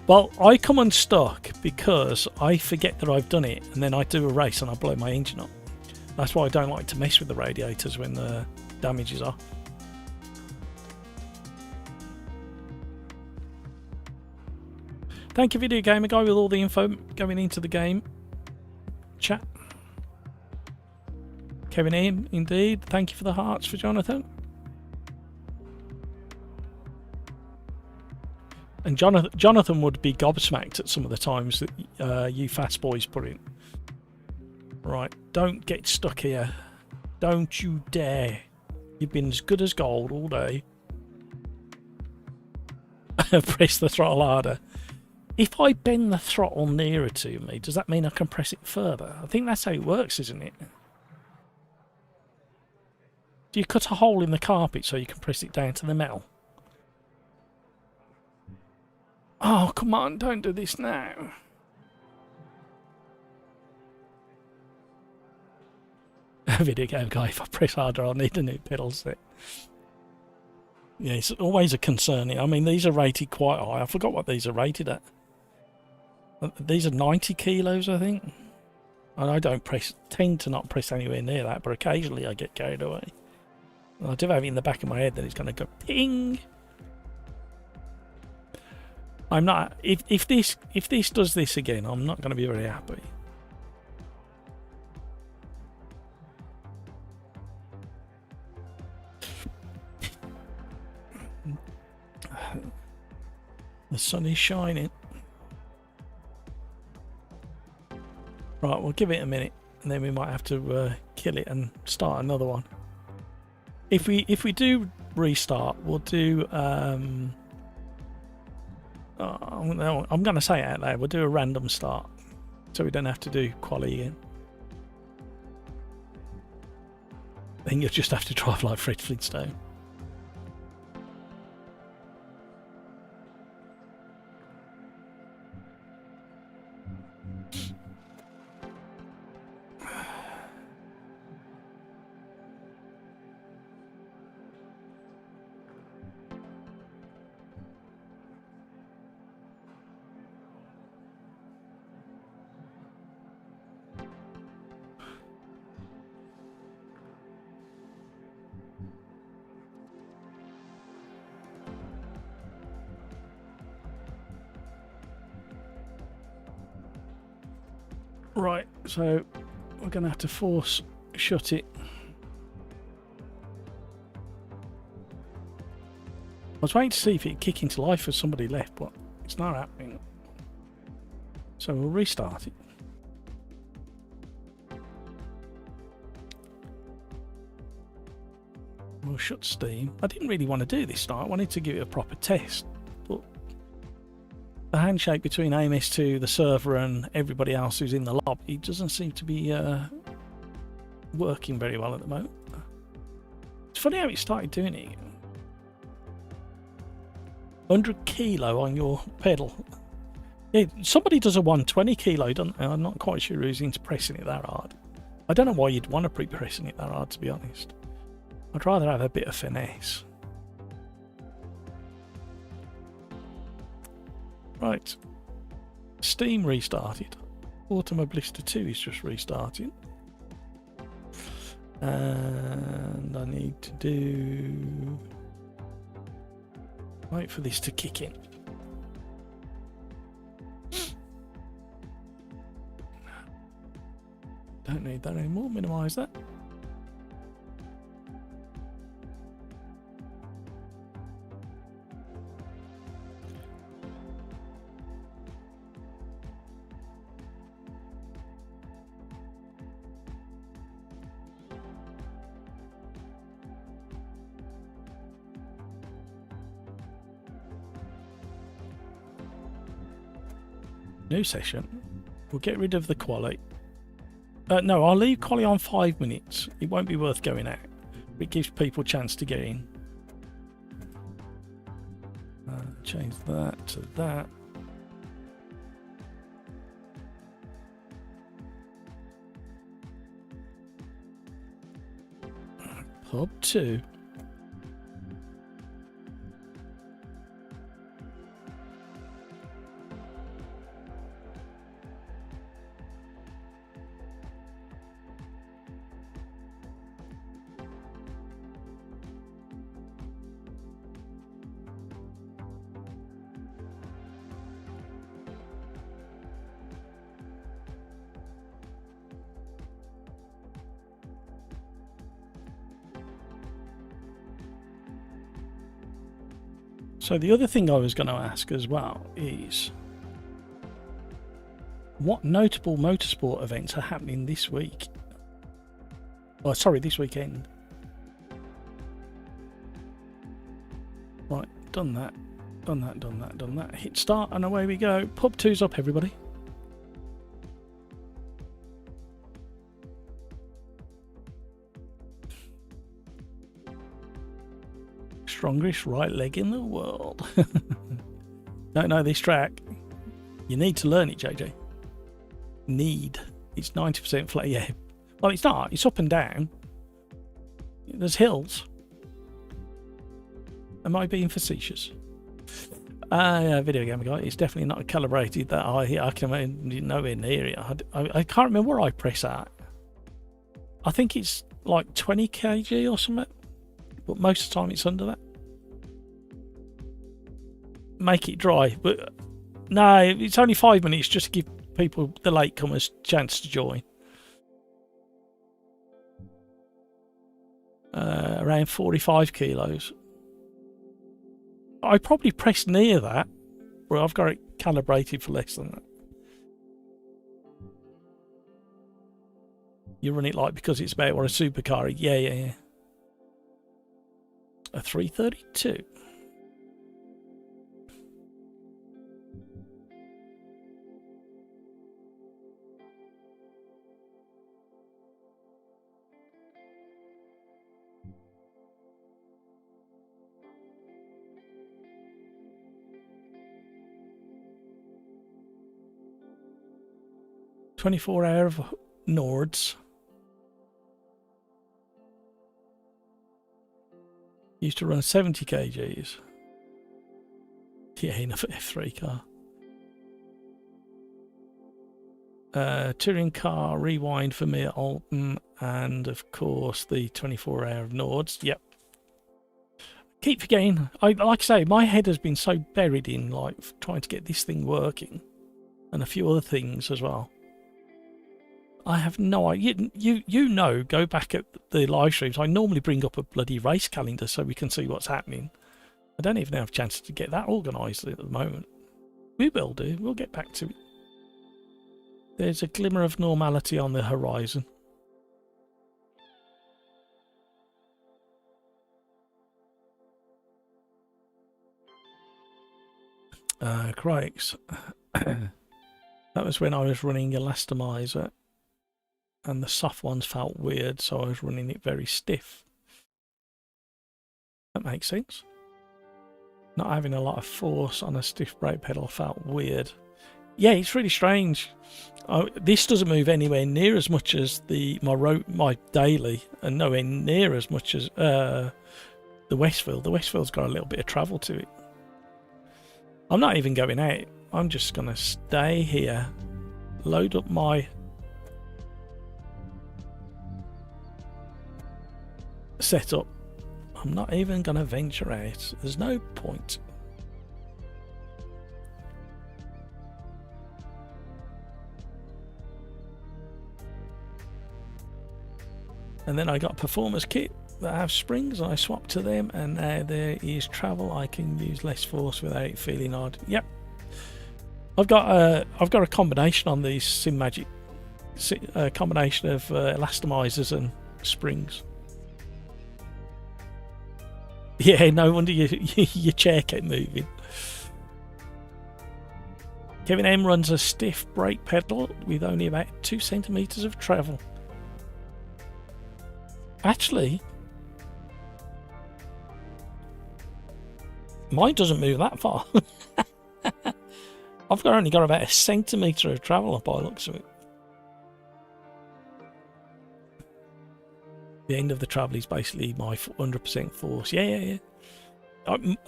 Well, I come unstuck because I forget that I've done it, and then I do a race and I blow my engine up. That's why I don't like to mess with the radiators when the damage is off. Thank you, Video Gamer Guy, with all the info going into the game. Chat. Kevin Ian, indeed. Thank you for the hearts for Jonathan. And Jonathan would be gobsmacked at some of the times that you fast boys put in. Right, don't get stuck here. Don't you dare. You've been as good as gold all day. Press the throttle harder. If I bend the throttle nearer to me, does that mean I can press it further? I think that's how it works, isn't it? Do you cut a hole in the carpet so you can press it down to the metal? Oh, come on, don't do this now. Video game guy, if I press harder, I'll need a new pedal set. Yeah, it's always a concern. I mean, these are rated quite high. I forgot what these are rated at. These are 90 kilos, I think. And I don't tend to not press anywhere near that, but occasionally I get carried away. And I do have it in the back of my head that it's going to go ping. I'm not. If this does this again, I'm not going to be very happy. The sun is shining. Right, we'll give it a minute, and then we might have to kill it and start another one. If we do restart, we'll do. I'm going to say it out loud. We'll do a random start, so we don't have to do Qualy again. Then you'll just have to drive like Fred Flintstone. Right, so we're going to have to force shut it. I was waiting to see if it'd kick into life as somebody left, but it's not happening. So we'll restart it. We'll shut Steam. I didn't really want to do this start. I wanted to give it a proper test, but the handshake between AMS2, the server, and everybody else who's in the lobby doesn't seem to be working very well at the moment. It's funny how it started doing it. 100 kilo on your pedal. Yeah, somebody does a 120 kilo, doesn't they? I'm not quite sure who's into pressing it that hard. I don't know why you'd want to be pressing it that hard, to be honest. I'd rather have a bit of finesse. Right, Steam restarted. Automobilista 2 is just restarting. And I need to do... wait for this to kick in. Don't need that anymore, minimise that. New session. We'll get rid of the Qualy. No, I'll leave Qualy on 5 minutes. It won't be worth going out. It gives people a chance to get in. Change that to that. Pub 2. So the other thing I was going to ask as well is, what notable motorsport events are happening this week? Oh, sorry, this weekend. Right, done that. Hit start and away we go. Pub 2's up, everybody. Strongest right leg in the world. Don't know this track. You need to learn it, JJ. It's 90% flat. Yeah. Well, it's not. It's up and down. There's hills. Am I being facetious? Video game guy. It's definitely not calibrated that I can nowhere near it. I can't remember where I press at. I think it's like 20 kg or something. But most of the time it's under that. Make it dry, but no, it's only 5 minutes just to give people, the latecomers, a chance to join. Around 45 kilos. I probably pressed near that, where I've got it calibrated for less than that. You run it like because it's about what a supercar is. Yeah. A 332. .24 hour of Nords. Used to run 70 kgs. Yeah, enough F3 car. Touring car, rewind for Mia Alton, and of course the 24 hour of Nords. Yep. Keep forgetting. Like I say, my head has been so buried in like trying to get this thing working, and a few other things as well. I have no idea. You know, go back at the live streams. I normally bring up a bloody race calendar so we can see what's happening. I don't even have a chance to get that organised at the moment. We will do. We'll get back to it. There's a glimmer of normality on the horizon. Crikes. That was when I was running Elastomizer. And the soft ones felt weird, so I was running it very stiff. That makes sense. Not having a lot of force on a stiff brake pedal felt weird. Yeah, it's really strange. This doesn't move anywhere near as much as my daily, and nowhere near as much as the Westfield. The Westfield's got a little bit of travel to it. I'm not even going out. I'm just going to stay here, load up my setup. I'm not even going to venture out. There's no point. And then I got performance kit that have springs. I swapped to them, and now there is travel. I can use less force without it feeling odd. Yep. I've got a combination on these SimMagic, a combination of elastomizers and springs. Yeah, no wonder your chair kept moving. Kevin M runs a stiff brake pedal with only about 2 centimetres of travel. Actually, mine doesn't move that far. I've only got about 1 centimetre of travel by the looks of it. The end of the travel is basically my 100% force. Yeah.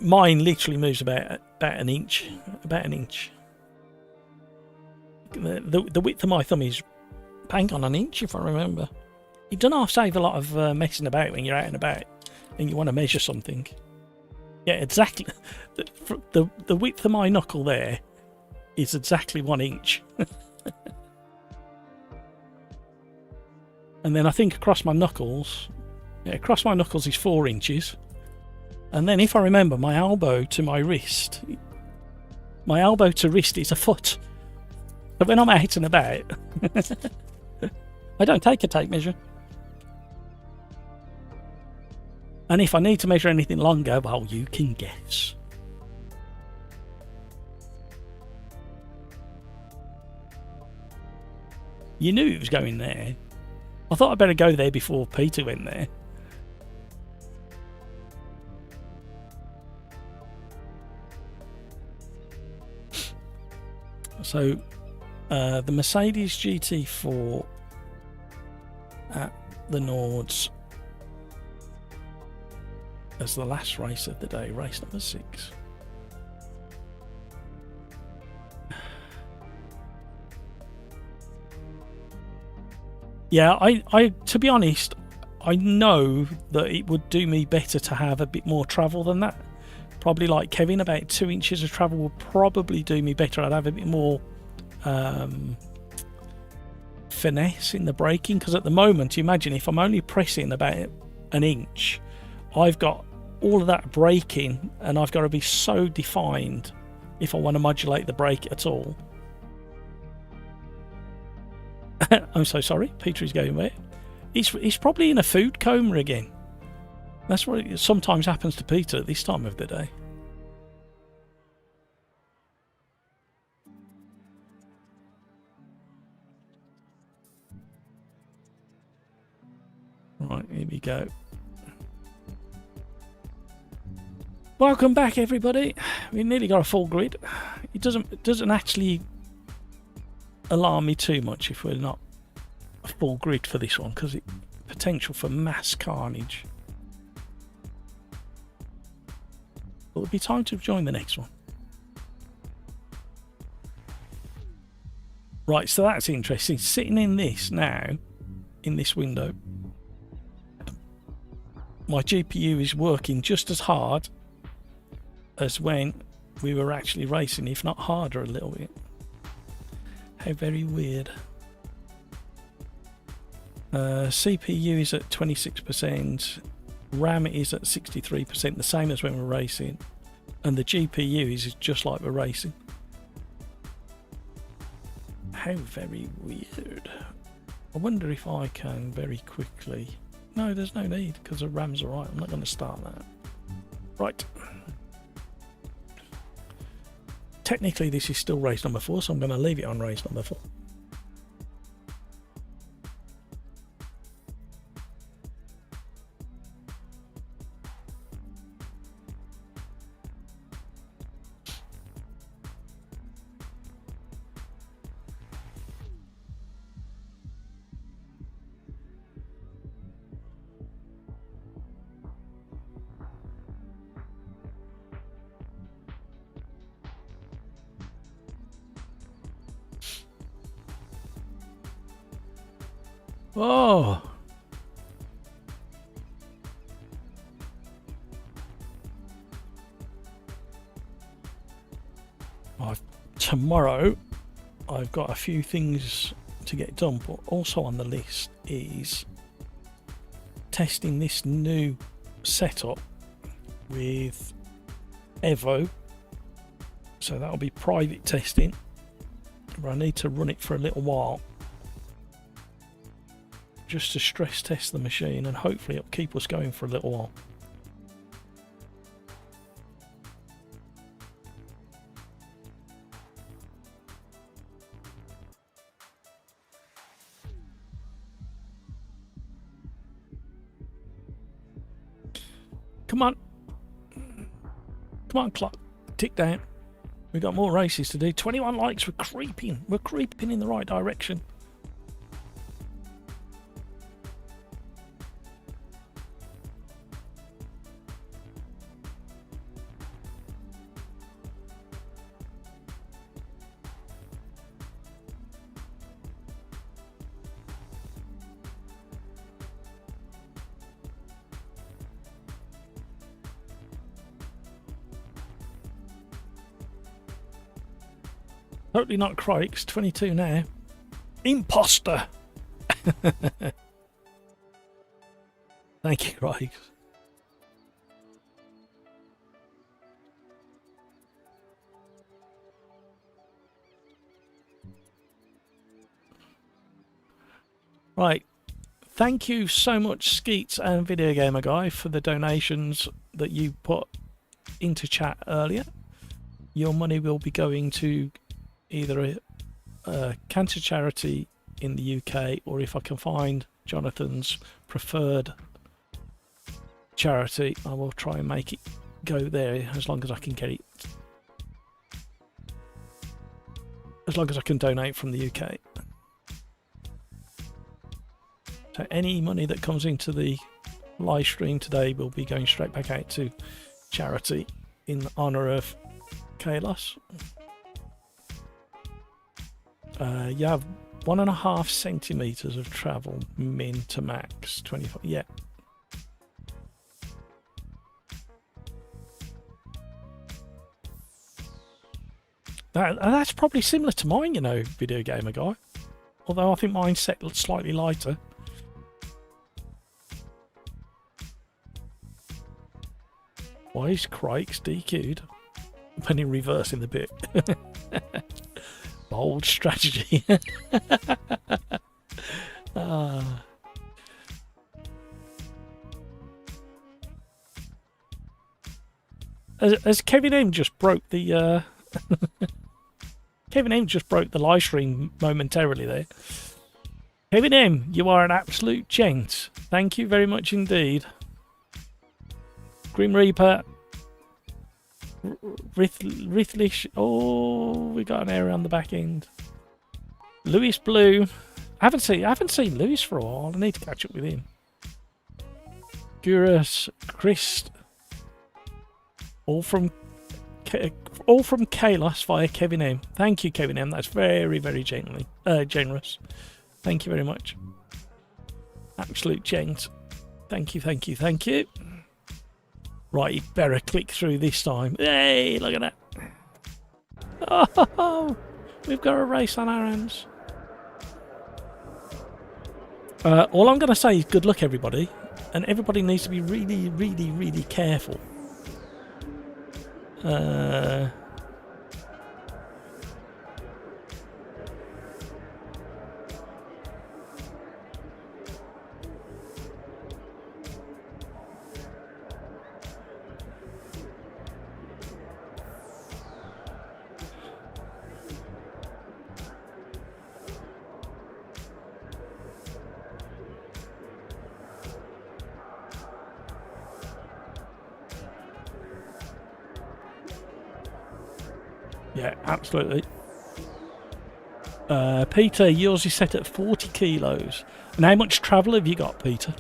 Mine literally moves about an inch. About an inch. The width of my thumb is bang on an inch, if I remember. You don't have to save a lot of messing about when you're out and about and you want to measure something. Yeah, exactly. The width of my knuckle there is exactly 1 inch. And then I think across my knuckles is 4 inches. And then if I remember, my elbow to wrist is a foot. But when I'm out and about, I don't take a tape measure. And if I need to measure anything longer, well, you can guess. You knew it was going there. I thought I'd better go there before Peter went there. So, the Mercedes GT4 at the Nords as the last race of the day, race number 6. Yeah, I to be honest, I know that it would do me better to have a bit more travel than that. Probably like Kevin, about 2 inches of travel would probably do me better. I'd have a bit more finesse in the braking, because at the moment, you imagine if I'm only pressing about an inch, I've got all of that braking and I've got to be so defined if I want to modulate the brake at all. I'm so sorry, Peter is going where? He's probably in a food coma again. That's what sometimes happens to Peter at this time of the day. Right, here we go. Welcome back, everybody. We nearly got a full grid. It doesn't actually alarm me too much if we're not a full grid for this one, because it potential for mass carnage. But it'll be time to join the next one. Right, so that's interesting. Sitting in this now, in this window, my GPU is working just as hard as when we were actually racing, if not harder a little bit. How very weird. CPU is at 26%, RAM is at 63%, the same as when we're racing, and the GPU is just like we're racing. How very weird. I wonder if I can very quickly... No, there's no need, because the RAM's alright. I'm not going to start that. Right. Technically this is still race number 4, so I'm going to leave it on race number 4. Oh, tomorrow I've got a few things to get done, but also on the list is testing this new setup with Evo. So that'll be private testing, but I need to run it for a little while just to stress test the machine, and hopefully it'll keep us going for a little while. Come on. Come on, clock. Tick down. We've got more races to do. 21 likes. We're creeping. We're creeping in the right direction. Totally not Crikes. 22 now. Imposter. Thank you, Crikes. Right. Thank you so much, Skeets and Video Gamer Guy, for the donations that you put into chat earlier. Your money will be going to either a cancer charity in the UK, or if I can find Jonathan's preferred charity, I will try and make it go there as long as I can get it. As long as I can donate from the UK. So any money that comes into the live stream today will be going straight back out to charity in honour of Kaylos. You have 1.5 centimeters of travel, min to max 25. Yeah. That's probably similar to mine, you know, Video Gamer Guy. Although I think mine's set slightly lighter. Why is Crikes DQ'd? When in reversing the bit. Bold strategy. As Kevin M just broke the Kevin M just broke the live stream momentarily there. Kevin M, you are an absolute gent. Thank you very much indeed. Grim Reaper. Rithlish. Oh, we got an error on the back end. Lewis Blue. I haven't seen Lewis for a while. I need to catch up with him. Gurus, Christ. All from Kaylos via Kevin M. Thank you, Kevin M. That's very, very generous. Thank you very much. Absolute gent. Thank you, thank you, thank you. Right, you better click through this time. Hey, look at that. Oh, we've got a race on our hands. All I'm going to say is good luck, everybody. And everybody needs to be really, really, really careful. Yeah, absolutely. Peter, yours is set at 40 kilos. And how much travel have you got, Peter?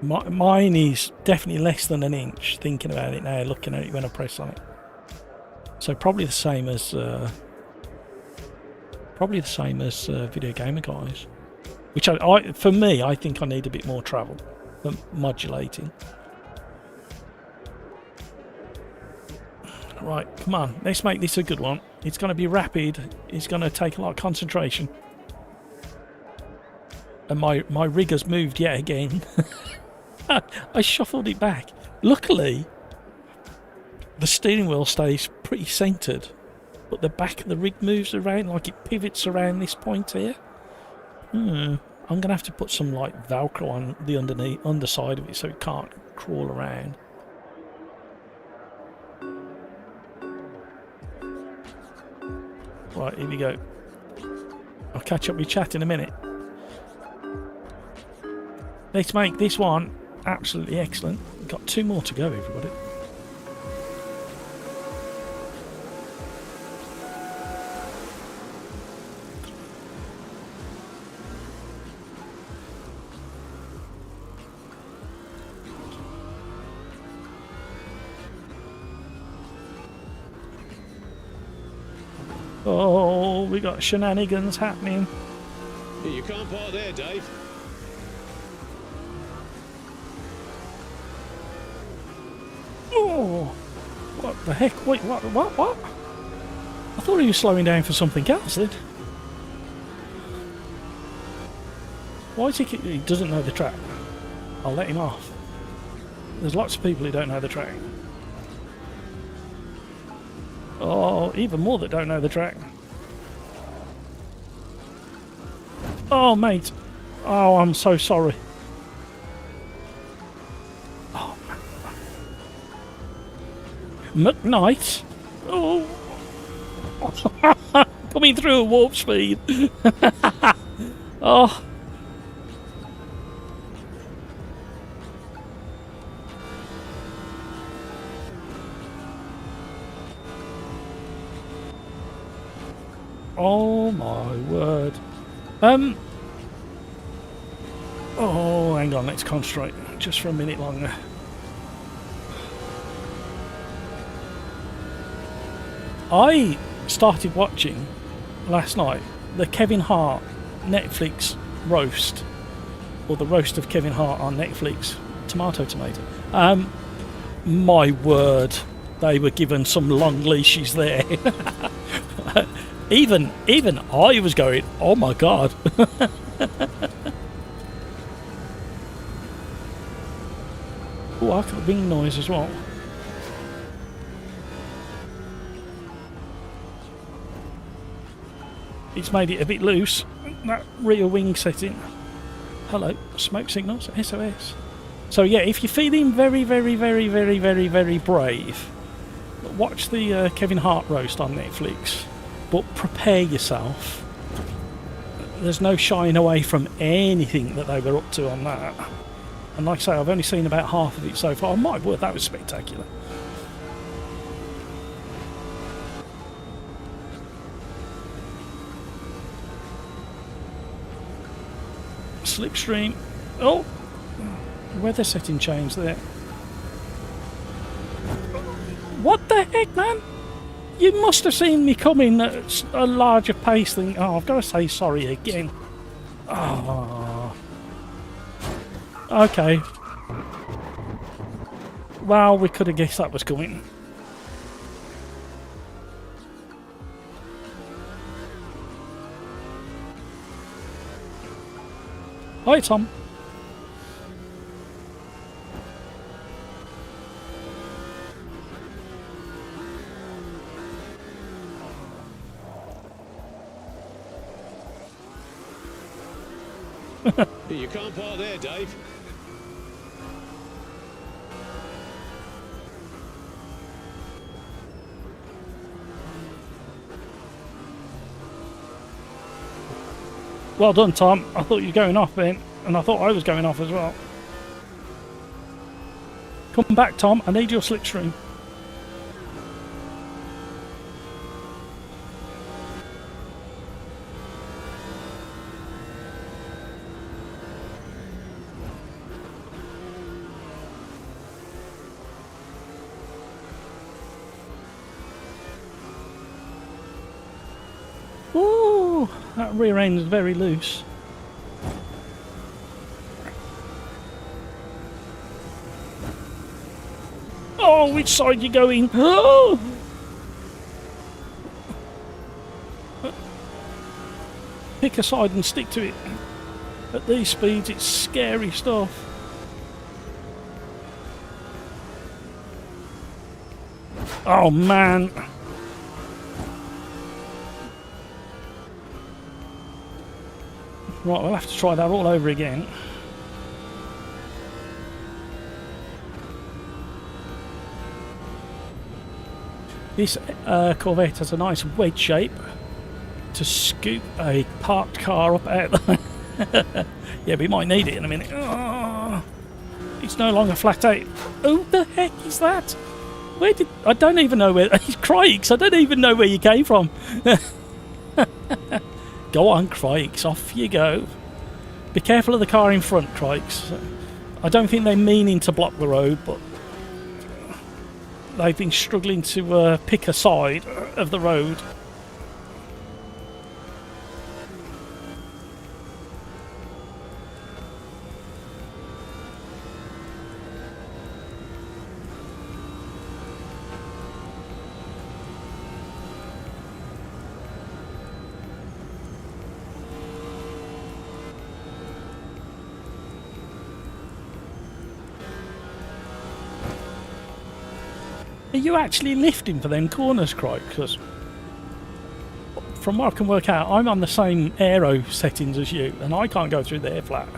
Mine is definitely less than an inch, thinking about it now, looking at it when I press on it. So probably the same as Video Gamer Guys. Which for me, I think I need a bit more travel. Modulating. Right, come on, let's make this a good one. It's going to be rapid. It's going to take a lot of concentration. And my rig has moved yet again. I shuffled it back. Luckily, the steering wheel stays pretty centered, but the back of the rig moves around, like it pivots around this point here. I'm going to have to put some like Velcro on the underside of it so it can't crawl around. Right, here we go. I'll catch up with chat in a minute. Let's make this one absolutely excellent. We've got 2 more to go, everybody. Oh, we got shenanigans happening. You can't park there, Dave. Oh, what the heck? Wait, what? I thought he was slowing down for something else then. Why is he doesn't know the track. I'll let him off. There's lots of people who don't know the track. Oh, even more that don't know the track. Oh, mate. Oh, I'm so sorry. Oh, McKnight. Oh. Coming through at warp speed. Oh. Oh my word. Oh, hang on, let's concentrate just for a minute longer. I started watching last night the Kevin Hart Netflix roast, or the roast of Kevin Hart on Netflix. Tomato. My word, they were given some long leashes there. Even I was going, oh my god. Oh, I got a wing noise as well. It's made it a bit loose. That rear wing setting. Hello, smoke signals, SOS. So yeah, if you're feeling very brave, watch the Kevin Hart roast on Netflix. But prepare yourself. There's no shying away from anything that they were up to on that. And like I say, I've only seen about half of it so far. My word, that was spectacular. Slipstream. Oh! Weather setting change there. What the heck, man? You must have seen me coming at a larger pace than... Oh, I've got to say sorry again. Oh. Okay. Well, we could have guessed that was coming. Hi, Tom. You can't park there, Dave. Well done, Tom. I thought you were going off then, and I thought I was going off as well. Come back, Tom. I need your slipstream. Ooh, that rear end is very loose. Oh, which side you going? Oh! Pick a side and stick to it. At these speeds, it's scary stuff. Oh, man. Right, we'll have to try that all over again. This Corvette has a nice wedge shape to scoop a parked car up out there. Yeah, we might need it in a minute. Oh, it's no longer flat out. Who the heck is that? Where did... I don't even know where... It's Crikes, I don't even know where you came from. Go on, Crikes, off you go. Be careful of the car in front, Crikes. I don't think they're meaning to block the road, but they've been struggling to pick a side of the road. Are you actually lifting for them corners, Crike? Because from what I can work out, I'm on the same aero settings as you, and I can't go through their flat.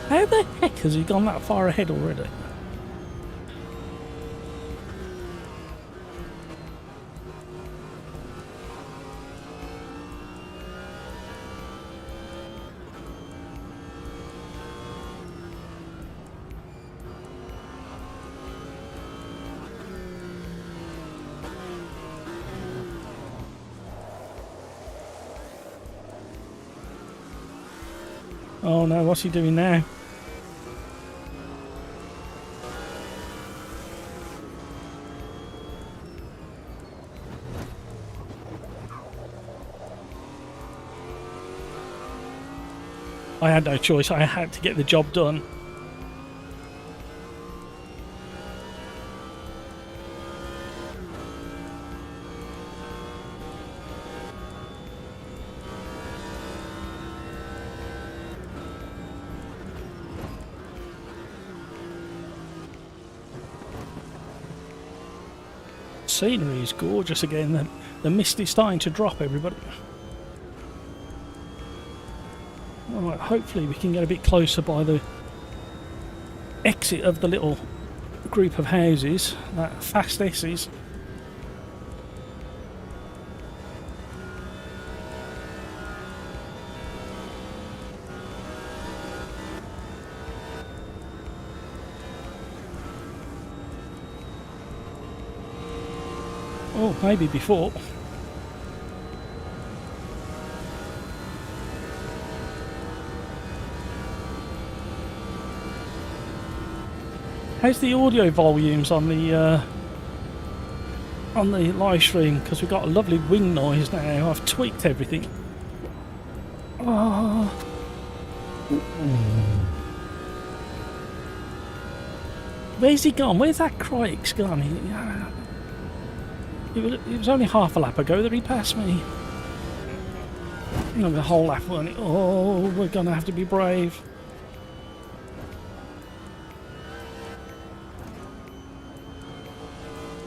How the heck has he gone that far ahead already? Oh no, what's he doing now? I had no choice, I had to get the job done. Scenery is gorgeous again. The mist is starting to drop, everybody. Alright, hopefully we can get a bit closer by the exit of the little group of houses, that fast S's. Oh, maybe before. How's the audio volumes on the live stream? Because we've got a lovely wing noise now. I've tweaked everything. Oh. Where's he gone? Where's that Crike's gone? It was only half a lap ago that he passed me. The whole lap, wasn't it? Oh, we're going to have to be brave.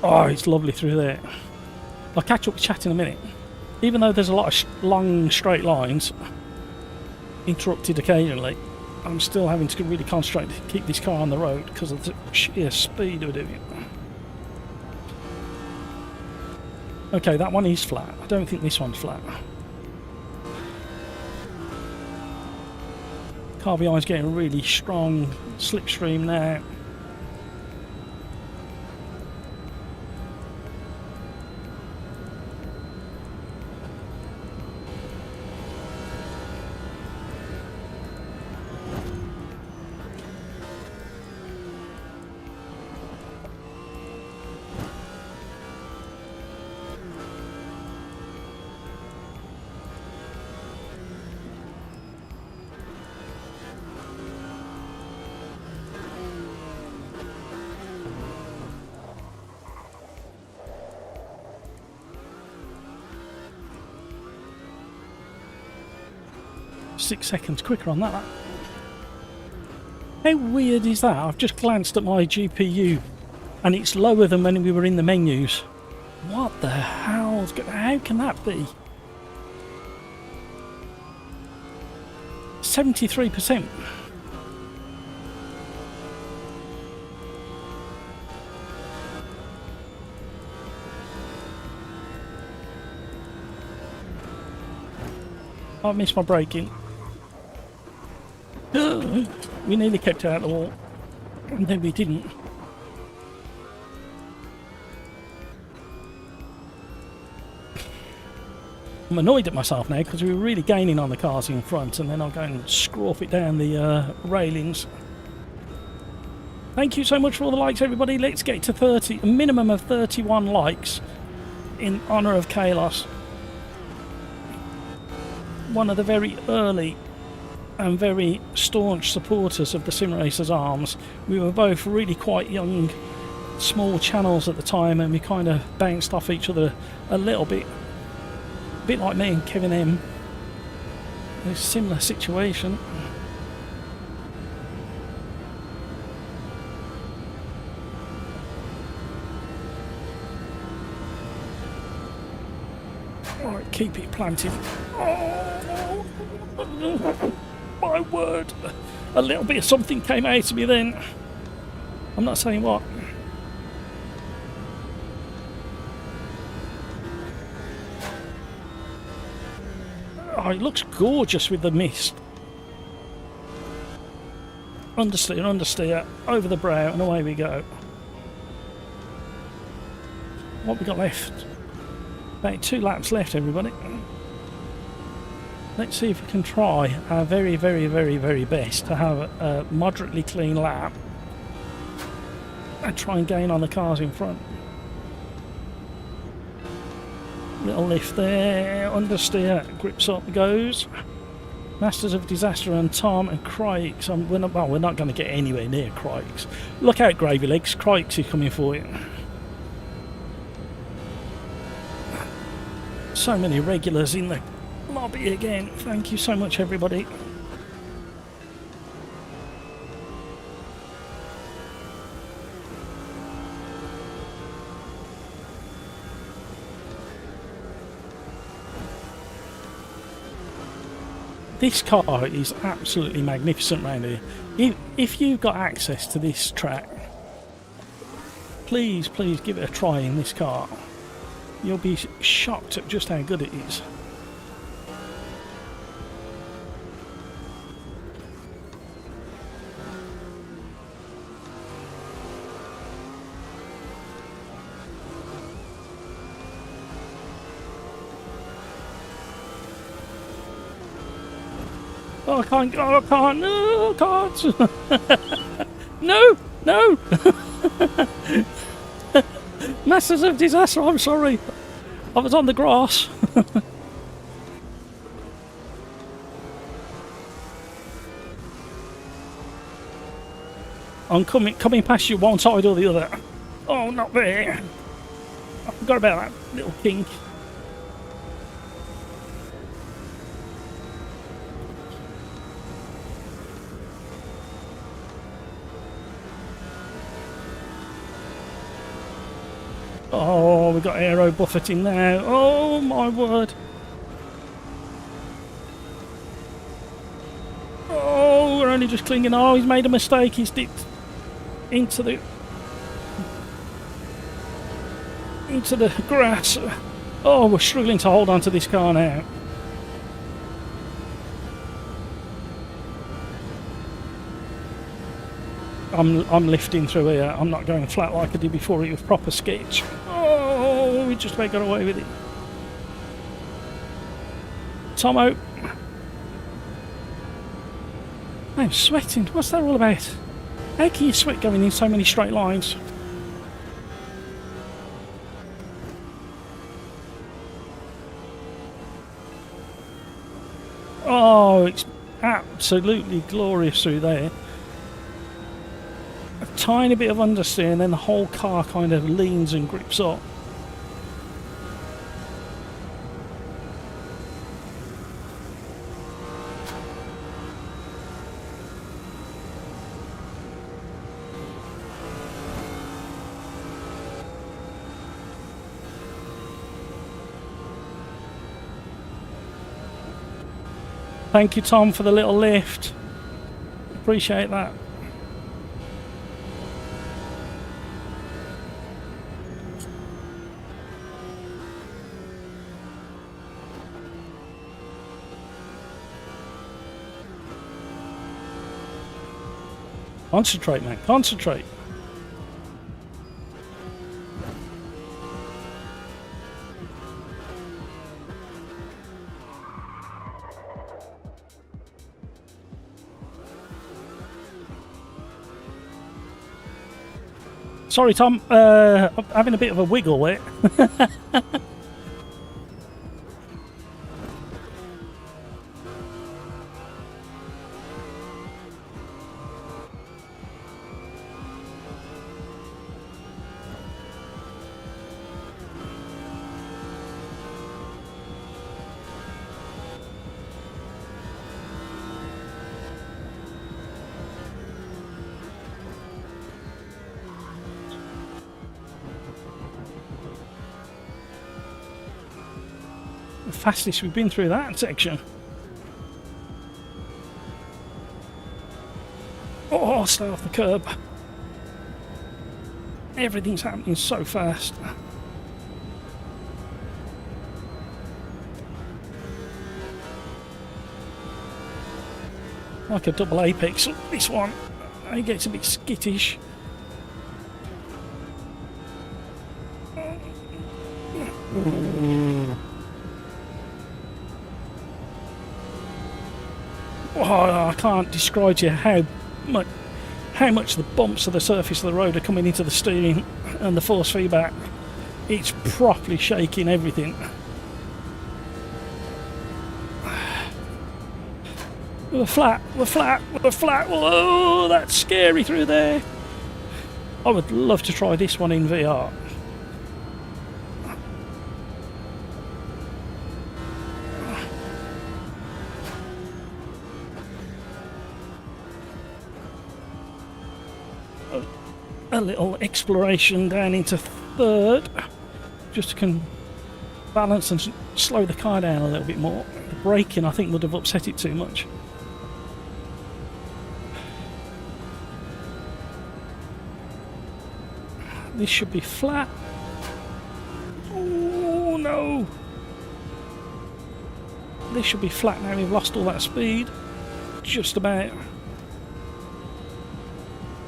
Oh, it's lovely through there. I'll catch up with chat in a minute. Even though there's a lot of long straight lines, interrupted occasionally, I'm still having to really concentrate to keep this car on the road because of the sheer speed of doing it. Okay, that one is flat. I don't think this one's flat. Car behind's getting a really strong slipstream now. .6 seconds quicker on that. How weird is that? I've just glanced at my GPU and it's lower than when we were in the menus. What the hell? How can that be? 73%. I missed my braking. We nearly kept it out of the wall, and then we didn't. I'm annoyed at myself now because we were really gaining on the cars in front, and then I'll go and screw off it down the railings. Thank you so much for all the likes, everybody. Let's get to 30, a minimum of 31 likes in honour of Kaylos. One of the very early and very staunch supporters of the Sim Racers Arms. We were both really quite young, small channels at the time, and we kind of bounced off each other a little bit. A bit like me and Kevin M. A similar situation. Alright, keep it planted. Oh, my word. A little bit of something came out of me then. I'm not saying what. Oh, it looks gorgeous with the mist. Understeer, understeer, over the brow, and away we go. What we got left? About 2 laps left, everybody. Let's see if we can try our very, very, very, very best to have a moderately clean lap and try and gain on the cars in front. Little lift there, understeer, grips up goes. Masters of Disaster and Tom and Crikes. We're not going to get anywhere near Crikes. Look out, Gravy Legs, Crikes is coming for you. So many regulars in the lobby again. Thank you so much, everybody. This car is absolutely magnificent round here. If you've got access to this track, please give it a try in this car. You'll be shocked at just how good it is. Oh, I can't, oh, I can't, no, I can't. No, no. Masters of Disaster, I'm sorry. I was on the grass. I'm coming past you one side or the other. Oh, not there. I forgot about that little kink. Oh, we've got aero buffeting now. Oh, my word. Oh, we're only just clinging. Oh, he's made a mistake. He's dipped into the grass. Oh, we're struggling to hold on to this car now. I'm lifting through here. I'm not going flat like I did before. It was proper sketch. Oh, we just about got away with it. Tomo. I'm sweating. What's that all about? How can you sweat going in so many straight lines? Oh, it's absolutely glorious through there. A tiny bit of understeer and then the whole car kind of leans and grips up. Thank you, Tom, for the little lift. Appreciate that. Concentrate, man. Concentrate. Sorry, Tom. I'm having a bit of a wiggle with it. The fastest we've been through that section. Oh, stay off the curb. Everything's happening so fast. Like a double apex, this one. It gets a bit skittish. Oh, I can't describe to you how much the bumps of the surface of the road are coming into the steering and the force feedback. It's properly shaking everything. We're flat, we're flat, we're flat. Oh, that's scary through there. I would love to try this one in VR. A little exploration down into third, just to balance and slow the car down a little bit more. The braking, I think, would have upset it too much. This should be flat. Oh no! This should be flat now. We've lost all that speed. Just about.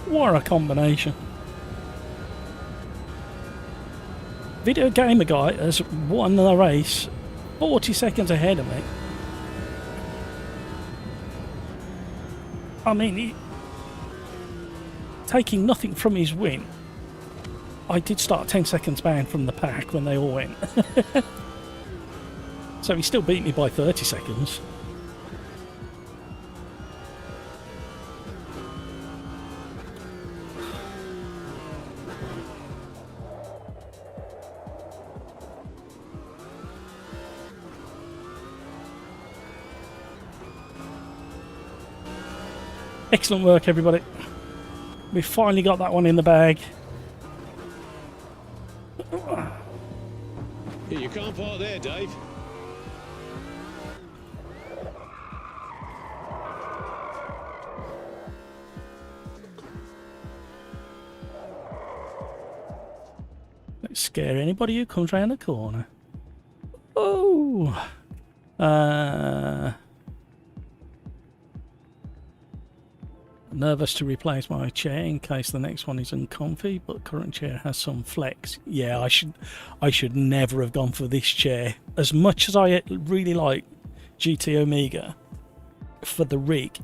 What a combination. Video Gamer Guy has won the race 40 seconds ahead of me. I mean, taking nothing from his win, I did start 10 seconds behind from the pack when they all went. So he still beat me by 30 seconds. Excellent work, everybody. We finally got that one in the bag. You can't park there, Dave. Don't scare anybody who comes round the corner. Oh! Nervous to replace my chair in case the next one is uncomfy, but current chair has some flex. Yeah, I should never have gone for this chair. As much as I really like GT Omega, for the rig,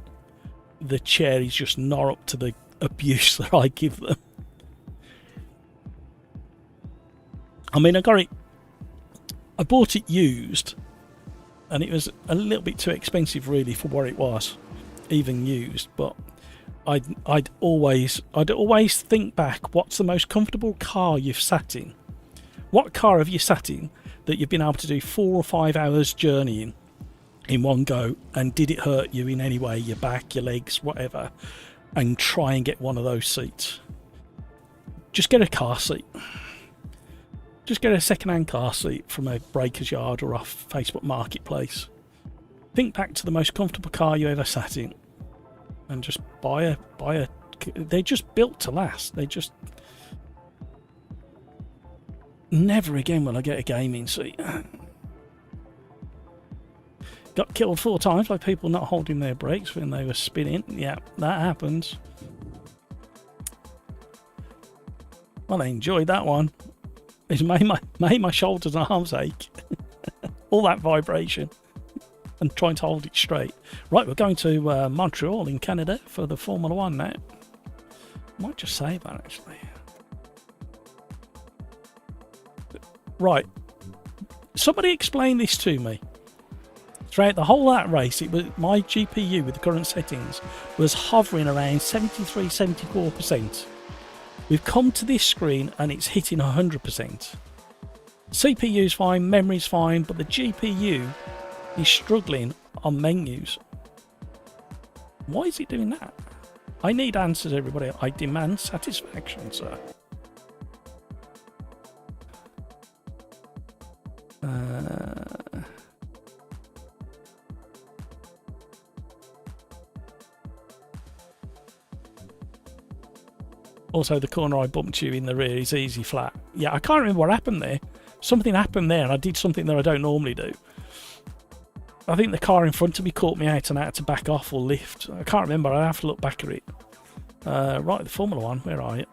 the chair is just not up to the abuse that I give them. I mean, I bought it used, and it was a little bit too expensive really for what it was, even used, but I'd always think back, what's the most comfortable car you've sat in? What car have you sat in that you've been able to do 4 or 5 hours journeying in one go, and did it hurt you in any way, your back, your legs, whatever, and try and get one of those seats? Just get a car seat. Just get a second-hand car seat from a breaker's yard or off Facebook Marketplace. Think back to the most comfortable car you ever sat in, and just buy a. They're just built to last. They just. Never again will I get a gaming seat. Got killed 4 times by people not holding their brakes when they were spinning. Yeah, that happens. Well, I enjoyed that one. It's made my shoulders and arms ache. All that vibration. And trying to hold it straight. Right, we're going to Montreal in Canada for the Formula One now. Might just save that actually. Right. Somebody explain this to me. Throughout the whole of that race, it was my GPU with the current settings was hovering around 73-74%. We've come to this screen and it's hitting 100%. CPU's fine, memory's fine, but the GPU is struggling on menus. Why is it doing that? I need answers, everybody. I demand satisfaction, sir. Also, the corner I bumped you in the rear is easy flat. Yeah, I can't remember what happened there. Something happened there and I did something that I don't normally do. I think the car in front of me caught me out and I had to back off or lift. I can't remember. I have to look back at it. Right, the Formula One. Where are you?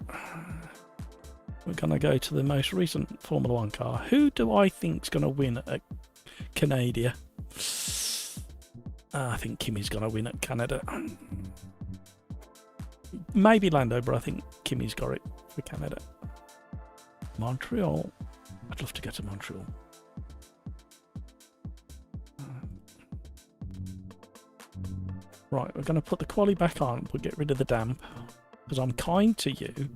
We're going to go to the most recent Formula One car. Who do I think's going to win at Canada? I think Kimmy's going to win at Canada. Maybe Lando, but I think Kimmy's got it for Canada. Montreal. I'd love to go to Montreal. Right, we're going to put the Qualy back on. We'll get rid of the damp. Because I'm kind to you. I'm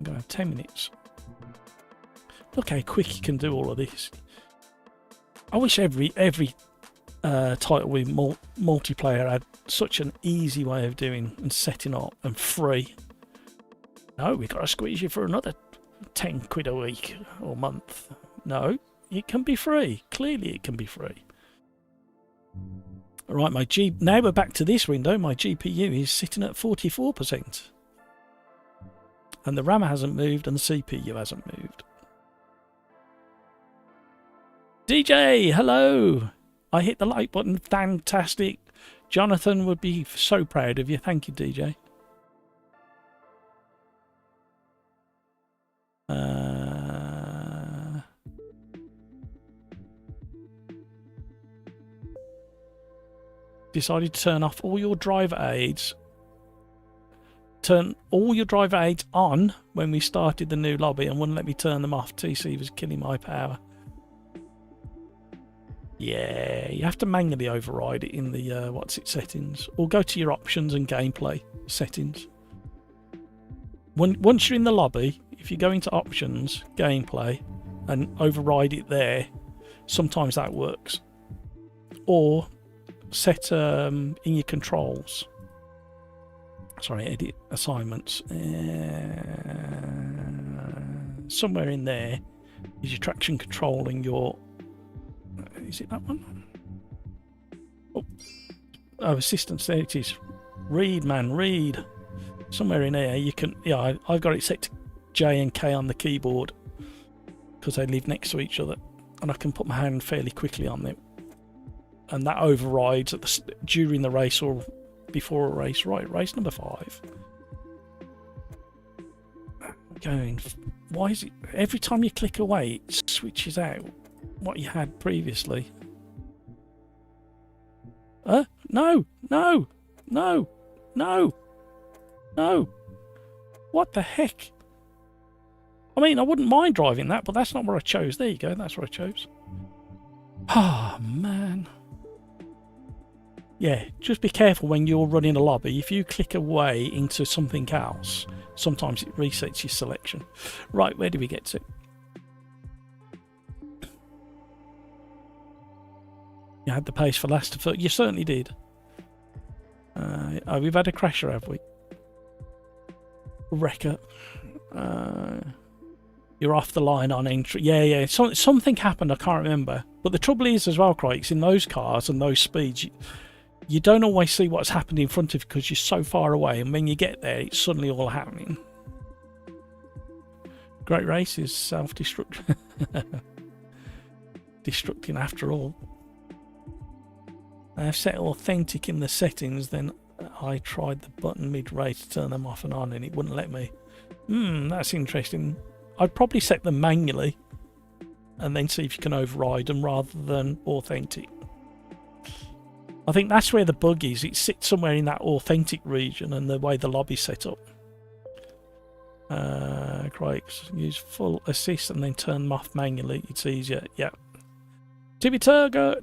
going to have 10 minutes. Look how quick you can do all of this. I wish every title with multiplayer had such an easy way of doing and setting up and free. No, we've got to squeeze you for another 10 quid a week or month. No, it can be free. Clearly it can be free. Alright, now we're back to this window. My GPU is sitting at 44%. And the RAM hasn't moved and the CPU hasn't moved. DJ, hello! I hit the like button. Fantastic. Jonathan would be so proud of you. Thank you, DJ. Decided to turn off all your driver aids. Turn all your driver aids on when we started the new lobby and wouldn't let me turn them off. TC was killing my power. Yeah, you have to manually override it in the settings, or go to your options and gameplay settings. Once you're in the lobby, if you go into options, gameplay, and override it there, sometimes that works. Or set in your controls. Sorry, edit assignments. Somewhere in there is your traction control and your. Is it that one? Oh, assistance. There it is. Read, man, read. Somewhere in here you can. Yeah, I've got it set to J and K on the keyboard because they live next to each other, and I can put my hand fairly quickly on them, and that overrides during the race or before a race. Right, race number 5. Going. Why is it every time you click away it switches out what you had previously? No. What the heck? I mean, I wouldn't mind driving that, but that's not what I chose. There you go, that's what I chose. Ah, man. Yeah, just be careful when you're running a lobby. If you click away into something else, sometimes it resets your selection. Right, where do we get to? You had the pace for last. You certainly did. Oh, we've had a crasher, have we? Wrecker. You're off the line on entry. Yeah. Something happened. I can't remember. But the trouble is, as well, Craig, in those cars and those speeds, you don't always see what's happened in front of you because you're so far away. And when you get there, it's suddenly all happening. Great race is self-destruct. Destructing after all. I have set authentic in the settings, then I tried the button mid-race to turn them off and on and it wouldn't let me. That's interesting. I'd probably set them manually and then see if you can override them rather than authentic. I think that's where the bug is. It sits somewhere in that authentic region and the way the lobby's set up. Great. Use full assist and then turn them off manually. It's easier. Yeah. Timmy Turbo.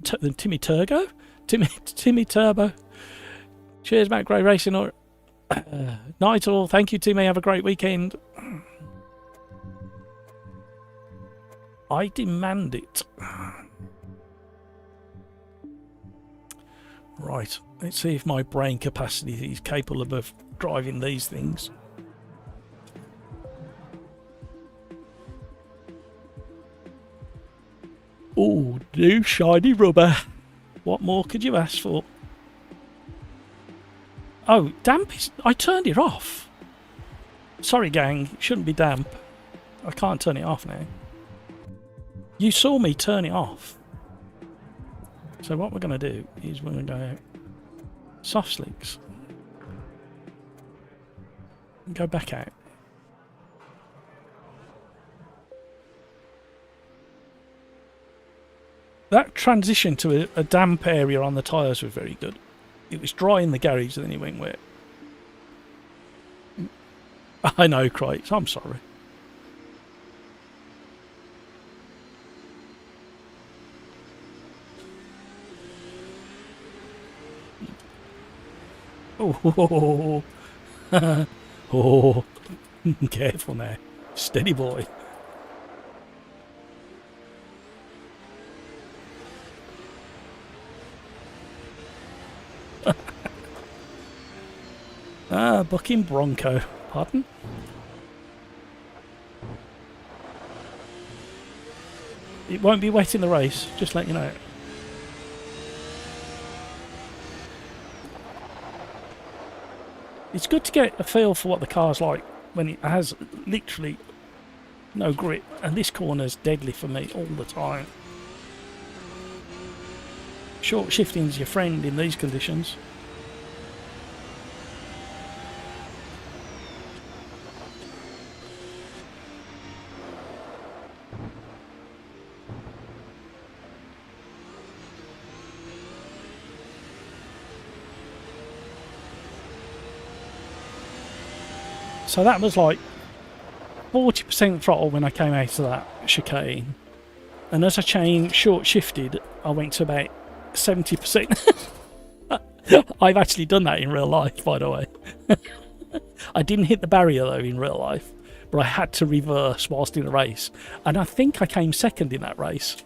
Cheers, Matt. Great racing. Night all. Thank you, Timmy. Have a great weekend. I demand it. Right. Let's see if my brain capacity is capable of driving these things. Oh, new shiny rubber. What more could you ask for? Oh, damp is... I turned it off. Sorry, gang. It shouldn't be damp. I can't turn it off now. You saw me turn it off. So what we're going to do is we're going to go soft slicks. And go back out. That transition to a damp area on the tyres was very good. It was dry in the garage and then it went wet. I know, Christ. I'm sorry. Oh, oh, careful now. Steady boy. Bucking Bronco. Pardon? It won't be wet in the race, just let you know. It's good to get a feel for what the car's like when it has literally no grip, and this corner's deadly for me all the time. Short shifting's your friend in these conditions. So that was like 40% throttle when I came out of that chicane. And as I short shifted, I went to about 70%. I've actually done that in real life, by the way. I didn't hit the barrier though in real life, but I had to reverse whilst in the race. And I think I came second in that race.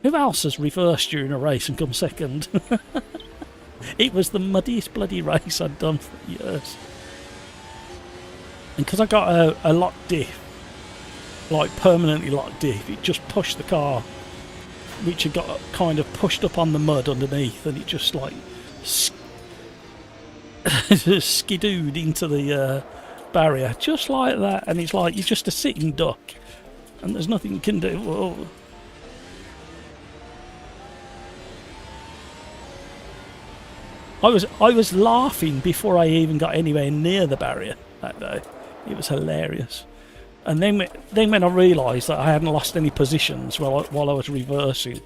Who else has reversed during a race and come second? It was the muddiest bloody race I'd done for years. And because I got a lock diff, like permanently locked diff, it just pushed the car, which had got kind of pushed up on the mud underneath, and it just like skidooed into the barrier, just like that. And it's like you're just a sitting duck, and there's nothing you can do. Whoa. I was laughing before I even got anywhere near the barrier that day. It was hilarious. And then when I realised that I hadn't lost any positions while I was reversing,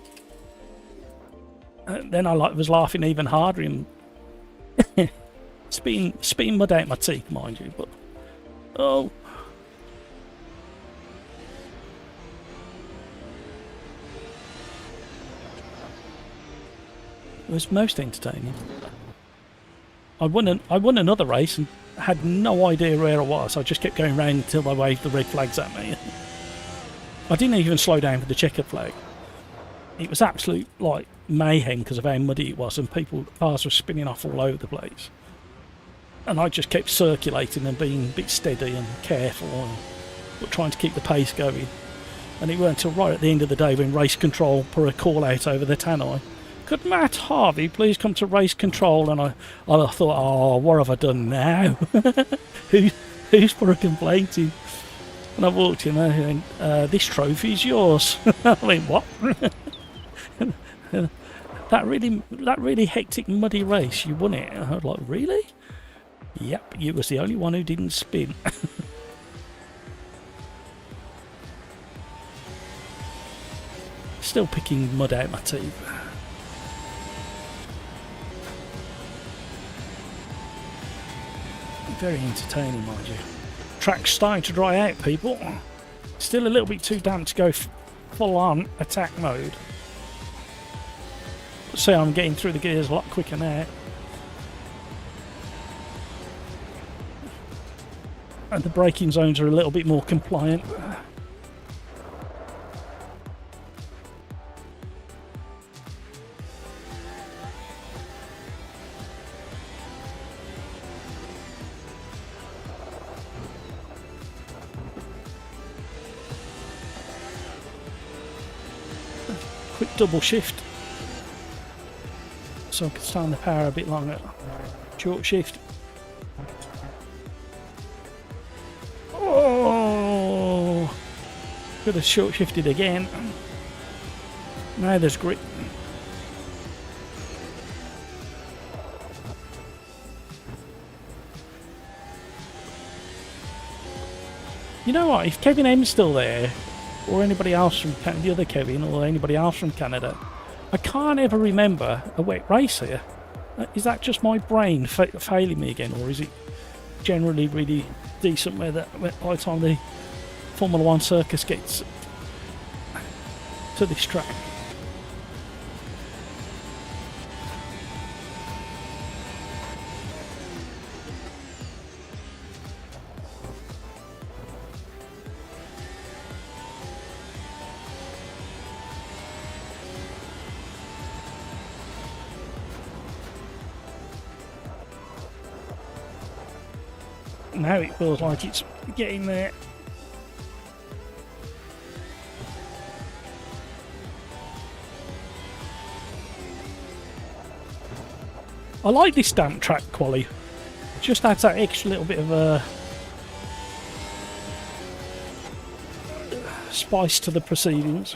then I was laughing even harder and spitting mud out my teeth, mind you. But oh, it was most entertaining. I won another race and had no idea where I was. I just kept going round until they waved the red flags at me. I didn't even slow down for the checkered flag. It was absolute like mayhem because of how muddy it was, and cars were spinning off all over the place. And I just kept circulating and being a bit steady and careful, but trying to keep the pace going. And it weren't until right at the end of the day when race control put a call out over the tannoy. Could Matt Harvey please come to race control? And I thought, oh, what have I done now? Who's put a complaint in? And I walked in there and this trophy's yours. I went, what? that really hectic, muddy race, you won it. And I was like, really? Yep, you was the only one who didn't spin. Still picking mud out my teeth. Very entertaining, mind you. Track's starting to dry out, people. Still a little bit too damp to go full on attack mode. See, I'm getting through the gears a lot quicker now. And the braking zones are a little bit more compliant. Quick double shift so I can stand the power a bit longer. Short shift. Oh, could have short shifted again. Now there's grip. You know what? If Kevin M's still there, or anybody else from the other Kevin, or anybody else from Canada, I can't ever remember a wet race here. Is that just my brain failing me again, or is it generally really decent weather by the time the Formula One circus gets to this track? Now it feels like it's getting there. I like this damp track, Qualy. Just adds that extra little bit of a spice to the proceedings.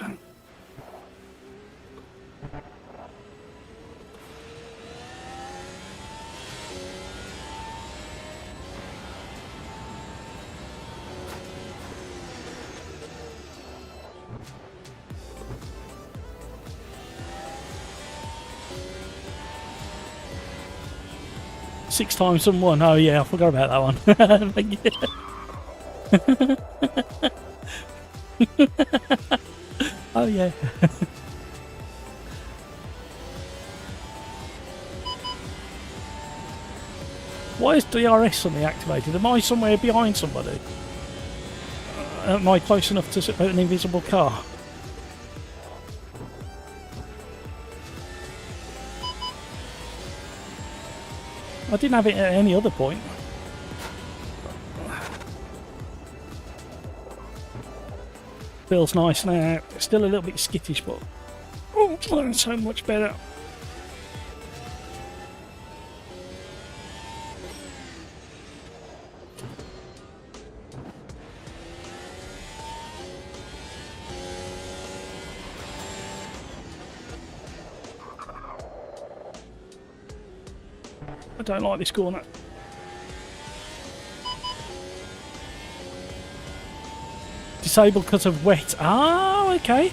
Six times and one. Oh yeah, I forgot about that one. Oh yeah. Why is DRS suddenly activated? Am I somewhere behind somebody? Am I close enough to an invisible car? I didn't have it at any other point. Feels nice now. Still a little bit skittish, but oh, it's so much better. I don't like this corner. Disabled because of wet. Ah, okay.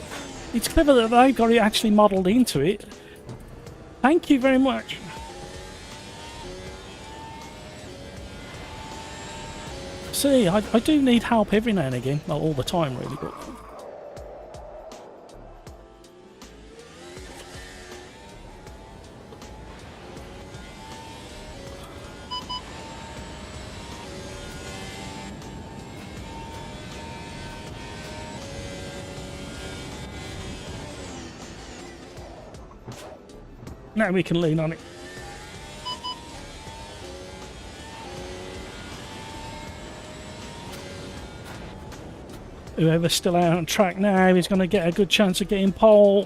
It's clever that they've got it actually modelled into it. Thank you very much. See, I do need help every now and again. Not all the time, really, but... Now we can lean on it. Whoever's still out on track now is going to get a good chance of getting pole.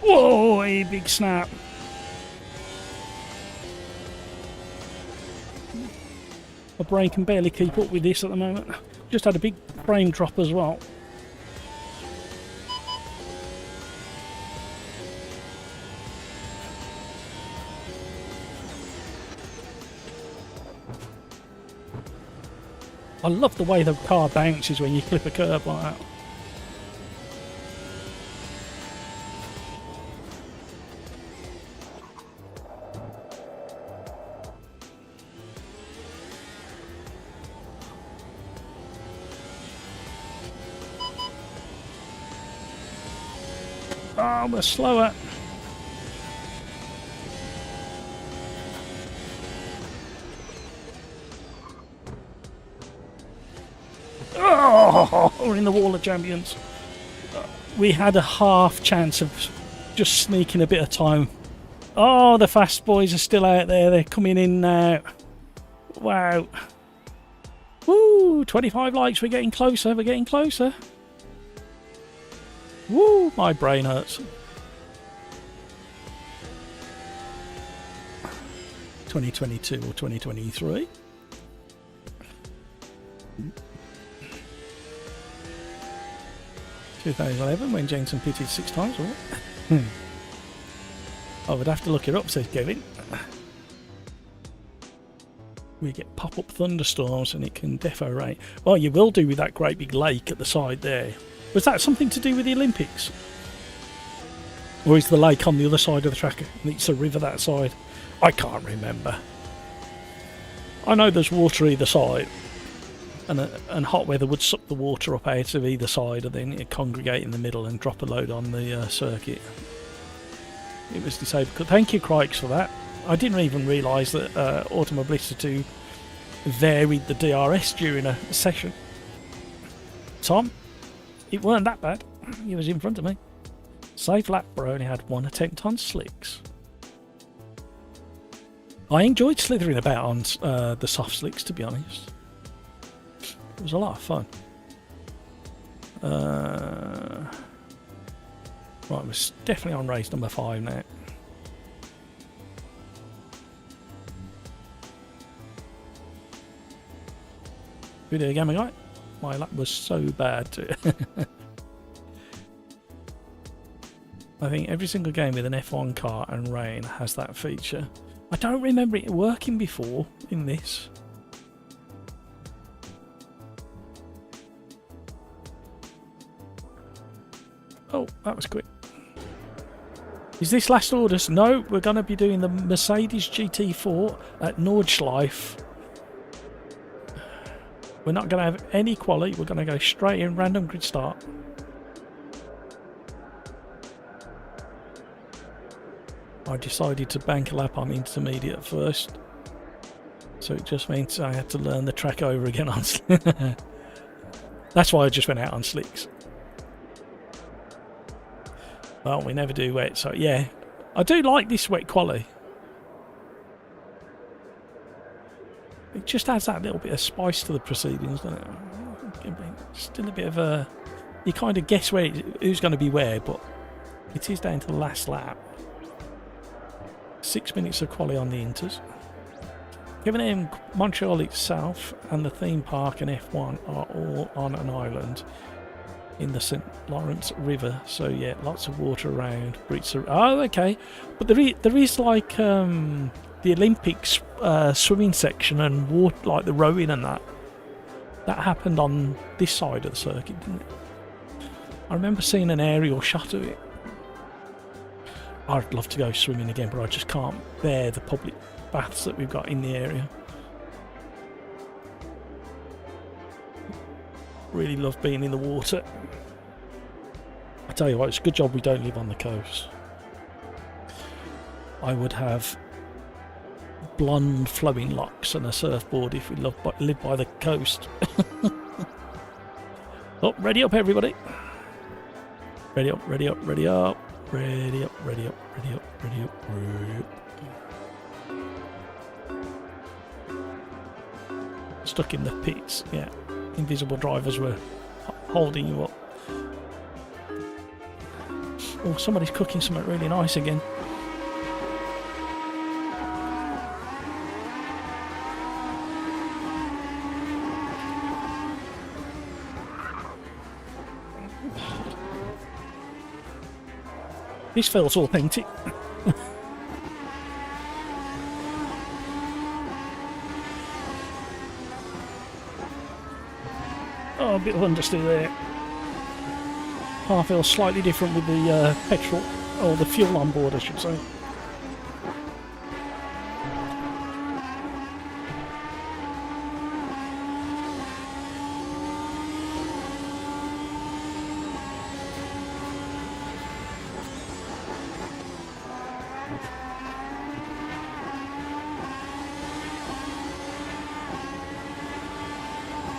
Whoa, a big snap. My brain can barely keep up with this at the moment. just had a big frame drop as well. I love the way the car bounces when you clip a curb like that. Oh, we're slower. Oh, we're in the wall of champions. We had a half chance of just sneaking a bit of time. Oh, the fast boys are still out there. They're coming in now. Wow. Woo, 25 likes. We're getting closer. We're getting closer. Woo, my brain hurts. 2022 or 2023. Mm. 2011 when Jensen pitted 6 times, wasn't it? I would have to look it up, says Kevin. We get pop-up thunderstorms and it can defo rain. Well, you will do with that great big lake at the side there. Was that something to do with the Olympics? Or is the lake on the other side of the track and it's a river that side? I can't remember. I know there's water either side. And hot weather would suck the water up out of either side and then it'd congregate in the middle and drop a load on the circuit. It was disabled. Thank you, Crikes, for that. I didn't even realise that Automobilista 2 varied the DRS during a session. Tom, it weren't that bad. He was in front of me. Safe lap, bro. Only had 1 attempt on slicks. I enjoyed slithering about on the soft slicks, to be honest. It was a lot of fun. Right, we're definitely on race number 5 now. Video game guy. My lap was so bad too. I think every single game with an F1 car and rain has that feature. I don't remember it working before in this. Oh, that was quick. Is this last orders? No, we're going to be doing the Mercedes GT4 at Nordschleife. We're not going to have any quali. We're going to go straight in random grid start. I decided to bank a lap on intermediate first. So it just means I had to learn the track over again on slicks. That's why I just went out on slicks. Well, we never do wet, so yeah. I do like this wet quali. It just adds that little bit of spice to the proceedings, doesn't it? Still a bit of a... You kind of guess who's going to be where, but it is down to the last lap. 6 minutes of quali on the Inters. Given in Montreal itself and the theme park and F1 are all on an island in the St. Lawrence River, so yeah, lots of water around. Oh, okay, but there is like the Olympics swimming section and water, like the rowing and that happened on this side of the circuit, didn't it? I remember seeing an aerial shot of it. I'd love to go swimming again, but I just can't bear the public baths that we've got in the area. Really love being in the water. I tell you what, it's a good job we don't live on the coast. I would have blonde flowing locks and a surfboard if we lived by the coast. Oh, ready up everybody. Ready up, ready up, ready up. Ready up, ready up, ready up, ready up, ready up. Stuck in the pits, yeah. Invisible drivers were holding you up. Oh, somebody's cooking something really nice again. This feels authentic. Oh, a bit of understeer there. Car feels slightly different with the petrol, or the fuel on board, I should say.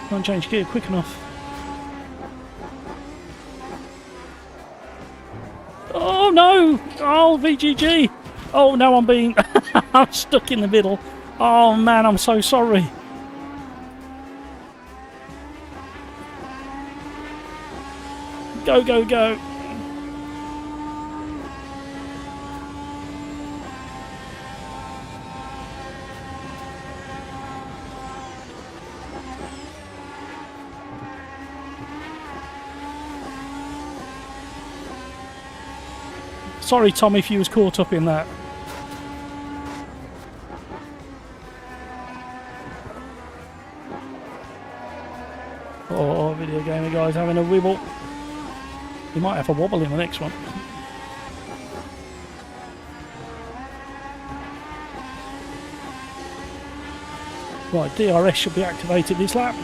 Can't change gear quick enough. Oh no! Oh, VGG! Oh, now I'm being... I'm stuck in the middle. Oh man, I'm so sorry. Go, go, go. Sorry, Tom, if you was caught up in that. Oh, video gamer guy's having a wibble. He might have a wobble in the next one. Right, DRS should be activated this lap.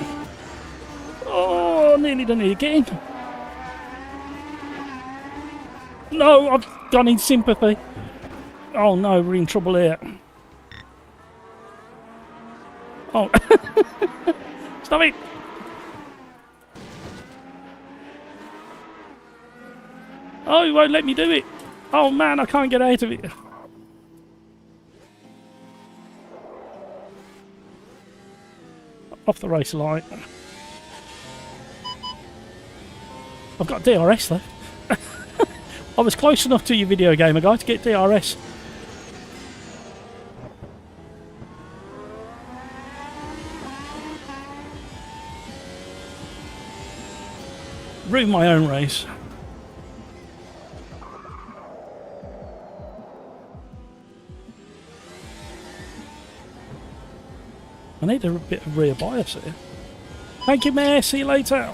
Oh, nearly done it again. No, I've gone in sympathy. Oh no, we're in trouble here. Oh. Stop it. Oh, he won't let me do it. Oh man, I can't get out of it. Off the race light. I've got DRS though. I was close enough to your video gamer guy to get DRS. Ruin my own race. I need a bit of rear bias here. Thank you, Mayor. See you later.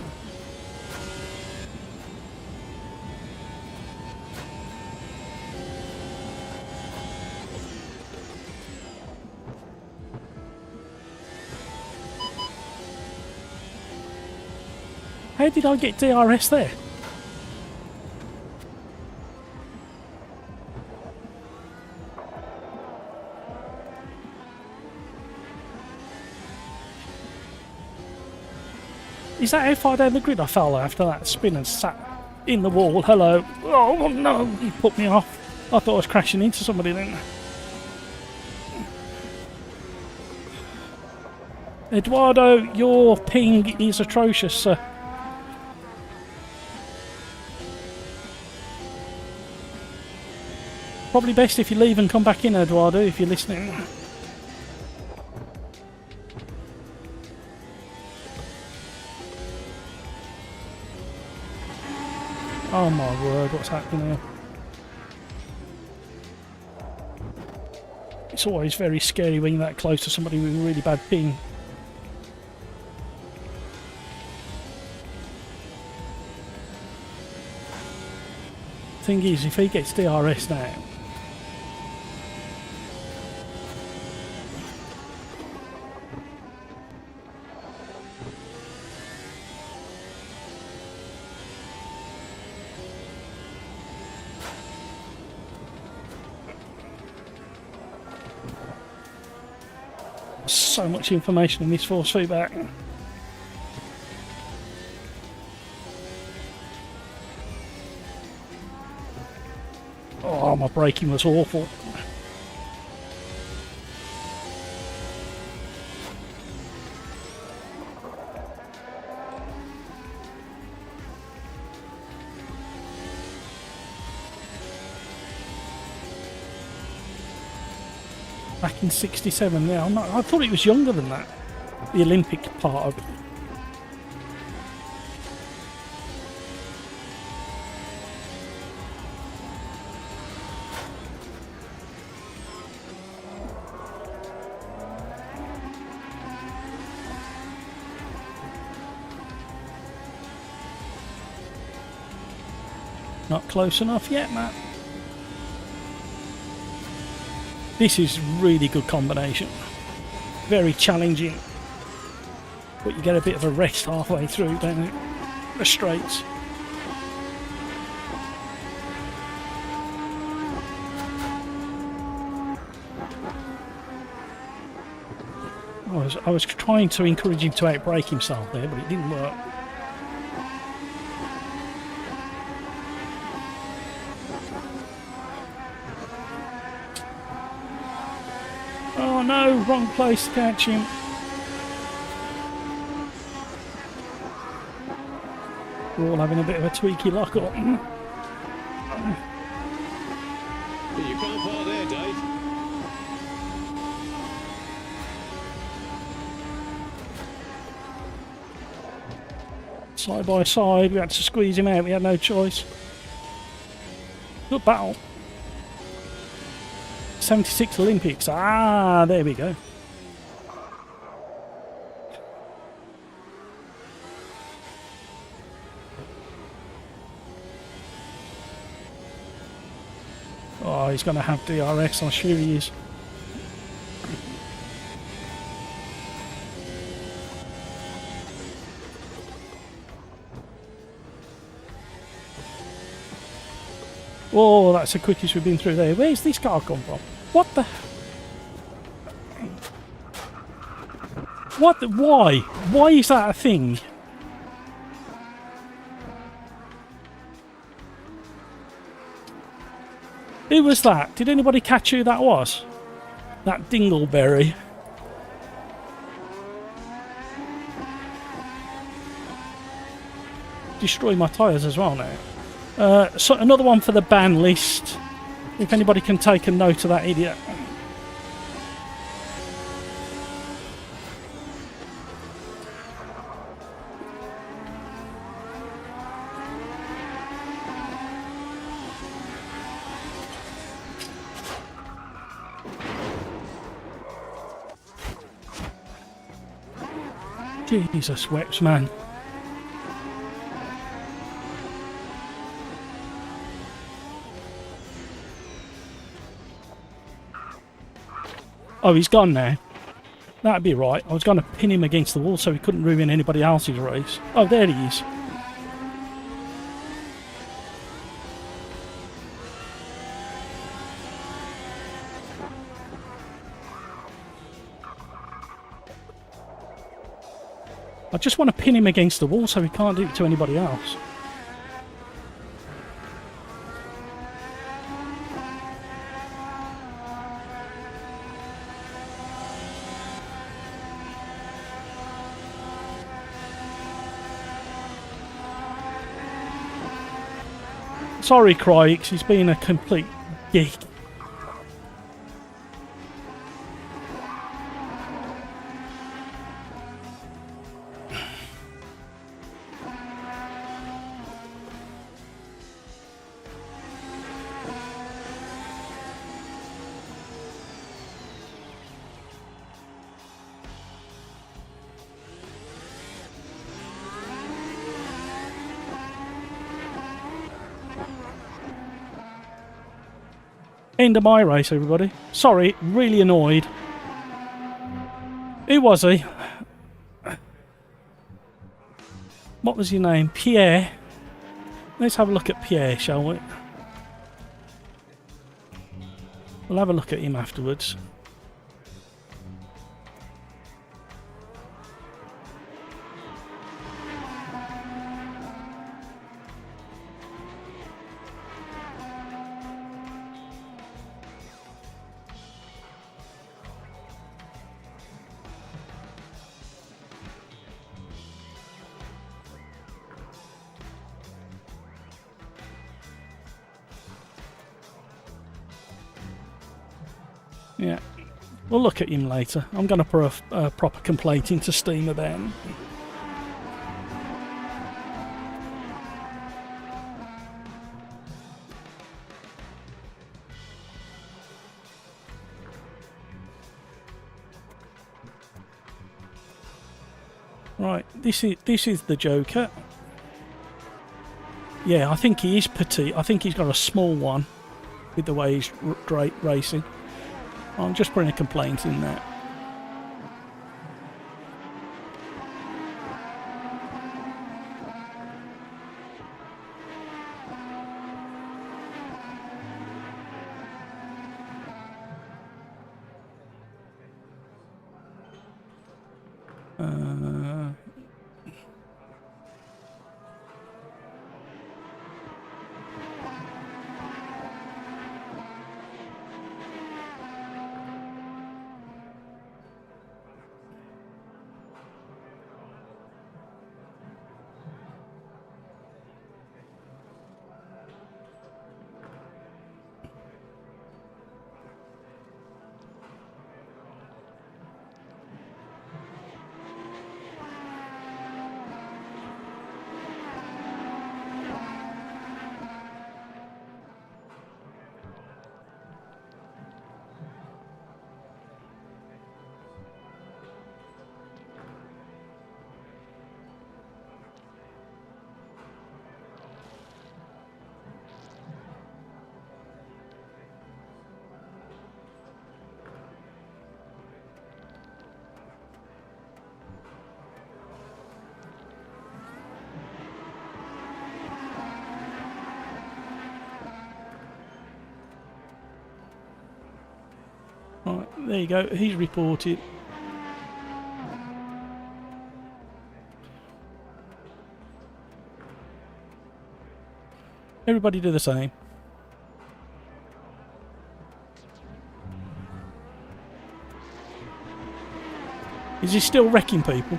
How did I get DRS there? Is that how far down the grid I fell after that spin and sat in the wall? Hello. Oh no, he put me off. I thought I was crashing into somebody then. Eduardo, your ping is atrocious, sir. Probably best if you leave and come back in, Eduardo, if you're listening. Oh my word, what's happening here? It's always very scary when you're that close to somebody with a really bad ping. Thing is, if he gets DRS now, so much information in this force feedback. Oh, my braking was awful. Back in '67 now. I thought it was younger than that. The Olympic part of it. Not close enough yet, Matt. This is really good combination. Very challenging. But you get a bit of a rest halfway through, don't you? The straights. I was trying to encourage him to outbrake himself there, but it didn't work. Oh no, wrong place to catch him. We're all having a bit of a tweaky lock up. You can't park there, Dave. Side by side, we had to squeeze him out, we had no choice. Good battle. 76 Olympics, there we go. Oh, he's going to have DRS, I'm sure he is. Oh, that's the quickest we've been through there. Where's this car come from? What the... What the... Why? Why is that a thing? Who was that? Did anybody catch who that was? That Dingleberry. Destroy my tyres as well now. So another one for the ban list. If anybody can take a note of that idiot. Jesus, Weps, man. Oh, he's gone now. That'd be right. I was going to pin him against the wall so he couldn't ruin anybody else's race. Oh, there he is. I just want to pin him against the wall so he can't do it to anybody else. Sorry, Crikes, he's been a complete geek. End of my race, everybody. Sorry, really annoyed. Who was he? What was your name? Pierre. Let's have a look at Pierre, shall we? We'll have a look at him afterwards. Yeah, we'll look at him later. I'm going to put a proper complaint into Steam about him. Right, this is the Joker. Yeah, I think he is petite. I think he's got a small one with the way he's racing. I'm just putting a complaint in there. Right, there you go. He's reported. Everybody do the same. Is he still wrecking people?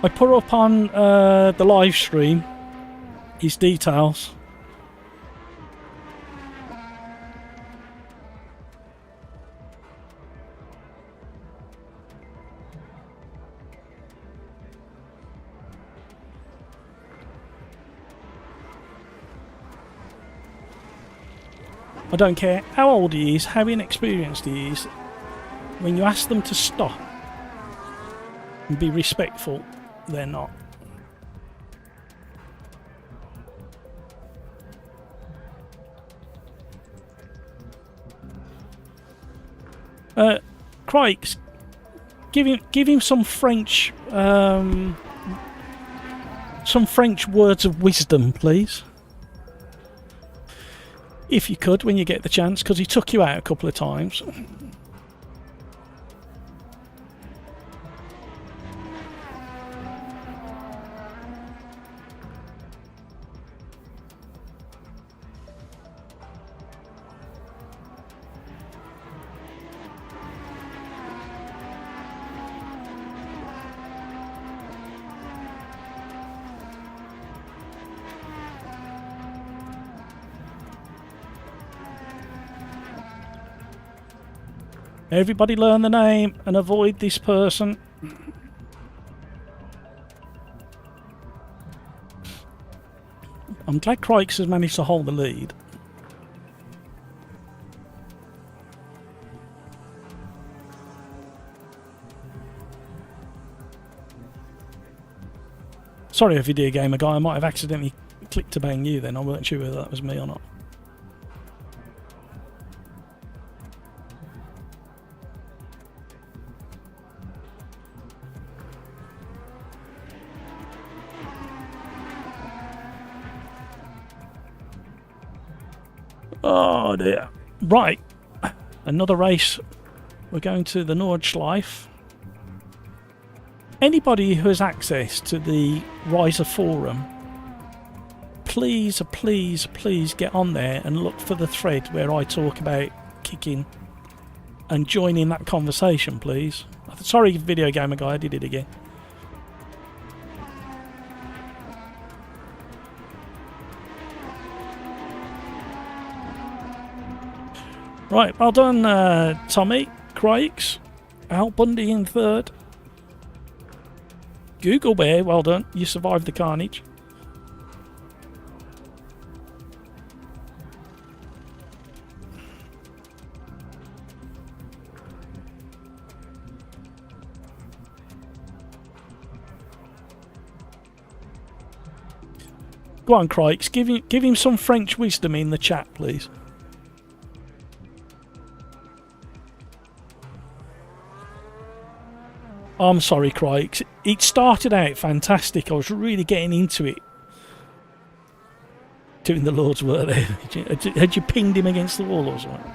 I put up on the live stream his details. I don't care how old he is, how inexperienced he is. When you ask them to stop and be respectful, they're not. Crikes, give him some French words of wisdom, please. If you could, when you get the chance, because he took you out a couple of times. Everybody learn the name and avoid this person. I'm glad Crikes has managed to hold the lead. Sorry, a video gamer guy, I might have accidentally clicked to bang you then. I weren't sure whether that was me or not. Oh dear. Right. Another race. We're going to the Nordschleife. Anybody who has access to the Riser forum, please, please, please get on there and look for the thread where I talk about kicking and join in that conversation, please. Sorry, video gamer guy, I did it again. Right, well done, Tommy, Craigs, Al Bundy in third. Google Bear, well done, you survived the carnage. Go on, Crikes, give him some French wisdom in the chat, please. I'm sorry, Crikes. It started out fantastic. I was really getting into it. Doing the Lord's work there. Had you pinged him against the wall or something?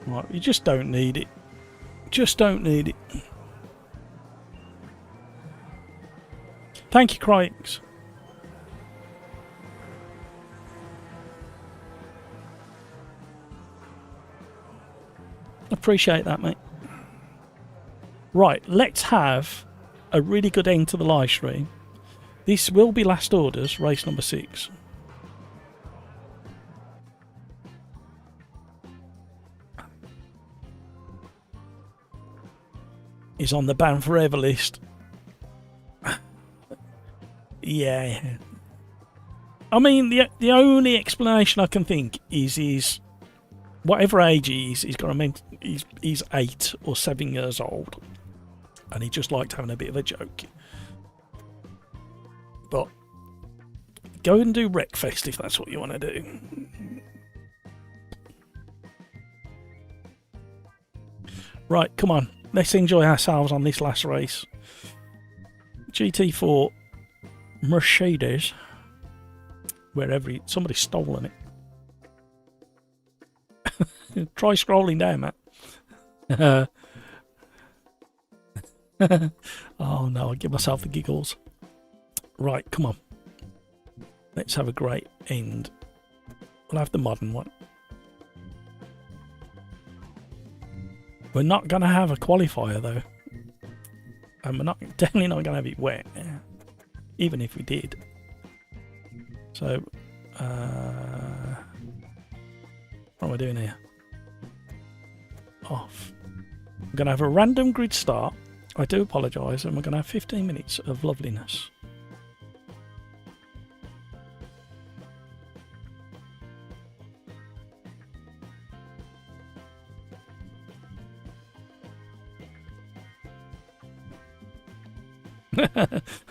Right, you just don't need it. Just don't need it. Thank you, Crikes. Appreciate that, mate. Right, let's have a really good end to the live stream. This will be last orders, race number 6. Is on the ban forever list. Yeah. I mean, the only explanation I can think is whatever age he is, he's 8 or 7 years old, and he just liked having a bit of a joke. But go and do Wreckfest if that's what you want to do. Right, come on. Let's enjoy ourselves on this last race. GT4 Mercedes. Somebody's stolen it. Try scrolling down, Matt. Oh no, I give myself the giggles. Right, come on. Let's have a great end. We'll have the modern one. We're not going to have a qualifier though. And we're definitely not going to have it wet. Even if we did. So, what am I doing here? Off. We're going to have a random grid start. I do apologise, and we're going to have 15 minutes of loveliness.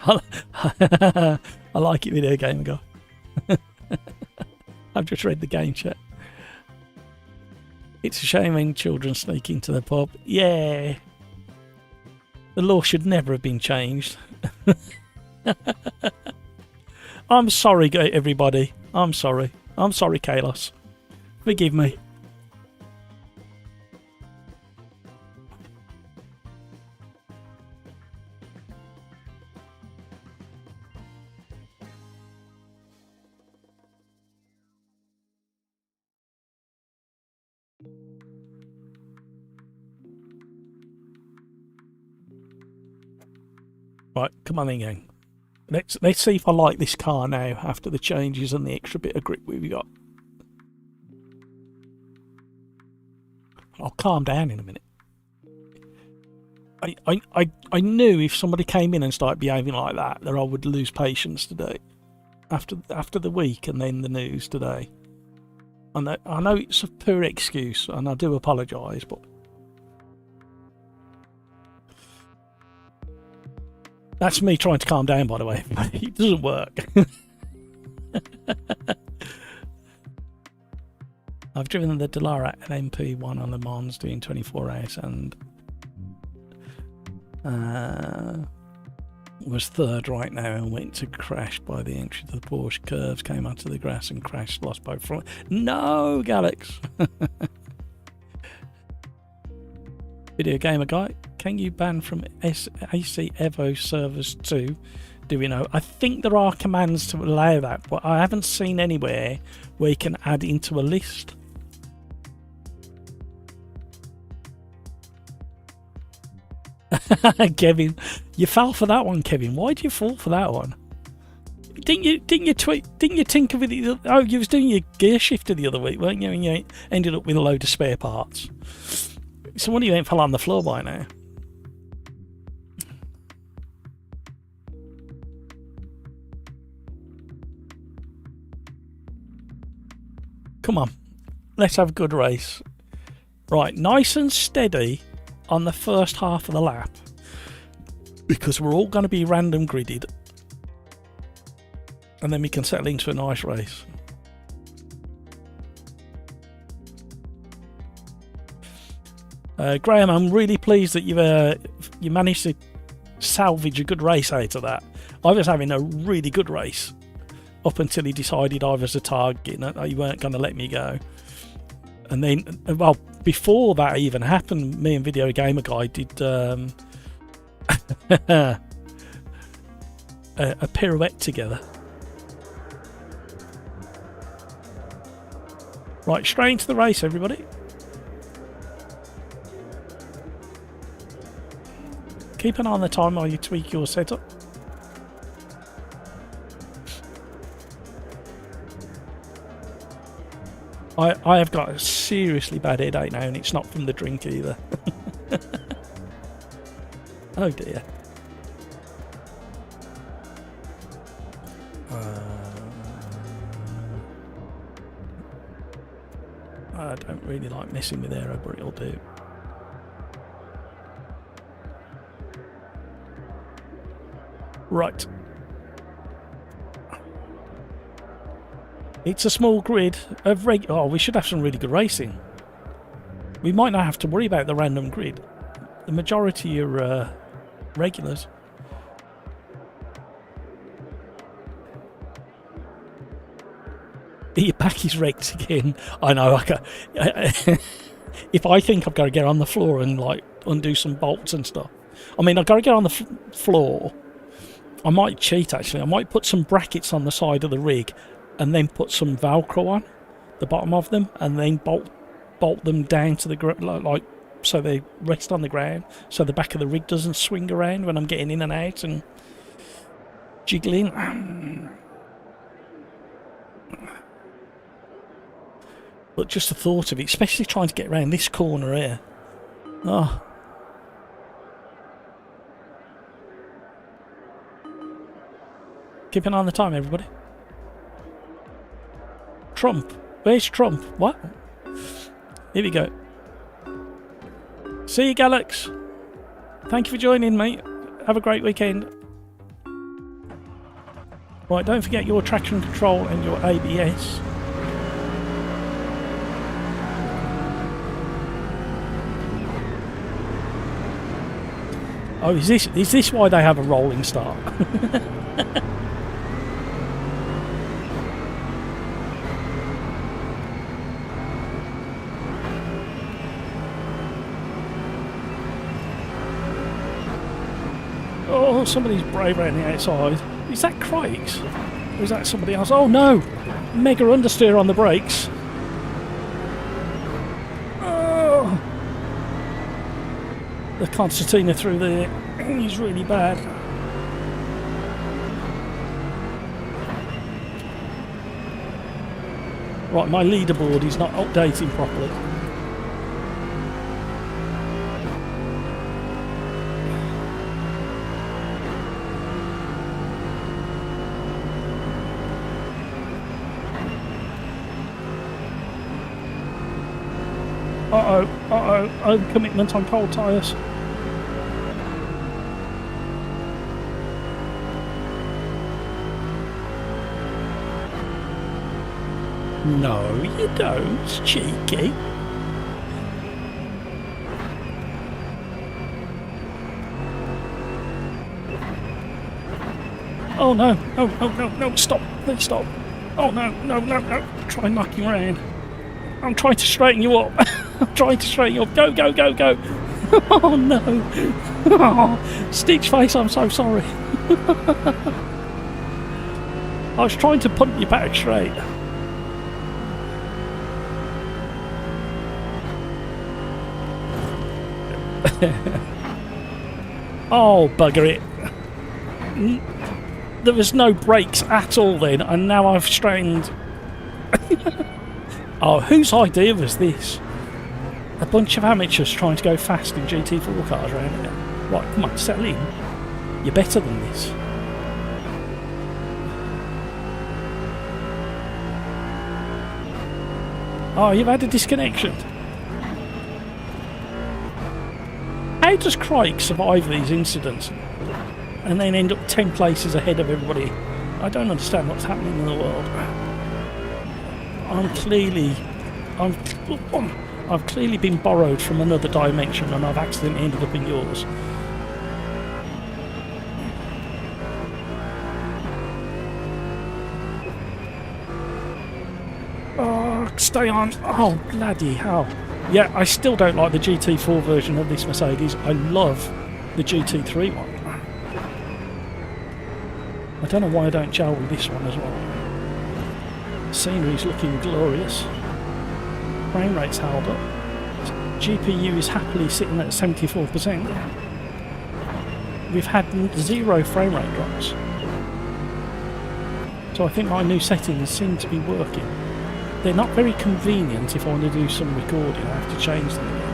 I like it, video game guy. I've just read the game chat. It's a shame when children sneak into the pub. Yeah. The law should never have been changed. I'm sorry, everybody. I'm sorry. I'm sorry, Kaylos. Forgive me. Right, come on then, gang. Let's see if I like this car now after the changes and the extra bit of grip we've got. I'll calm down in a minute. I knew if somebody came in and started behaving like that I would lose patience today. After the week and then the news today. I know it's a poor excuse and I do apologise, but that's me trying to calm down, by the way. It doesn't work. I've driven the Delara LMP1 on Le Mans doing 24 hours and was third right now and went to crash by the entry to the Porsche curves, came onto the grass and crashed, lost both front. No, Galax. Video gamer guy, can you ban from AC Evo servers too? Do we know? I think there are commands to allow that, but I haven't seen anywhere where you can add into a list. Kevin, you fell for that one, Kevin. Why did you fall for that one? Didn't you tinker with it? Oh, you was doing your gear shifter the other week, weren't you? And you ended up with a load of spare parts. So wonder you ain't fell on the floor by now. Come on, let's have a good race. Right, nice and steady on the first half of the lap, because we're all going to be random gridded, and then we can settle into a nice race. Graham, I'm really pleased that you managed to salvage a good race out of that. I was having a really good race up until he decided I was a target and that you weren't going to let me go. And then, well, before that even happened, me and Video Gamer Guy did a pirouette together. Right, straight into the race, everybody. Keep an eye on the time while you tweak your setup. I have got a seriously bad headache now, and it's not from the drink either. Oh dear. I don't really like messing with aero, but it'll do. Right. It's a small grid of oh, we should have some really good racing. We might not have to worry about the random grid. The majority are regulars. Your back is wrecked again. I know. If I think I've got to get on the floor and like undo some bolts and stuff, I mean, I've got to get on the floor. I might cheat actually. I might put some brackets on the side of the rig, and then put some Velcro on the bottom of them, and then bolt them down to the ground, like so they rest on the ground, so the back of the rig doesn't swing around when I'm getting in and out and jiggling. But just the thought of it, especially trying to get around this corner here. Oh. Keep an eye on the time, everybody. Trump. Where's Trump? What? Here we go. See you, Galax. Thank you for joining, mate. Have a great weekend. Right, don't forget your traction control and your ABS. Oh, is this why they have a rolling start? Oh, somebody's brave around the outside. Is that Craig's? Or is that somebody else? Oh no! Mega understeer on the brakes. Oh! The concertina through there is really bad. Right, my leaderboard is not updating properly. Uh-oh, overcommitment on cold tyres. No, you don't. It's cheeky. Oh no, no, stop, please stop. Oh no, try knocking around. I'm trying to straighten you up. I'm trying to straighten you up. Go. Oh no. Oh, Stitch face, I'm so sorry. I was trying to punt you back straight. Oh, bugger it. There was no brakes at all then, and now I've strained. Oh, whose idea was this? A bunch of amateurs trying to go fast in GT4 cars around here. Right, come on, settle in. You're better than this. Oh, you've had a disconnection. How does Crike survive these incidents and then end up 10 places ahead of everybody? I don't understand what's happening in the world. I've clearly been borrowed from another dimension and I've accidentally ended up in yours. Oh, stay on. Oh, bloody hell. Yeah, I still don't like the GT4 version of this Mercedes. I love the GT3 one. I don't know why I don't gel with this one as well. Scenery's looking glorious. Frame rate's held up. GPU is happily sitting at 74%. We've had 0 frame rate drops. So I think my new settings seem to be working. They're not very convenient if I want to do some recording. I have to change them again.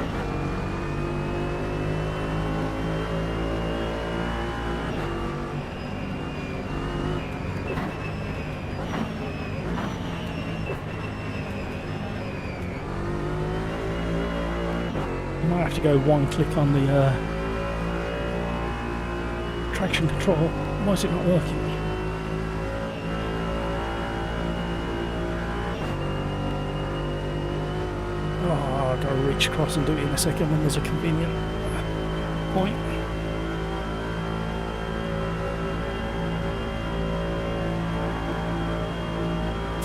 I might have to go one click on the traction control. Why is it not working? I'll go reach across and do it in a second when there's a convenient point.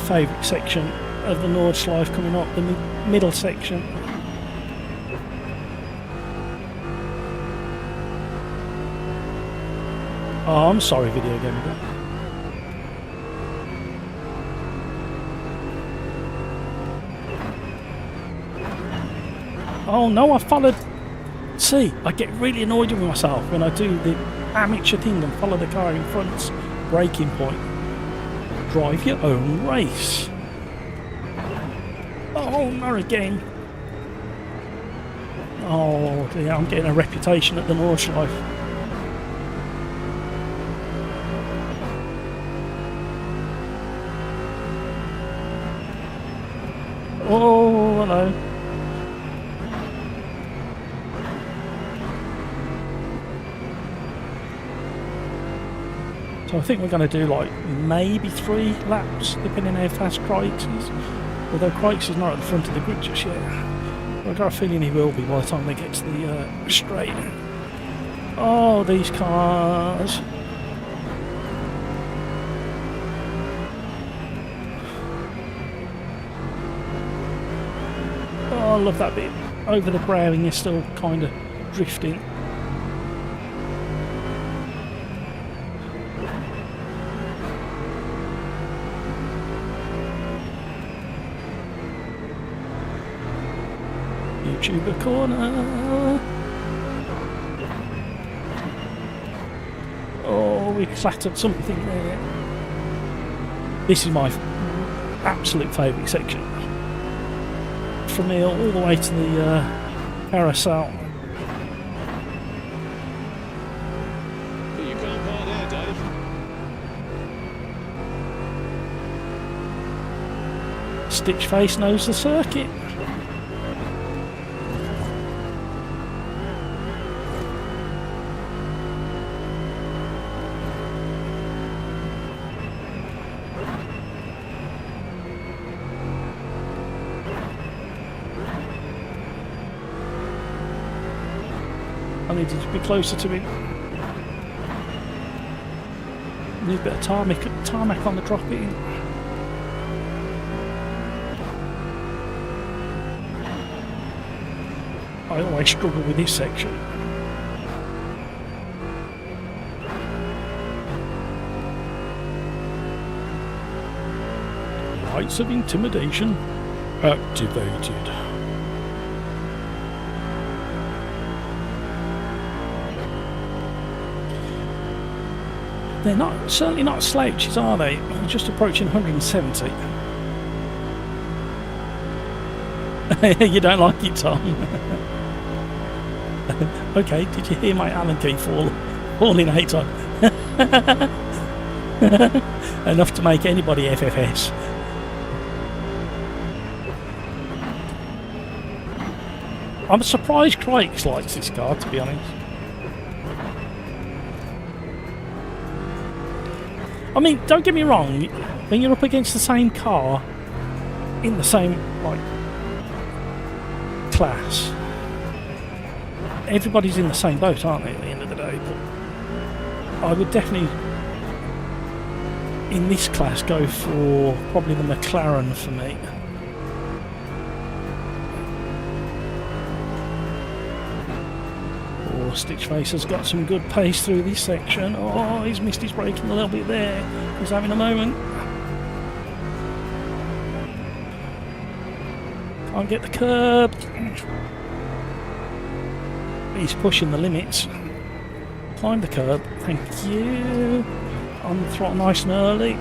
Favourite section of the Nordschleife coming up, the middle section. Oh, I'm sorry, video game again. Oh no, I followed. See, I get really annoyed with myself when I do the amateur thing and follow the car in front's braking point. Drive your own race. Oh, not again. Oh dear, I'm getting a reputation at the Nordschleife. Oh, hello. So I think we're going to do like maybe 3 laps, depending on how fast Crikes is. Although Crikes is not at the front of the grid just yet. I've got a feeling he will be by the time they get to the straight. Oh, these cars. Oh, I love that bit. Over the browing is still kind of drifting. YouTuber corner. Oh, we clattered something there. This is my absolute favourite section. From here all the way to the carousel. But you can't park there, Dave. Stitchface knows the circuit. I needed to be closer to him. Need a bit of tarmac on the drop in. I always struggle with this section. Lights of intimidation activated. They're not certainly not slouches, are they? We're just approaching 170. You don't like it, Tom? Okay, did you hear my Allen key falling out on? Enough to make anybody FFS. I'm surprised Crikes likes this car, to be honest. I mean, don't get me wrong, when you're up against the same car in the same like class, everybody's in the same boat, aren't they, at the end of the day? But I would definitely, in this class, go for probably the McLaren for me. Oh, Stitchface has got some good pace through this section. Oh, he's missed his braking a little bit there. He's having a moment. Can't get the curb. He's pushing the limits. Climb the curb. Thank you. On the throttle nice and early.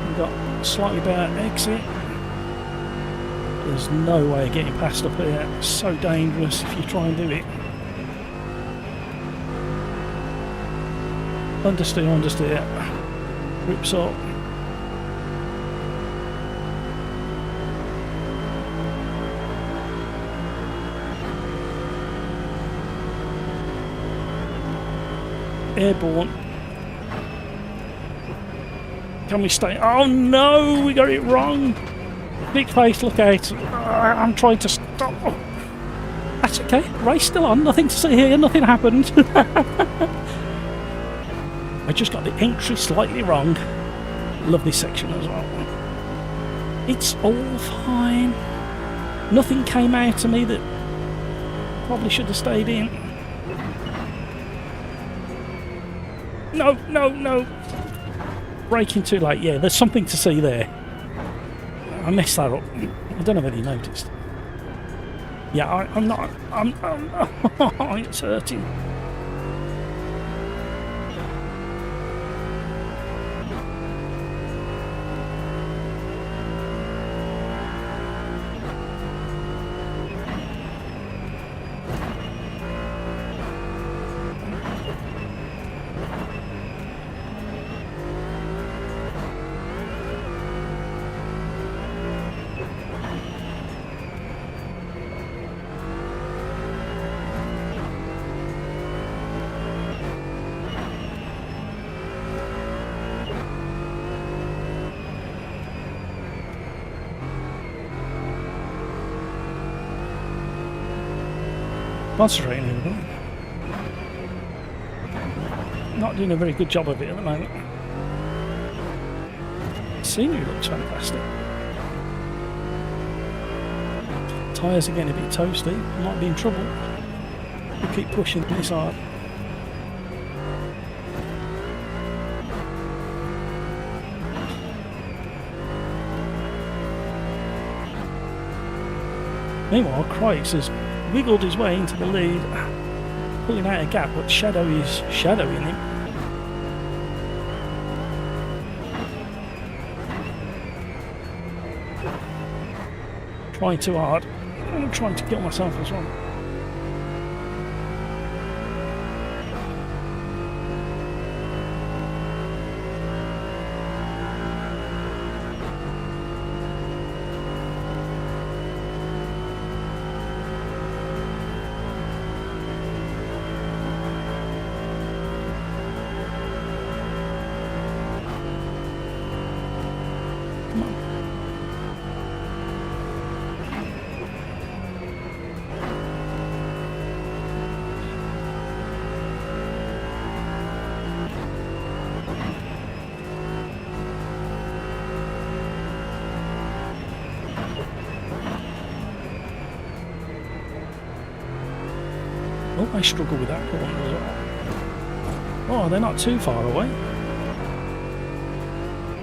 We've got slightly better exit. There's no way of getting past up here. It's so dangerous if you try and do it. Understeer, understeer. Rips up. Airborne. Can we stay? Oh no, we got it wrong. Big face, look out. I'm trying to stop. That's okay. Race still on. Nothing to see here. Nothing happened. I just got the entry slightly wrong. Love this section as well. It's all fine. Nothing came out to me that probably should have stayed in. No, no, no. Braking too late. Yeah, there's something to see there. I messed that up. I don't know whether you noticed. Yeah, I'm not. It's hurting. Concentrating a little bit. Not doing a very good job of it at the moment. Scenery looks fantastic. Tyres are getting a bit toasty. Might be in trouble. We'll keep pushing this hard. Meanwhile, Christ has wiggled his way into the lead, pulling out a gap, but Shadow is shadowing him. Trying too hard. I'm trying to kill myself as well. Oh, I struggle with that corner as well. Oh, they're not too far away.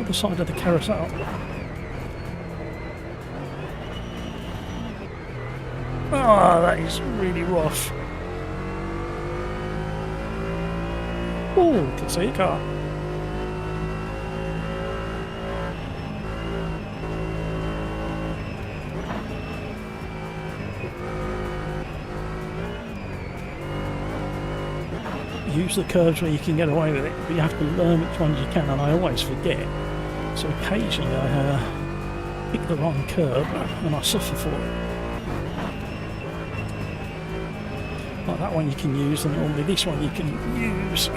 Other side of the carousel. Oh, that is really rough. Oh, can see a car. Use the curves where you can get away with it, but you have to learn which ones you can, and I always forget. So occasionally I pick the wrong curve and I suffer for it. Like that one you can use, and only this one you can use.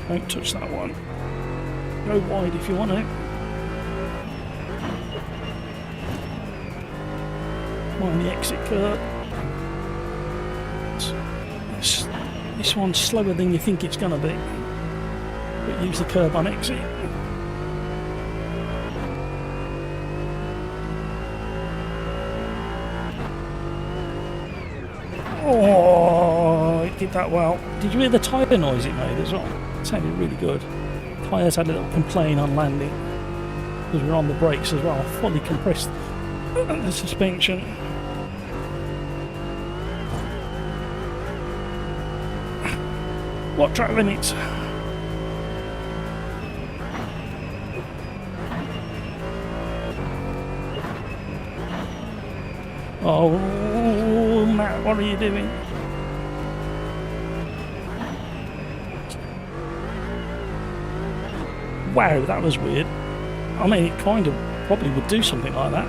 Don't touch that one. Go wide if you want it. Mind the exit curve. This one's slower than you think it's going to be. But use the curve on exit. Oh, it did that well. Did you hear the tyre noise it made as well? It sounded really good. Tyres had a little complaint on landing because we were on the brakes as well. Fully compressed the suspension. What track limits? Oh, Matt, what are you doing? Wow, that was weird. I mean, it kind of probably would do something like that.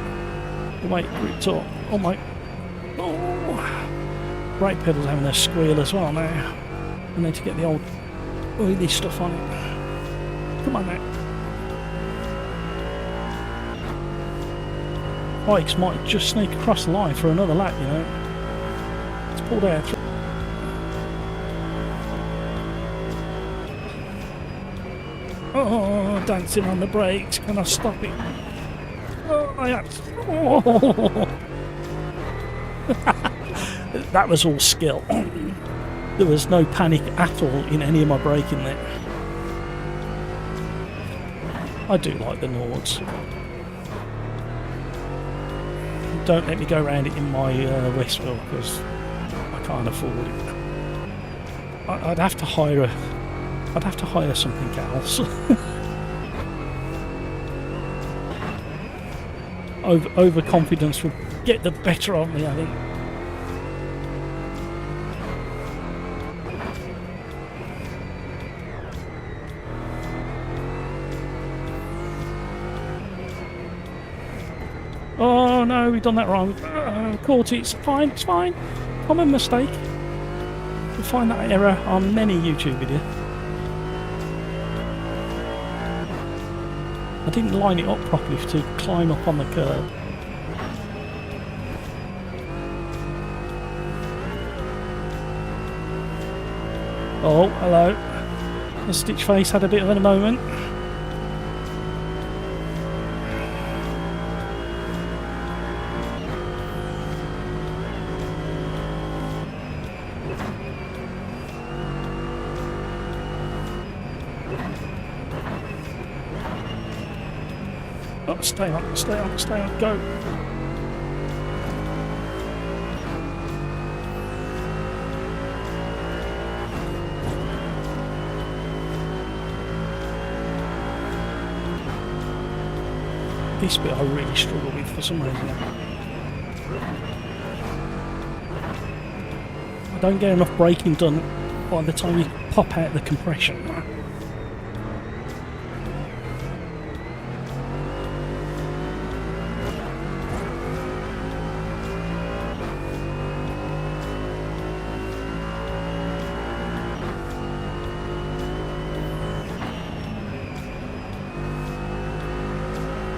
The way it gripped up. Oh my. Oh. Brake pedal's having a squeal as well now. I need to get the old oily stuff on it. Come on now. Bikes might just sneak across the line for another lap, you know. It's pulled out through. Oh, dancing on the brakes. Can I stop it? Oh, I have. Oh. That was all skill. There was no panic at all in any of my braking there. I do like the Nords. Don't let me go around it in my Westville because I can't afford it. I'd have to hire something else. Overconfidence would get the better of me, I think. Oh no, we've done that wrong. Caught it. It's fine, it's fine. Common mistake. You'll find that error on many YouTube videos. I didn't line it up properly to climb up on the curb. Oh, hello. The Stitch Face had a bit of a moment. Oh, stay on, stay on, stay on, go. This bit I really struggle with for some reason. I don't get enough braking done by the time you pop out the compression.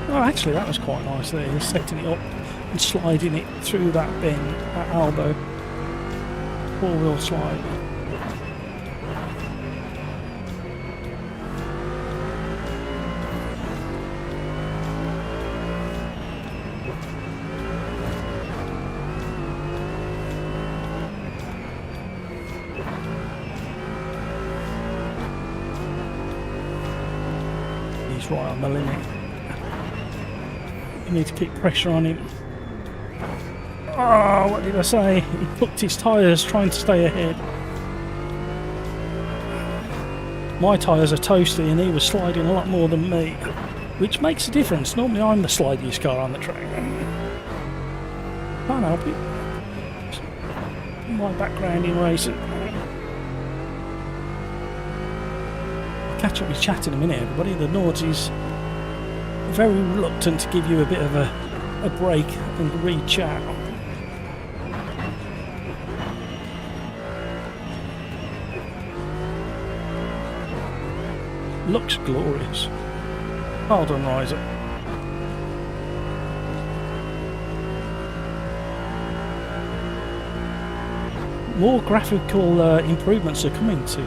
Oh, actually, that was quite nice there, setting it up and sliding it through that bend, that elbow. Four-wheel slide. He's right on the limit. You need to keep pressure on him. Oh, what did I say? He hooked his tyres trying to stay ahead. My tyres are toasty and he was sliding a lot more than me, which makes a difference. Normally I'm the slidiest car on the track. Can't help it. It's my background in racing. I'll catch up with chat in a minute, everybody. The Nords is very reluctant to give you a bit of a break and read chat. Looks glorious. Well done, Riser. More graphical improvements are coming to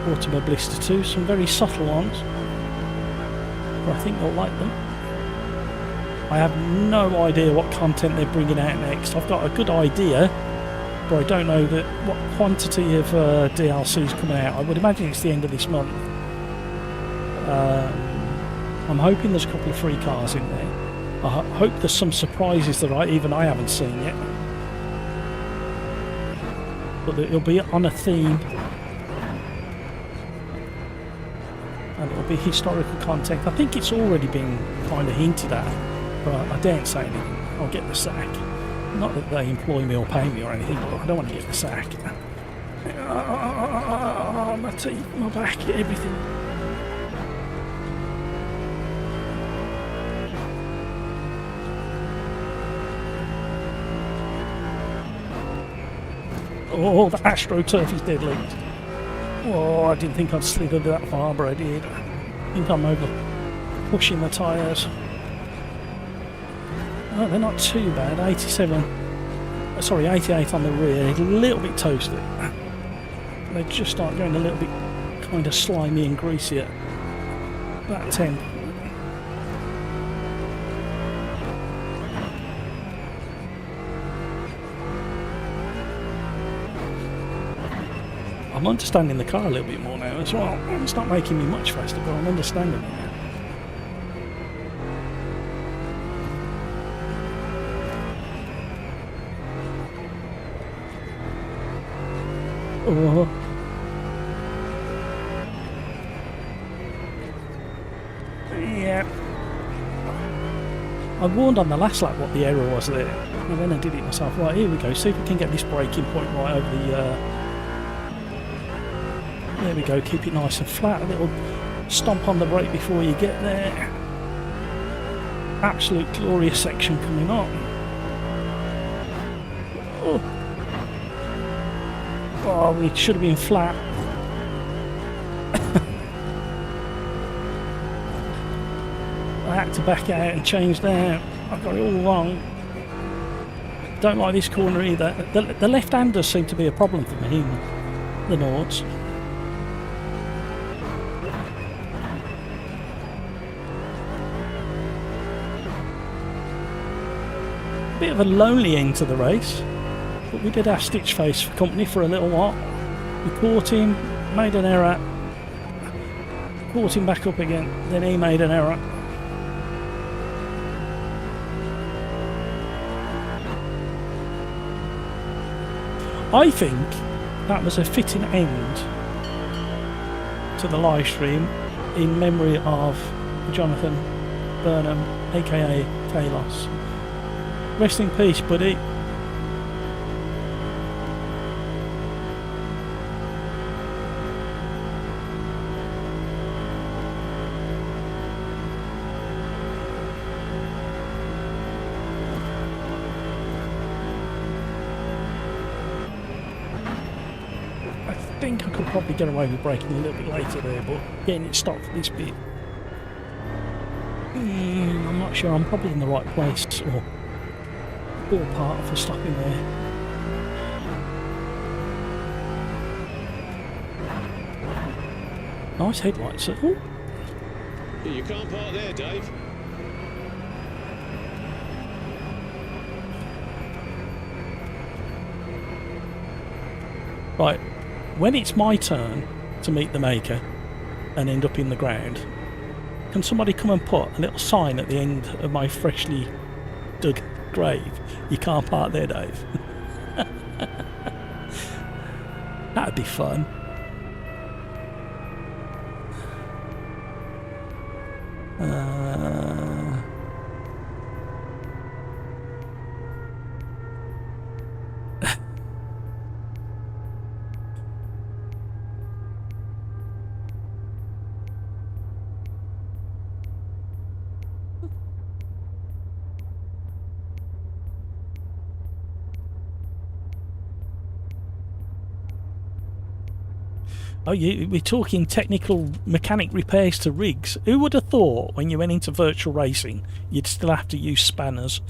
Automobilista 2, some very subtle ones, but I think you'll like them. I have no idea what content they're bringing out next. I've got a good idea, but I don't know what quantity of DLC is coming out. I would imagine it's the end of this month. I'm hoping there's a couple of free cars in there. I hope there's some surprises that even I haven't seen yet. But it'll be on a theme. And it'll be historical content. I think it's already been kind of hinted at, but I daren't say anything. I'll get the sack. Not that they employ me or pay me or anything, but I don't want to get the sack. My teeth, my back, everything. Oh, the AstroTurf is deadly. Oh, I didn't think I'd slithered that far, but I did. I think I'm over pushing the tyres. Oh, they're not too bad. 87. Sorry, 88 on the rear. A little bit toasty. They just start going a little bit kind of slimy and greasy at that 10. I'm understanding the car a little bit more now as well. It's not making me much faster, but I'm understanding it now. Oh. Yeah. I warned on the last lap what the error was there, and then I did it myself. Right, here we go. See if we can get this braking point right over the... There we go, keep it nice and flat, a little stomp on the brake before you get there. Absolute glorious section coming up. Oh, we should have been flat. I had to back out and change that. I got it all wrong. Don't like this corner either. The left-handers seem to be a problem for me in the Nords. Bit of a lonely end to the race, but we did have Stitchface for company for a little while. We caught him, made an error, caught him back up again, then he made an error. I think that was a fitting end to the live stream in memory of Jonathan Burnham, aka Kaylos. Rest in peace, buddy. I think I could probably get away with braking a little bit later there, but getting it stopped for this bit. I'm not sure. I'm probably in the right place, or ballpark for stopping there. Nice headlights. Ooh. You can't park there, Dave. Right, when it's my turn to meet the maker and end up in the ground, can somebody come and put a little sign at the end of my freshly dug grave? You can't park there, Dave. That'd be fun. Oh, we're talking technical mechanic repairs to rigs. Who would have thought when you went into virtual racing, you'd still have to use spanners?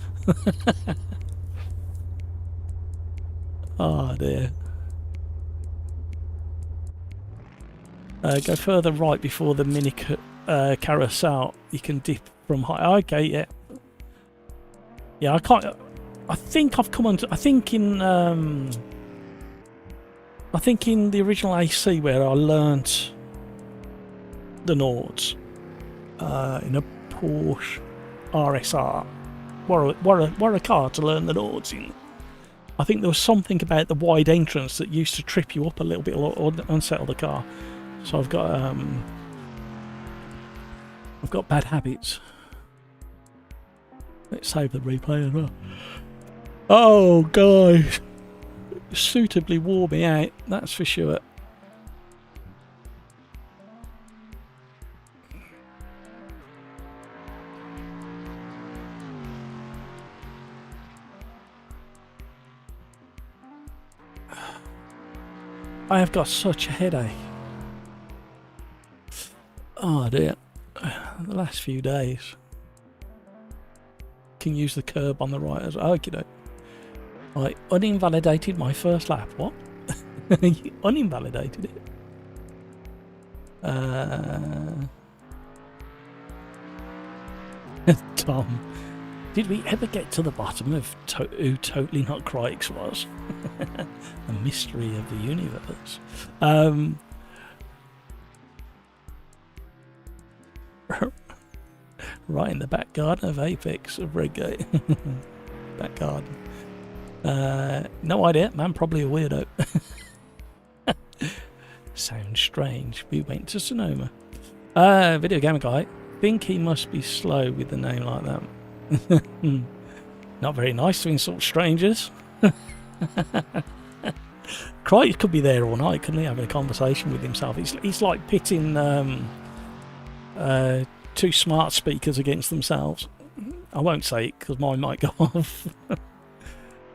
Oh dear. Go further right before the mini carousel. You can dip from high. Okay, yeah. Yeah, I can't. I think I've come on to. I think in the original AC where I learnt the Nords in a Porsche RSR. What a car to learn the Nords in. I think there was something about the wide entrance that used to trip you up a little bit or unsettle the car. So I've got bad habits. Let's save the replay as well. Oh, guys. Suitably wore me out, that's for sure. I have got such a headache. Oh dear. The last few days. Can use the curb on the right as well. Okay, I uninvalidated my first lap. What? You uninvalidated it? Tom, did we ever get to the bottom of who Totally Not Crikes was? The mystery of the universe. Right in the back garden of Apex of Redgate. Back garden. No idea, man, probably a weirdo. Sounds strange. We went to Sonoma. Video game guy. Think he must be slow with the name like that. Not very nice to insult strangers. Crikey could be there all night, couldn't he? Having a conversation with himself. He's like pitting two smart speakers against themselves. I won't say it because mine might go off.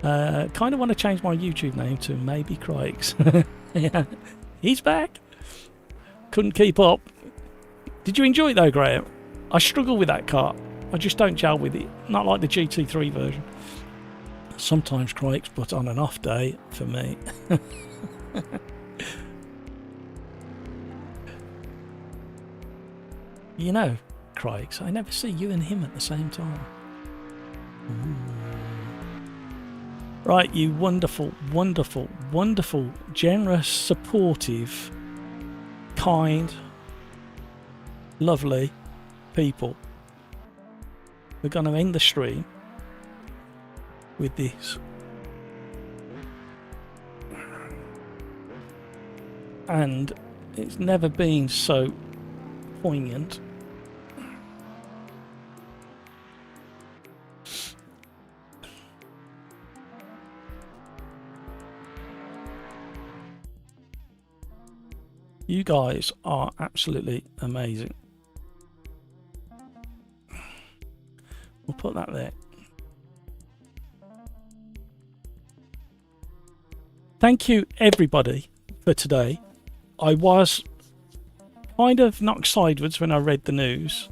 Kind of want to change my YouTube name to Maybe Crikes. Yeah, he's back. Couldn't keep up. Did you enjoy it though, Graham? I struggle with that car. I just don't gel with it. Not like the GT3 version. Sometimes Crikes, but on an off day for me. You know, Crikes, I never see you and him at the same time. Ooh. Right, you wonderful, wonderful, wonderful, generous, supportive, kind, lovely people. We're going to end the stream with this. And it's never been so poignant. You guys are absolutely amazing. We'll put that there. Thank you everybody for today. I was kind of knocked sideways when I read the news.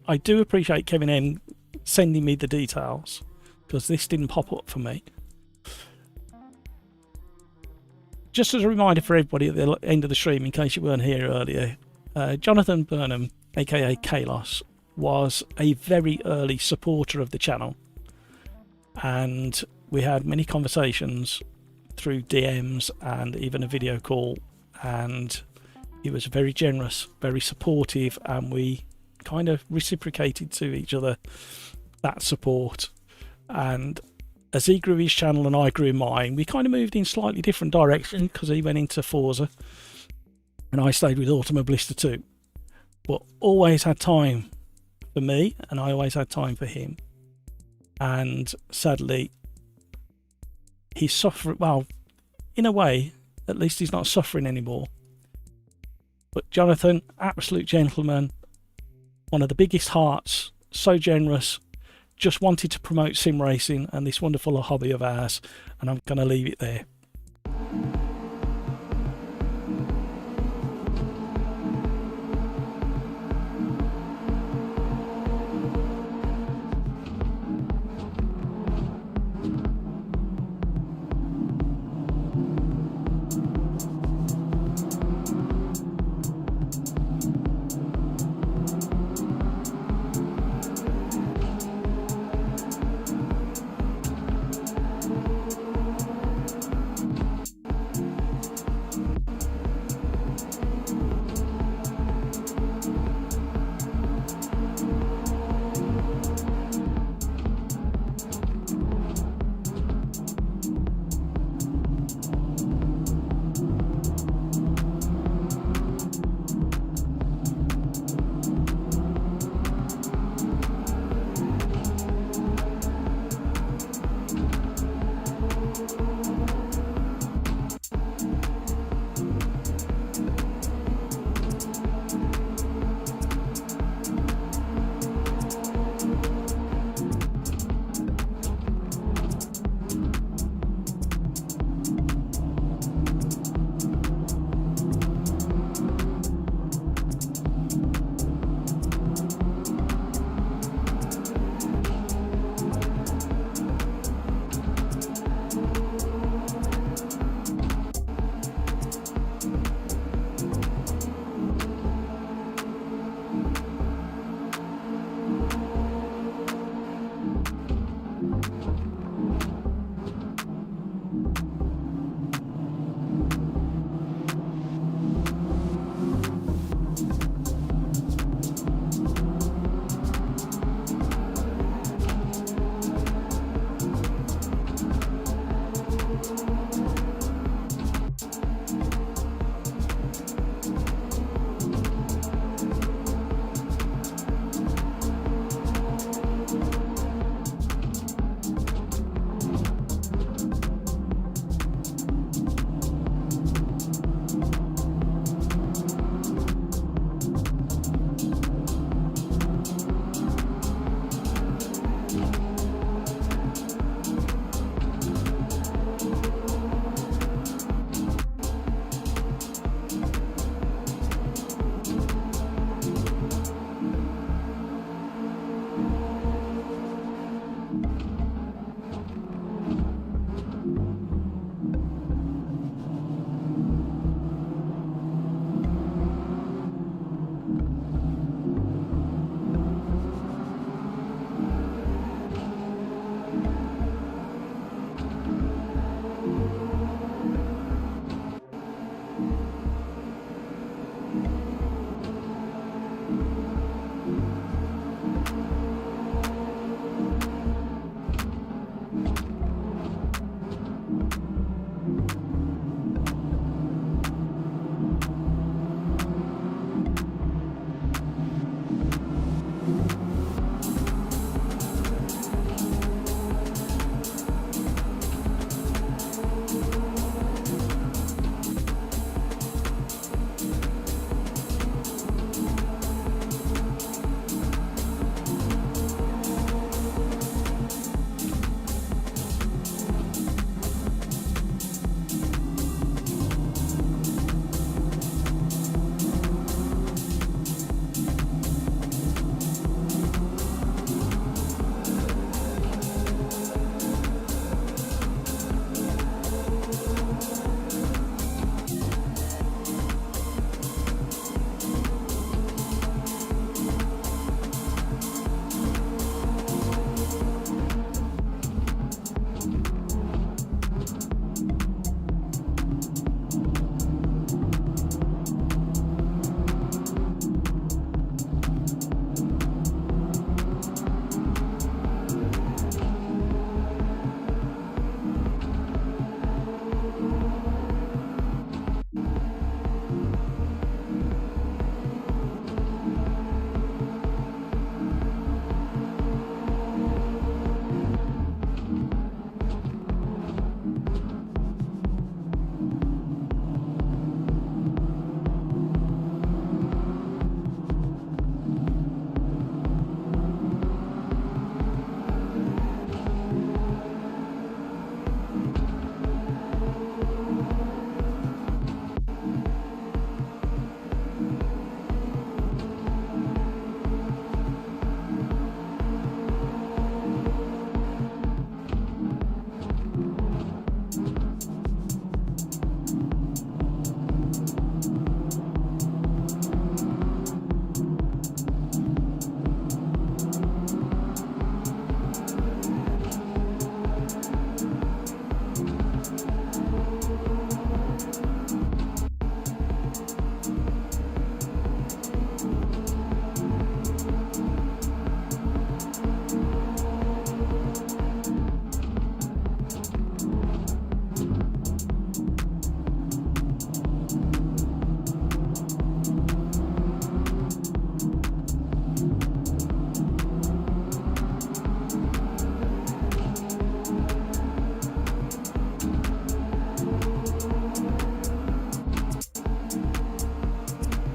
I do appreciate Kevin N sending me the details because this didn't pop up for me. Just as a reminder for everybody at the end of the stream, in case you weren't here earlier, Jonathan Burnham, aka Kaylos, was a very early supporter of the channel, and we had many conversations through DMs and even a video call, and he was very generous, very supportive, and we kind of reciprocated to each other that support. And as he grew his channel and I grew mine, we kind of moved in slightly different direction, because he went into Forza and I stayed with Automobilista 2. But always had time for me, and I always had time for him. And sadly, he's suffering. Well, in a way, at least he's not suffering anymore. But Jonathan, absolute gentleman, one of the biggest hearts, so generous, just wanted to promote sim racing and this wonderful hobby of ours, and I'm going to leave it there.